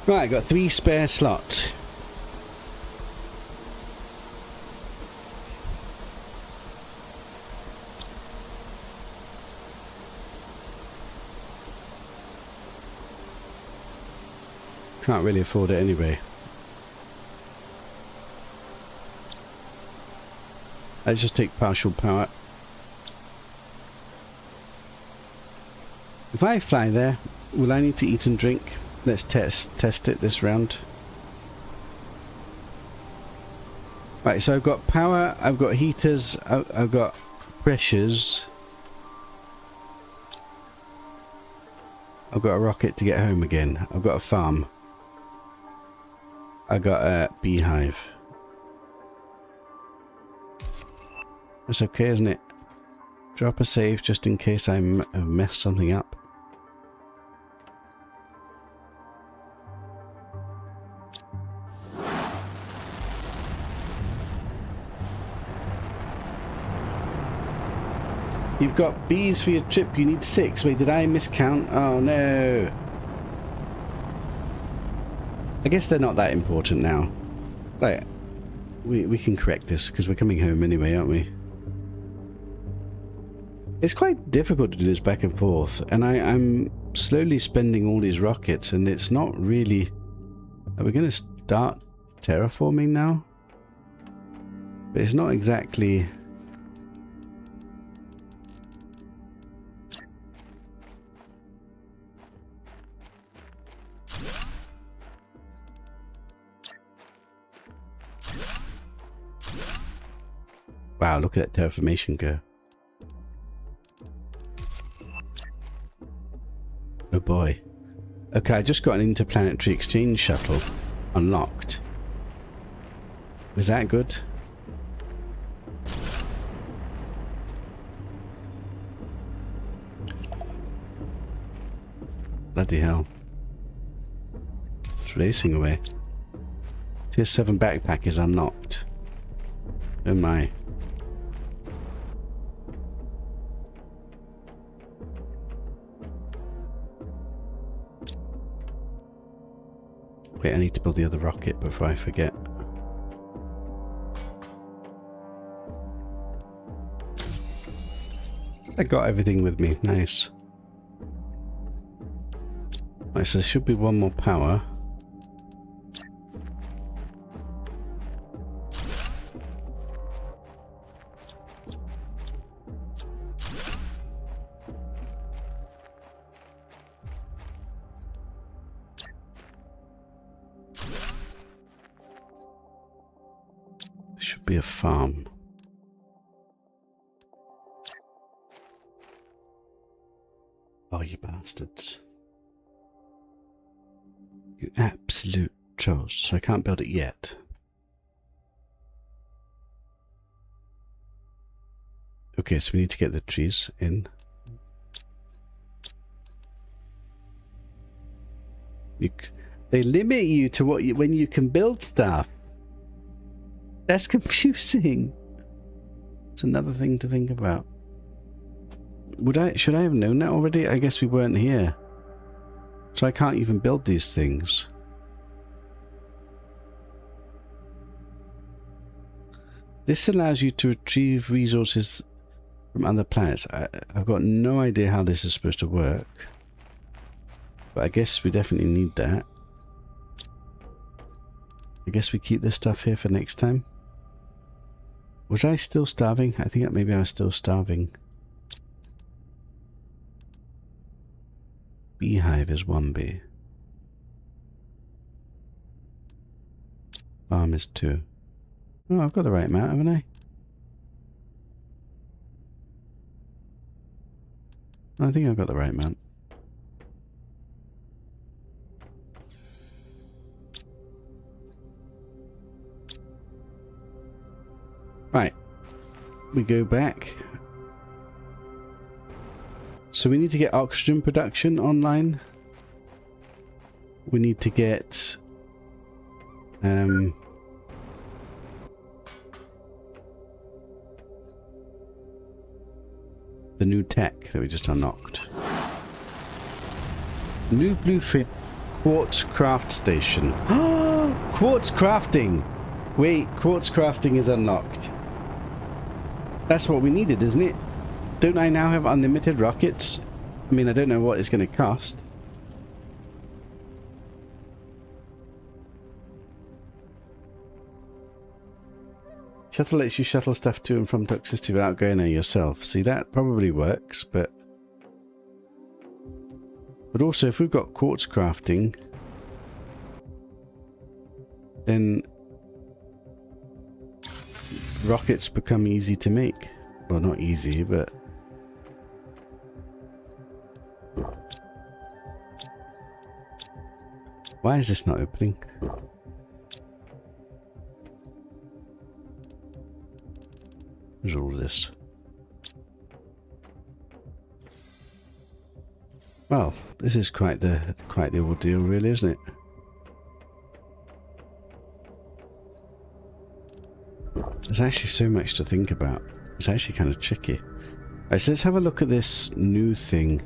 Right, I got 3 spare slots. Can't really afford it anyway. Let's just take partial power. If I fly there, will I need to eat and drink? Let's test it this round. Right, so I've got power, I've got heaters, I've got pressures. I've got a rocket to get home again. I've got a farm. I got a beehive. That's okay, isn't it? Drop a save just in case I mess something up. You've got bees for your trip. You need 6. Wait, did I miscount? Oh no. I guess they're not that important now. Like, we can correct this because we're coming home anyway, aren't we? It's quite difficult to do this back and forth, and I'm slowly spending all these rockets, and it's not really... Are we going to start terraforming now? But it's not exactly... Wow, look at that terraformation go. Oh boy. Okay, I just got an interplanetary exchange shuttle unlocked. Was that good? Bloody hell. It's racing away. Tier 7 backpack is unlocked. Oh my. Wait, I need to build the other rocket before I forget. I got everything with me. Nice. Right, so there should be one more power. Should be a farm. Oh, you bastards. You absolute trolls. So I can't build it yet. Okay, so we need to get the trees in. They limit you to what when you can build stuff. That's confusing. It's another thing to think about. Should I have known that already? I guess we weren't here. So I can't even build these things. This allows you to retrieve resources from other planets. I've got no idea how this is supposed to work. But I guess we definitely need that. I guess we keep this stuff here for next time. Was I still starving? I think that maybe I was still starving. Beehive is 1 bee. Farm is 2. Oh, I've got the right amount, haven't I? I think I've got the right amount. Right. We go back. So we need to get oxygen production online. We need to get the new tech that we just unlocked. New blueprint, quartz craft station. Quartz crafting! Wait, quartz crafting is unlocked. That's what we needed, isn't it? Don't I now have unlimited rockets? I mean, I don't know what it's going to cost. Shuttle lets you shuttle stuff to and from Toxicity without going there yourself. See, that probably works, but also if we've got quartz crafting, then rockets become easy to make. Well, not easy, but why is this not opening? What's all this? Well, this is quite the ordeal, really, isn't it? There's actually so much to think about. It's actually kind of tricky. Right, so let's have a look at this new thing.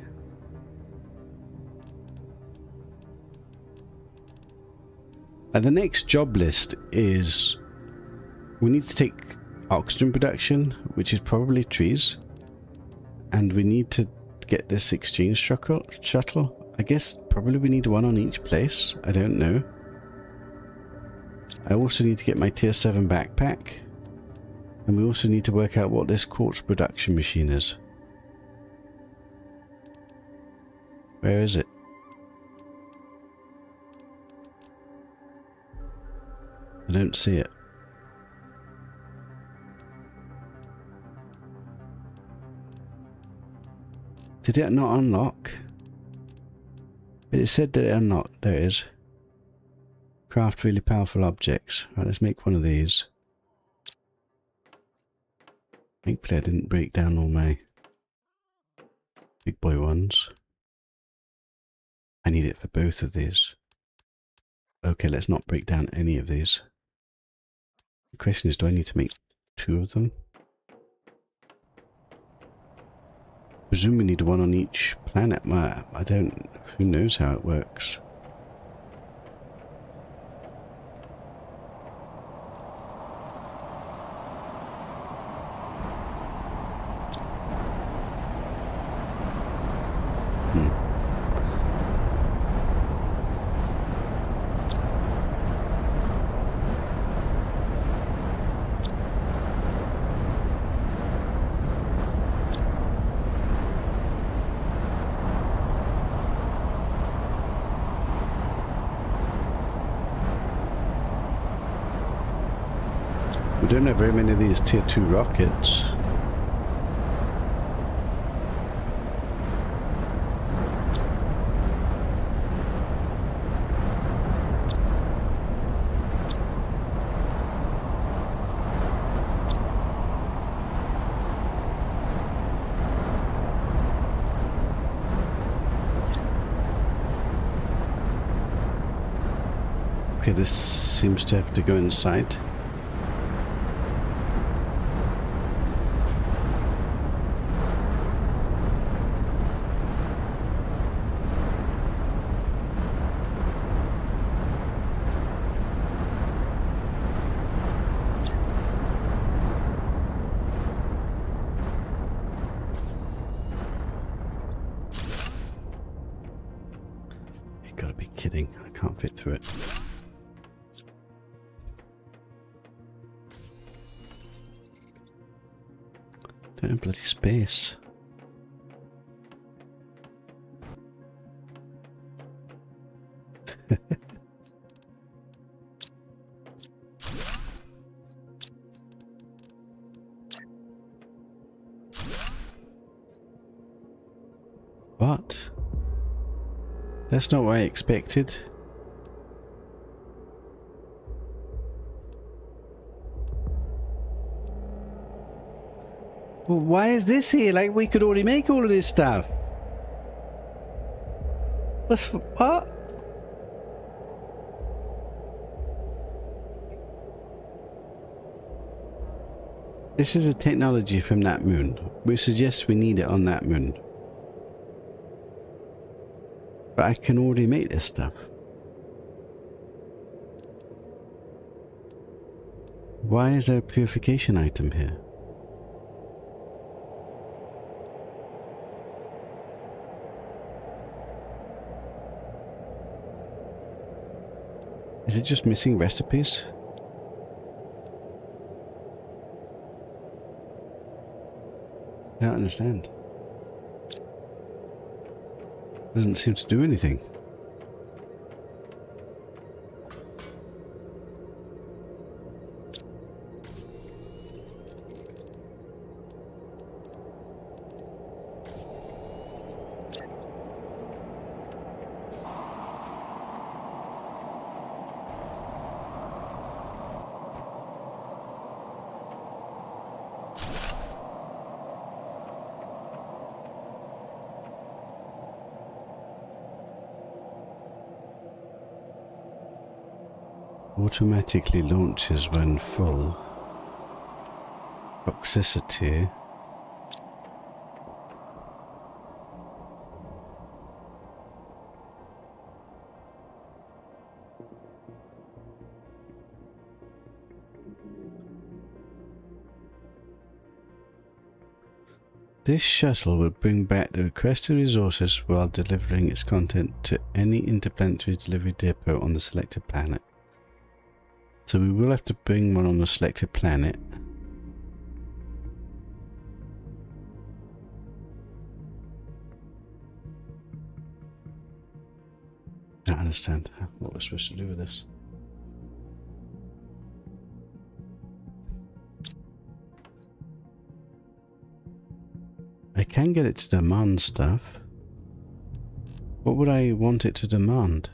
The next job list is we need to take oxygen production, which is probably trees, and we need to get this exchange shuttle. I guess probably we need one on each place. I don't know. I also need to get my tier 7 backpack, and we also need to work out what this quartz production machine is. Where is it? I don't see it. Did it not unlock? But it said that it unlocked. There it is. Craft really powerful objects. Right, let's make one of these. Thankfully I didn't break down all my big boy ones. I need it for both of these. Okay, let's not break down any of these. The question is, do I need to make 2 of them? Presume we need one on each planet. I don't... Who knows how it works? We don't have very many of these tier 2 rockets. Okay, this seems to have to go inside. You gotta be kidding, I can't fit through it. Don't have bloody space. What? That's not what I expected. Well, why is this here? Like, we could already make all of this stuff. What? This is a technology from that moon. We suggest we need it on that moon. But I can already make this stuff. Why is there a purification item here? Is it just missing recipes? I don't understand. Doesn't seem to do anything. Automatically launches when full. Toxicity. This shuttle will bring back the requested resources while delivering its content to any interplanetary delivery depot on the selected planet. So we will have to bring one on the selected planet. I don't understand what we're supposed to do with this. I can get it to demand stuff. What would I want it to demand?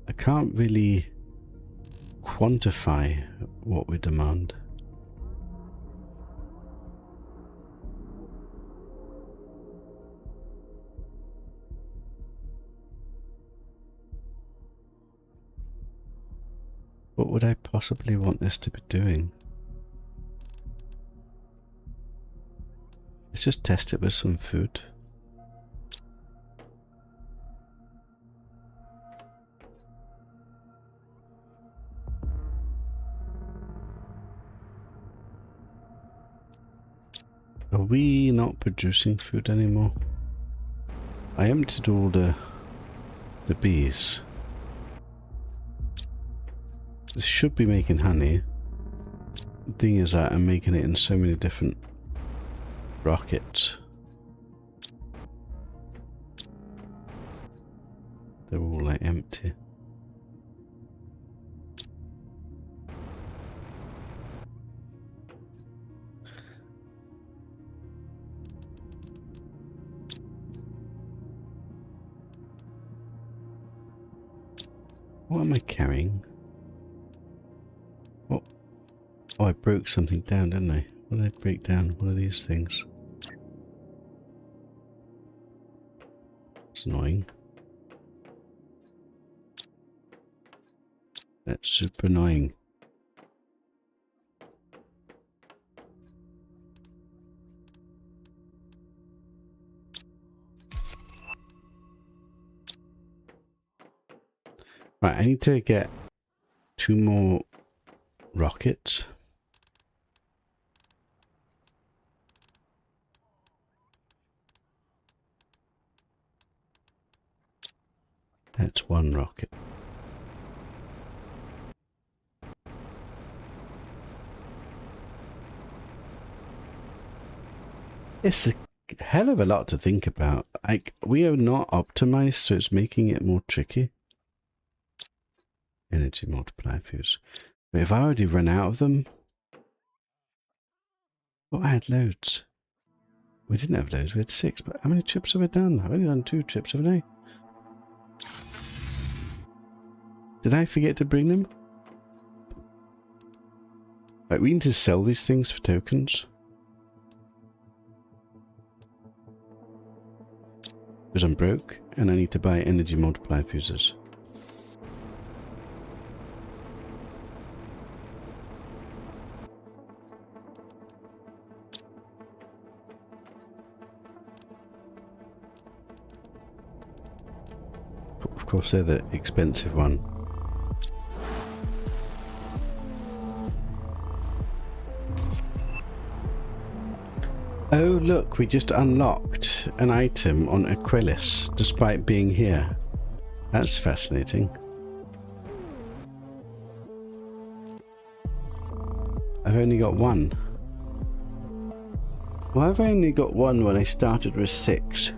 I can't really quantify what we demand. What would I possibly want this to be doing? Let's just test it with some food. Are we not producing food anymore? I emptied all the bees. This should be making honey. The thing is that I'm making it in so many different rockets. They're all like empty. What am I carrying? What? Oh, I broke something down, didn't I? What did I break down? One of these things. It's annoying. That's super annoying. Right, I need to get 2 more rockets. That's 1 rocket. It's a hell of a lot to think about. Like, we are not optimized, so it's making it more tricky. Energy multiplier fuse. But if I already run out of them... Well, I had loads. We didn't have loads, we had 6, but how many trips have I done? I've only done 2 trips, haven't I? Did I forget to bring them? Right, we need to sell these things for tokens. Because I'm broke, and I need to buy energy multiplier fuses. Of course, they're the expensive one. Oh look, we just unlocked an item on Aquelis despite being here. That's fascinating. I've only got 1. Why have I only got 1 when I started with 6?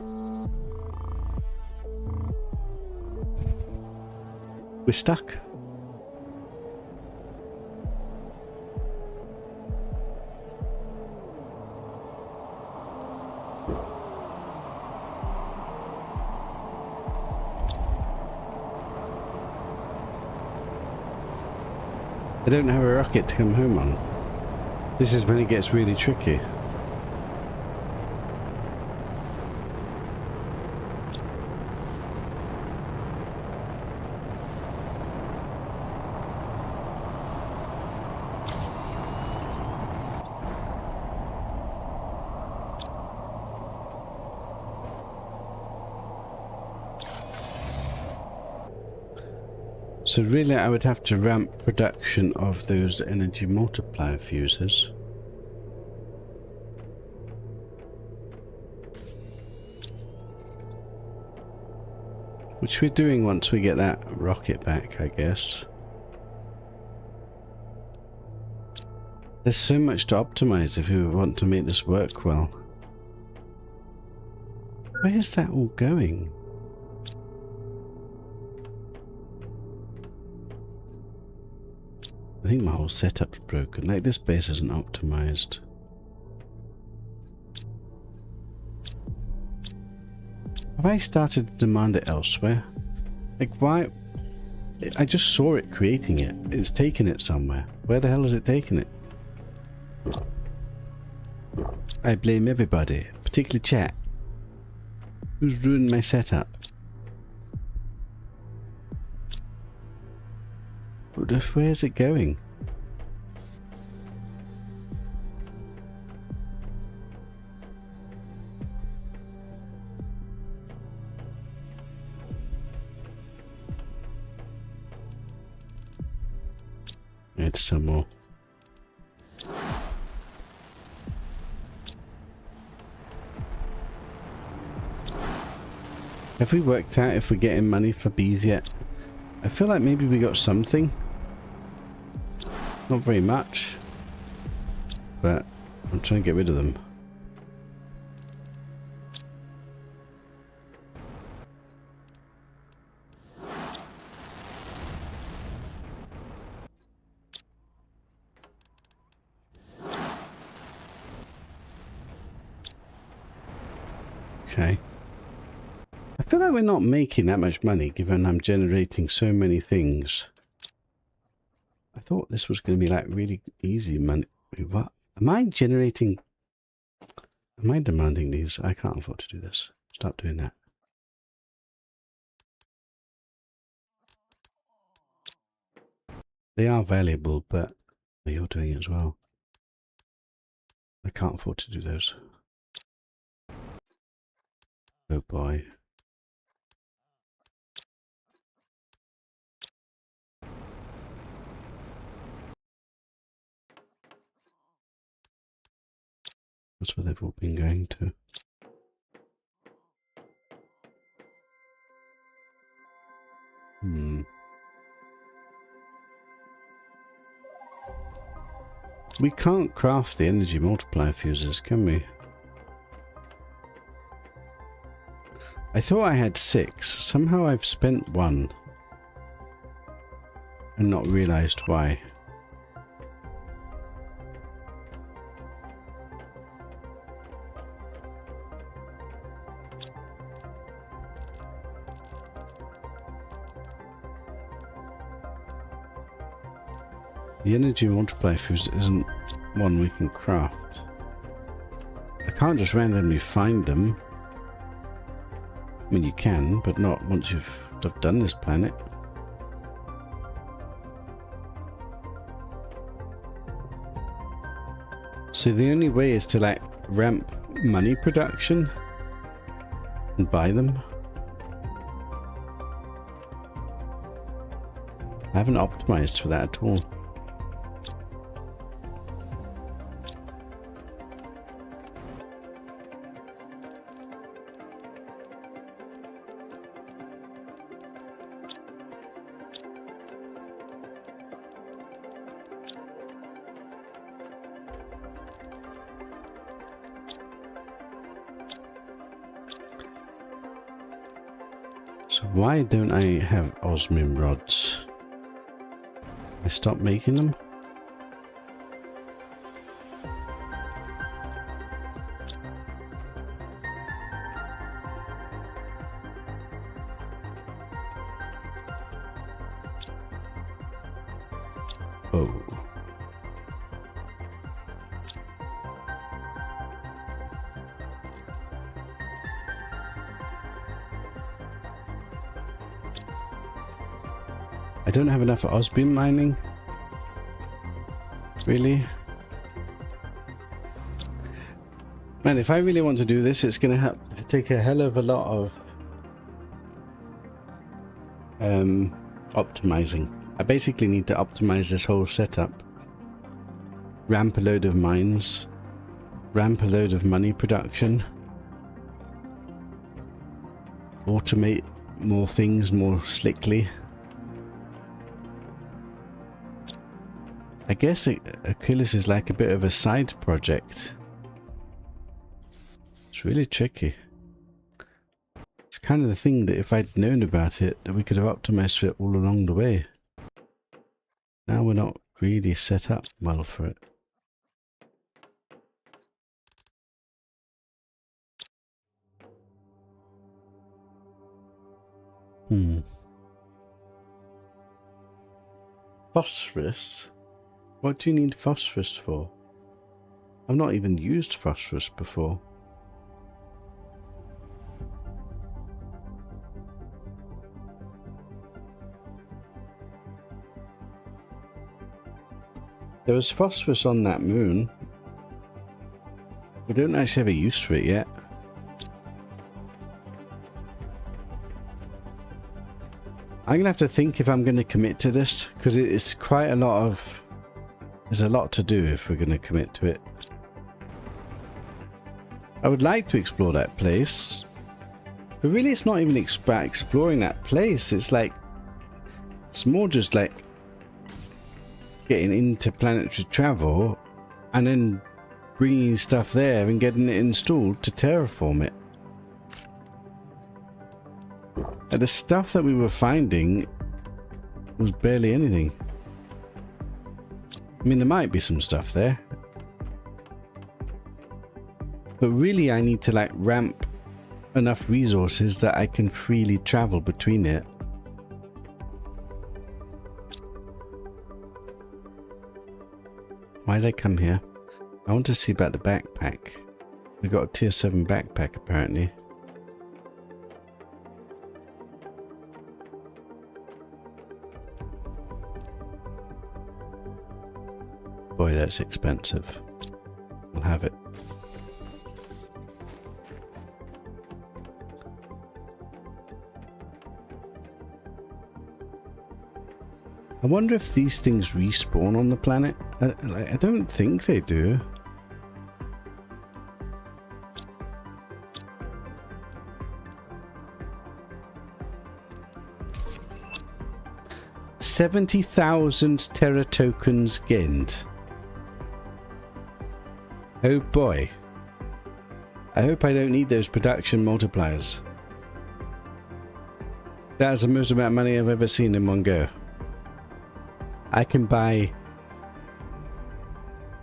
We're stuck. I don't have a rocket to come home on. This is when it gets really tricky. So really I would have to ramp production of those energy multiplier fuses. Which we're doing once we get that rocket back, I guess. There's so much to optimize if we want to make this work well. Where's that all going? I think my whole setup's broken. Like, this base isn't optimized. Have I started to demand it elsewhere? Like, why? I just saw it creating it. It's taken it somewhere. Where the hell is it taking it? I blame everybody, particularly chat. Who's ruined my setup? Where is it going? Add some more. Have we worked out if we're getting money for bees yet? I feel like maybe we got something. Not very much. But I'm trying to get rid of them. I feel like we're not making that much money given I'm generating so many things. I thought this was going to be like really easy money. Wait, what? Am I generating? Am I demanding these? I can't afford to do this. Stop doing that. They are valuable, but you're doing it as well. I can't afford to do those. Oh boy. That's where they've all been going to. We can't craft the energy multiplier fuses, can we? I thought I had 6. Somehow I've spent 1. And not realized why. The energy multiplier fuse isn't one we can craft. I can't just randomly find them. I mean, you can, but not once you've done this planet. So the only way is to like ramp money production and buy them. I haven't optimized for that at all. So why don't I have osmium rods? I stopped making them? Oh. I don't have enough osmium mining. Really? Man, if I really want to do this, it's going to have to take a hell of a lot of optimizing. I basically need to optimize this whole setup. Ramp a load of mines. Ramp a load of money production. Automate more things more slickly. I guess Achilles is like a bit of a side project. It's really tricky. It's kind of the thing that if I'd known about it, that we could have optimized for it all along the way. Now we're not really set up well for it. Phosphorus? What do you need phosphorus for? I've not even used phosphorus before. There was phosphorus on that moon. We don't actually have a use for it yet. I'm gonna have to think if I'm gonna commit to this, because it's quite a lot of... There's a lot to do if we're gonna commit to it. I would like to explore that place, but really it's not even about exploring that place. It's like... It's more just like... getting into planetary travel and then bringing stuff there and getting it installed to terraform it. And the stuff that we were finding was barely anything. I mean, there might be some stuff there, but really I need to like ramp enough resources that I can freely travel between it. Why did I come here? I want to see about the backpack. We got a tier 7 backpack apparently. Boy, that's expensive. I'll have it. I wonder if these things respawn on the planet. I don't think they do. $70,000 Terra tokens gained. Oh boy. I hope I don't need those production multipliers. That is the most amount of money I've ever seen in one go. I can buy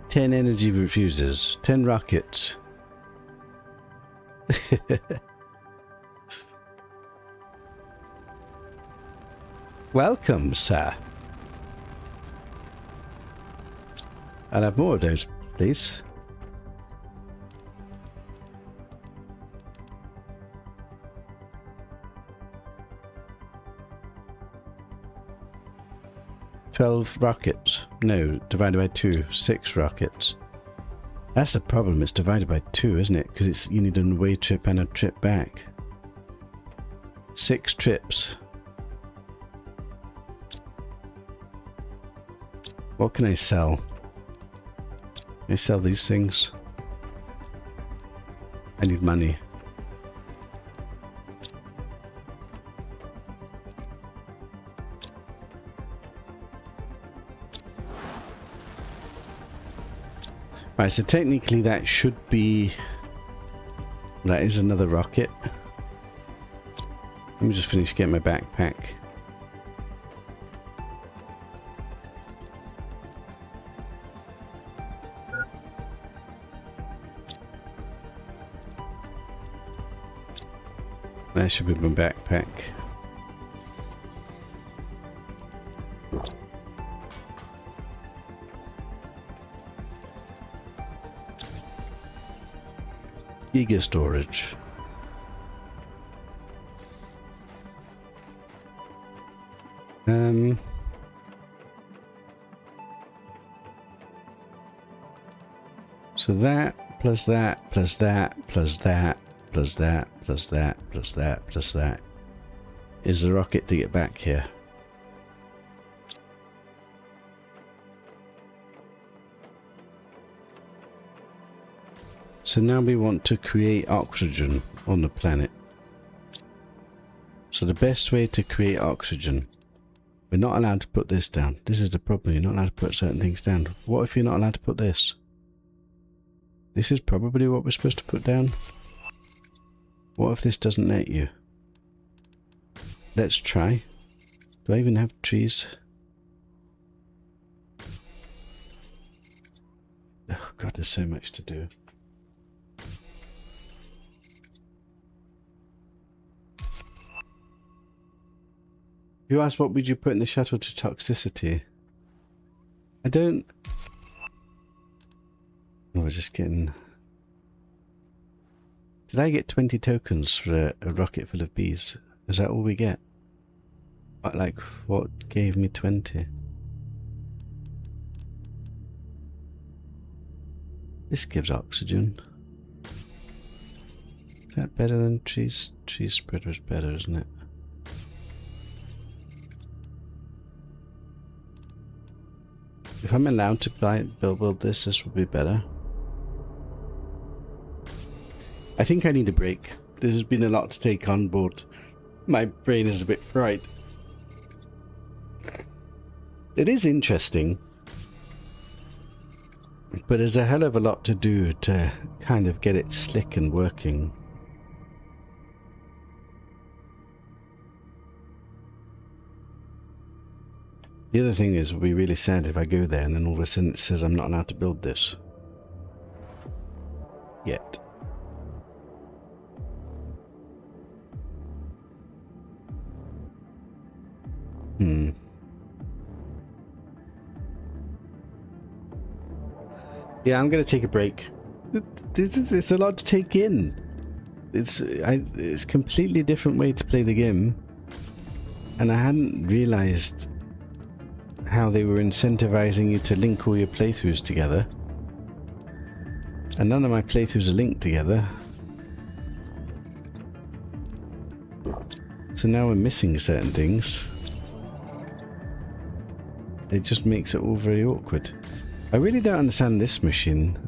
10 energy fusers, 10 rockets. Welcome, sir. I'll have more of those, please. $12 rockets. No, divided by 2. 6 rockets. That's the problem. It's divided by 2, isn't it? Because it's you need an away trip and a trip back. 6 trips. What can I sell? Can I sell these things? I need money. Right, so technically that should be... That is another rocket. Let me just finish getting my backpack. That should be my backpack. Giga storage. So that plus that plus that plus that plus that plus that plus that plus that is the rocket to get back here. So now we want to create oxygen on the planet. So the best way to create oxygen, we're not allowed to put this down. This is the problem, you're not allowed to put certain things down. What if you're not allowed to put this? This is probably what we're supposed to put down. What if this doesn't let you? Let's try. Do I even have trees? Oh god, there's so much to do. You asked what would you put in the shuttle to toxicity? I don't... Oh, we're just getting... Did I get 20 tokens for a rocket full of bees? Is that all we get? Like, what gave me 20? This gives oxygen. Is that better than trees? Tree spread was better, isn't it? If I'm allowed to build this, this would be better. I think I need a break. This has been a lot to take on board. My brain is a bit fried. It is interesting, but there's a hell of a lot to do to kind of get it slick and working. The other thing is, it'll be really sad if I go there and then all of a sudden it says I'm not allowed to build this. Yet. Yeah, I'm going to take a break. It's a lot to take in. It's a completely different way to play the game. And I hadn't realized how they were incentivizing you to link all your playthroughs together. And none of my playthroughs are linked together. So now we're missing certain things. It just makes it all very awkward. I really don't understand this machine.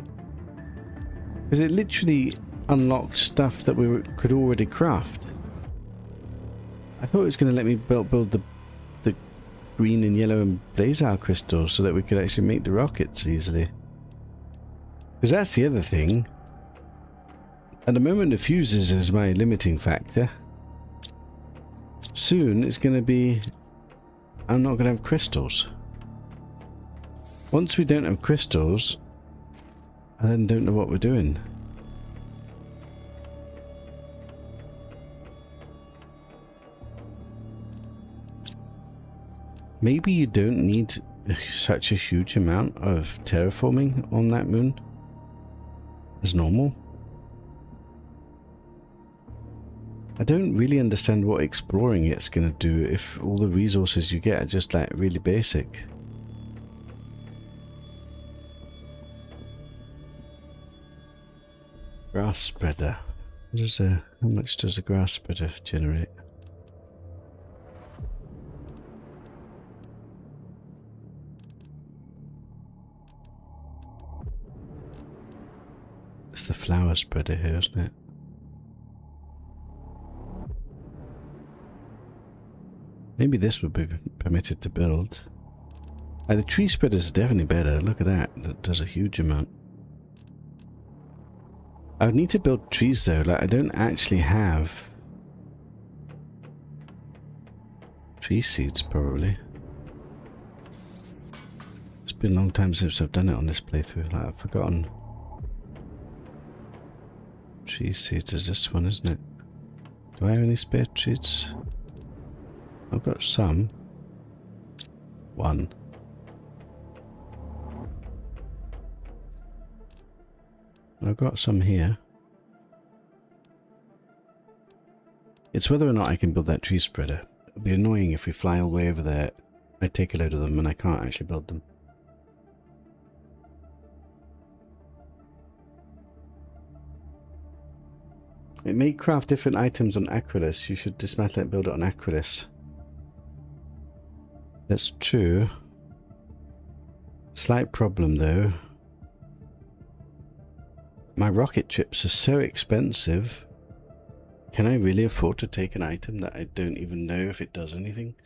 Because it literally unlocked stuff that we could already craft. I thought it was going to let me build the green and yellow and blazar crystals so that we could actually make the rockets easily. Because that's the other thing. At the moment the fuses is my limiting factor. Soon it's going to be... I'm not going to have crystals. Once we don't have crystals, I then don't know what we're doing. Maybe you don't need such a huge amount of terraforming on that moon as normal. I don't really understand what exploring it's going to do if all the resources you get are just like really basic. Grass spreader. How much does a grass spreader generate? It's the flower spreader here, isn't it? Maybe this would be permitted to build. The tree spreader is definitely better. Look at that. That does a huge amount. I would need to build trees though. Like, I don't actually have tree seeds probably. It's been a long time since I've done it on this playthrough. Like, I've forgotten. Tree seeds is this one, isn't it? Do I have any spare trees? I've got some. One. I've got some here. It's whether or not I can build that tree spreader. It'd be annoying if we fly all the way over there. I take a load of them and I can't actually build them. It may craft different items on Acrolis. You should dismantle it and build it on Acrolis. That's true. Slight problem though. My rocket chips are so expensive. Can I really afford to take an item that I don't even know if it does anything?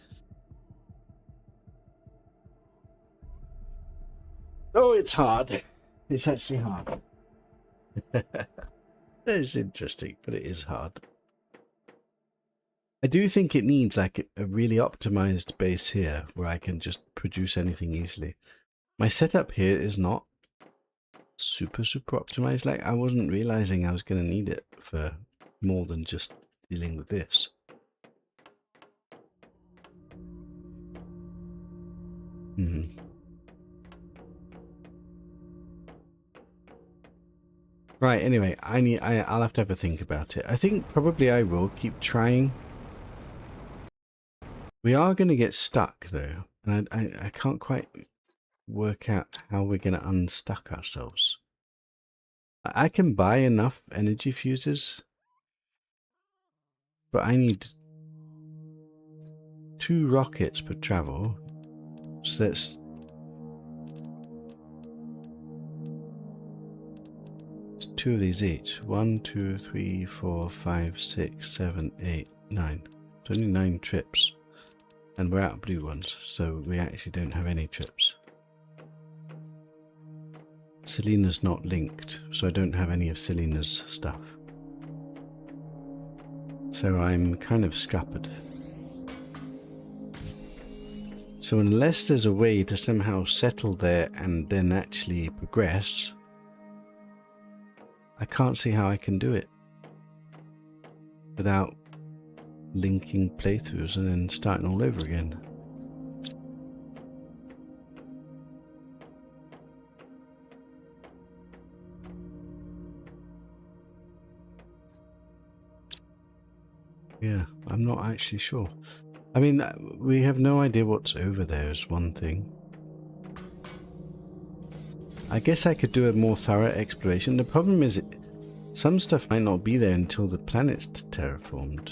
Oh, it's hard. It's actually hard. It's interesting, but it is hard. I do think it needs like a really optimized base here where I can just produce anything easily. My setup here is not super optimized. Like, I wasn't realizing I was going to need it for more than just dealing with this. Right, anyway, I'll have to have a think about it. I think probably I will keep trying. We are going to get stuck though, and I can't quite work out how we're going to unstuck ourselves. I can buy enough energy fuses, but I need 2 rockets per travel, so that's 2 of these each. 1, 2, 3, 4, 5, 6, 7, 8, 9. It's only 9 trips, and we're out of blue ones, so we actually don't have any trips. Selena's not linked, so I don't have any of Selena's stuff. So I'm kind of scuppered. So unless there's a way to somehow settle there and then actually progress, I can't see how I can do it without linking playthroughs and then starting all over again. Yeah, I'm not actually sure. I mean, we have no idea what's over there is one thing. I guess I could do a more thorough exploration. The problem is some stuff might not be there until the planet's terraformed.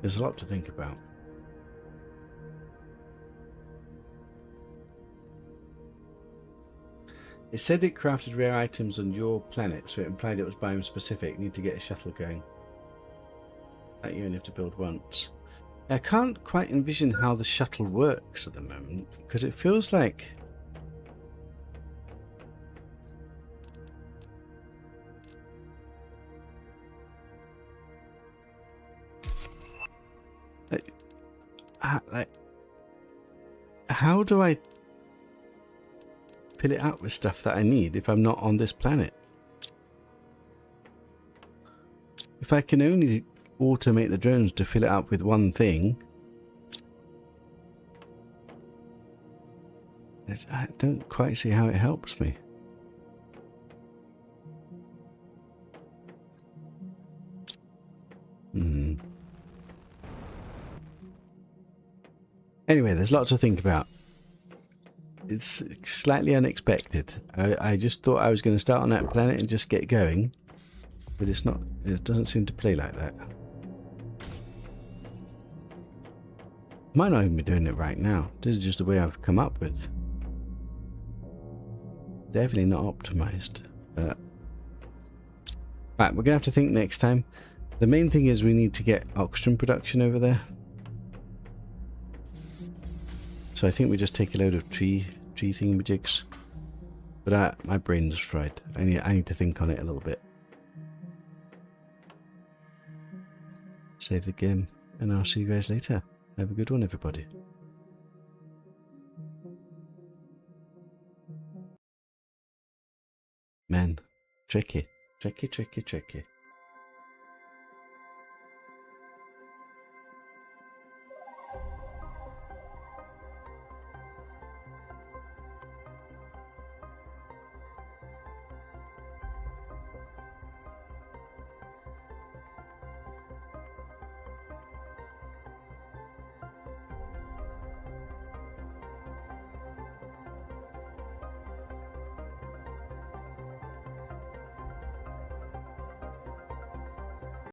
There's a lot to think about. It said it crafted rare items on your planet, so it implied it was biome specific. Need to get a shuttle going. That you only have to build once. I can't quite envision how the shuttle works at the moment, because it feels like... like how do I fill it out with stuff that I need if I'm not on this planet? If I can only automate the drones to fill it up with one thing, I don't quite see how it helps me. Anyway, there's lots to think about. It's slightly unexpected. I just thought I was going to start on that planet and just get going, but it's not. It doesn't seem to play like that. Might not even be doing it right now. This is just the way I've come up with. Definitely not optimized. Right, we're going to have to think next time. The main thing is we need to get oxygen production over there. So I think we just take a load of tree thingamajigs. But my brain's fried. I need to think on it a little bit. Save the game, and I'll see you guys later. Have a good one, everybody. Man, tricky.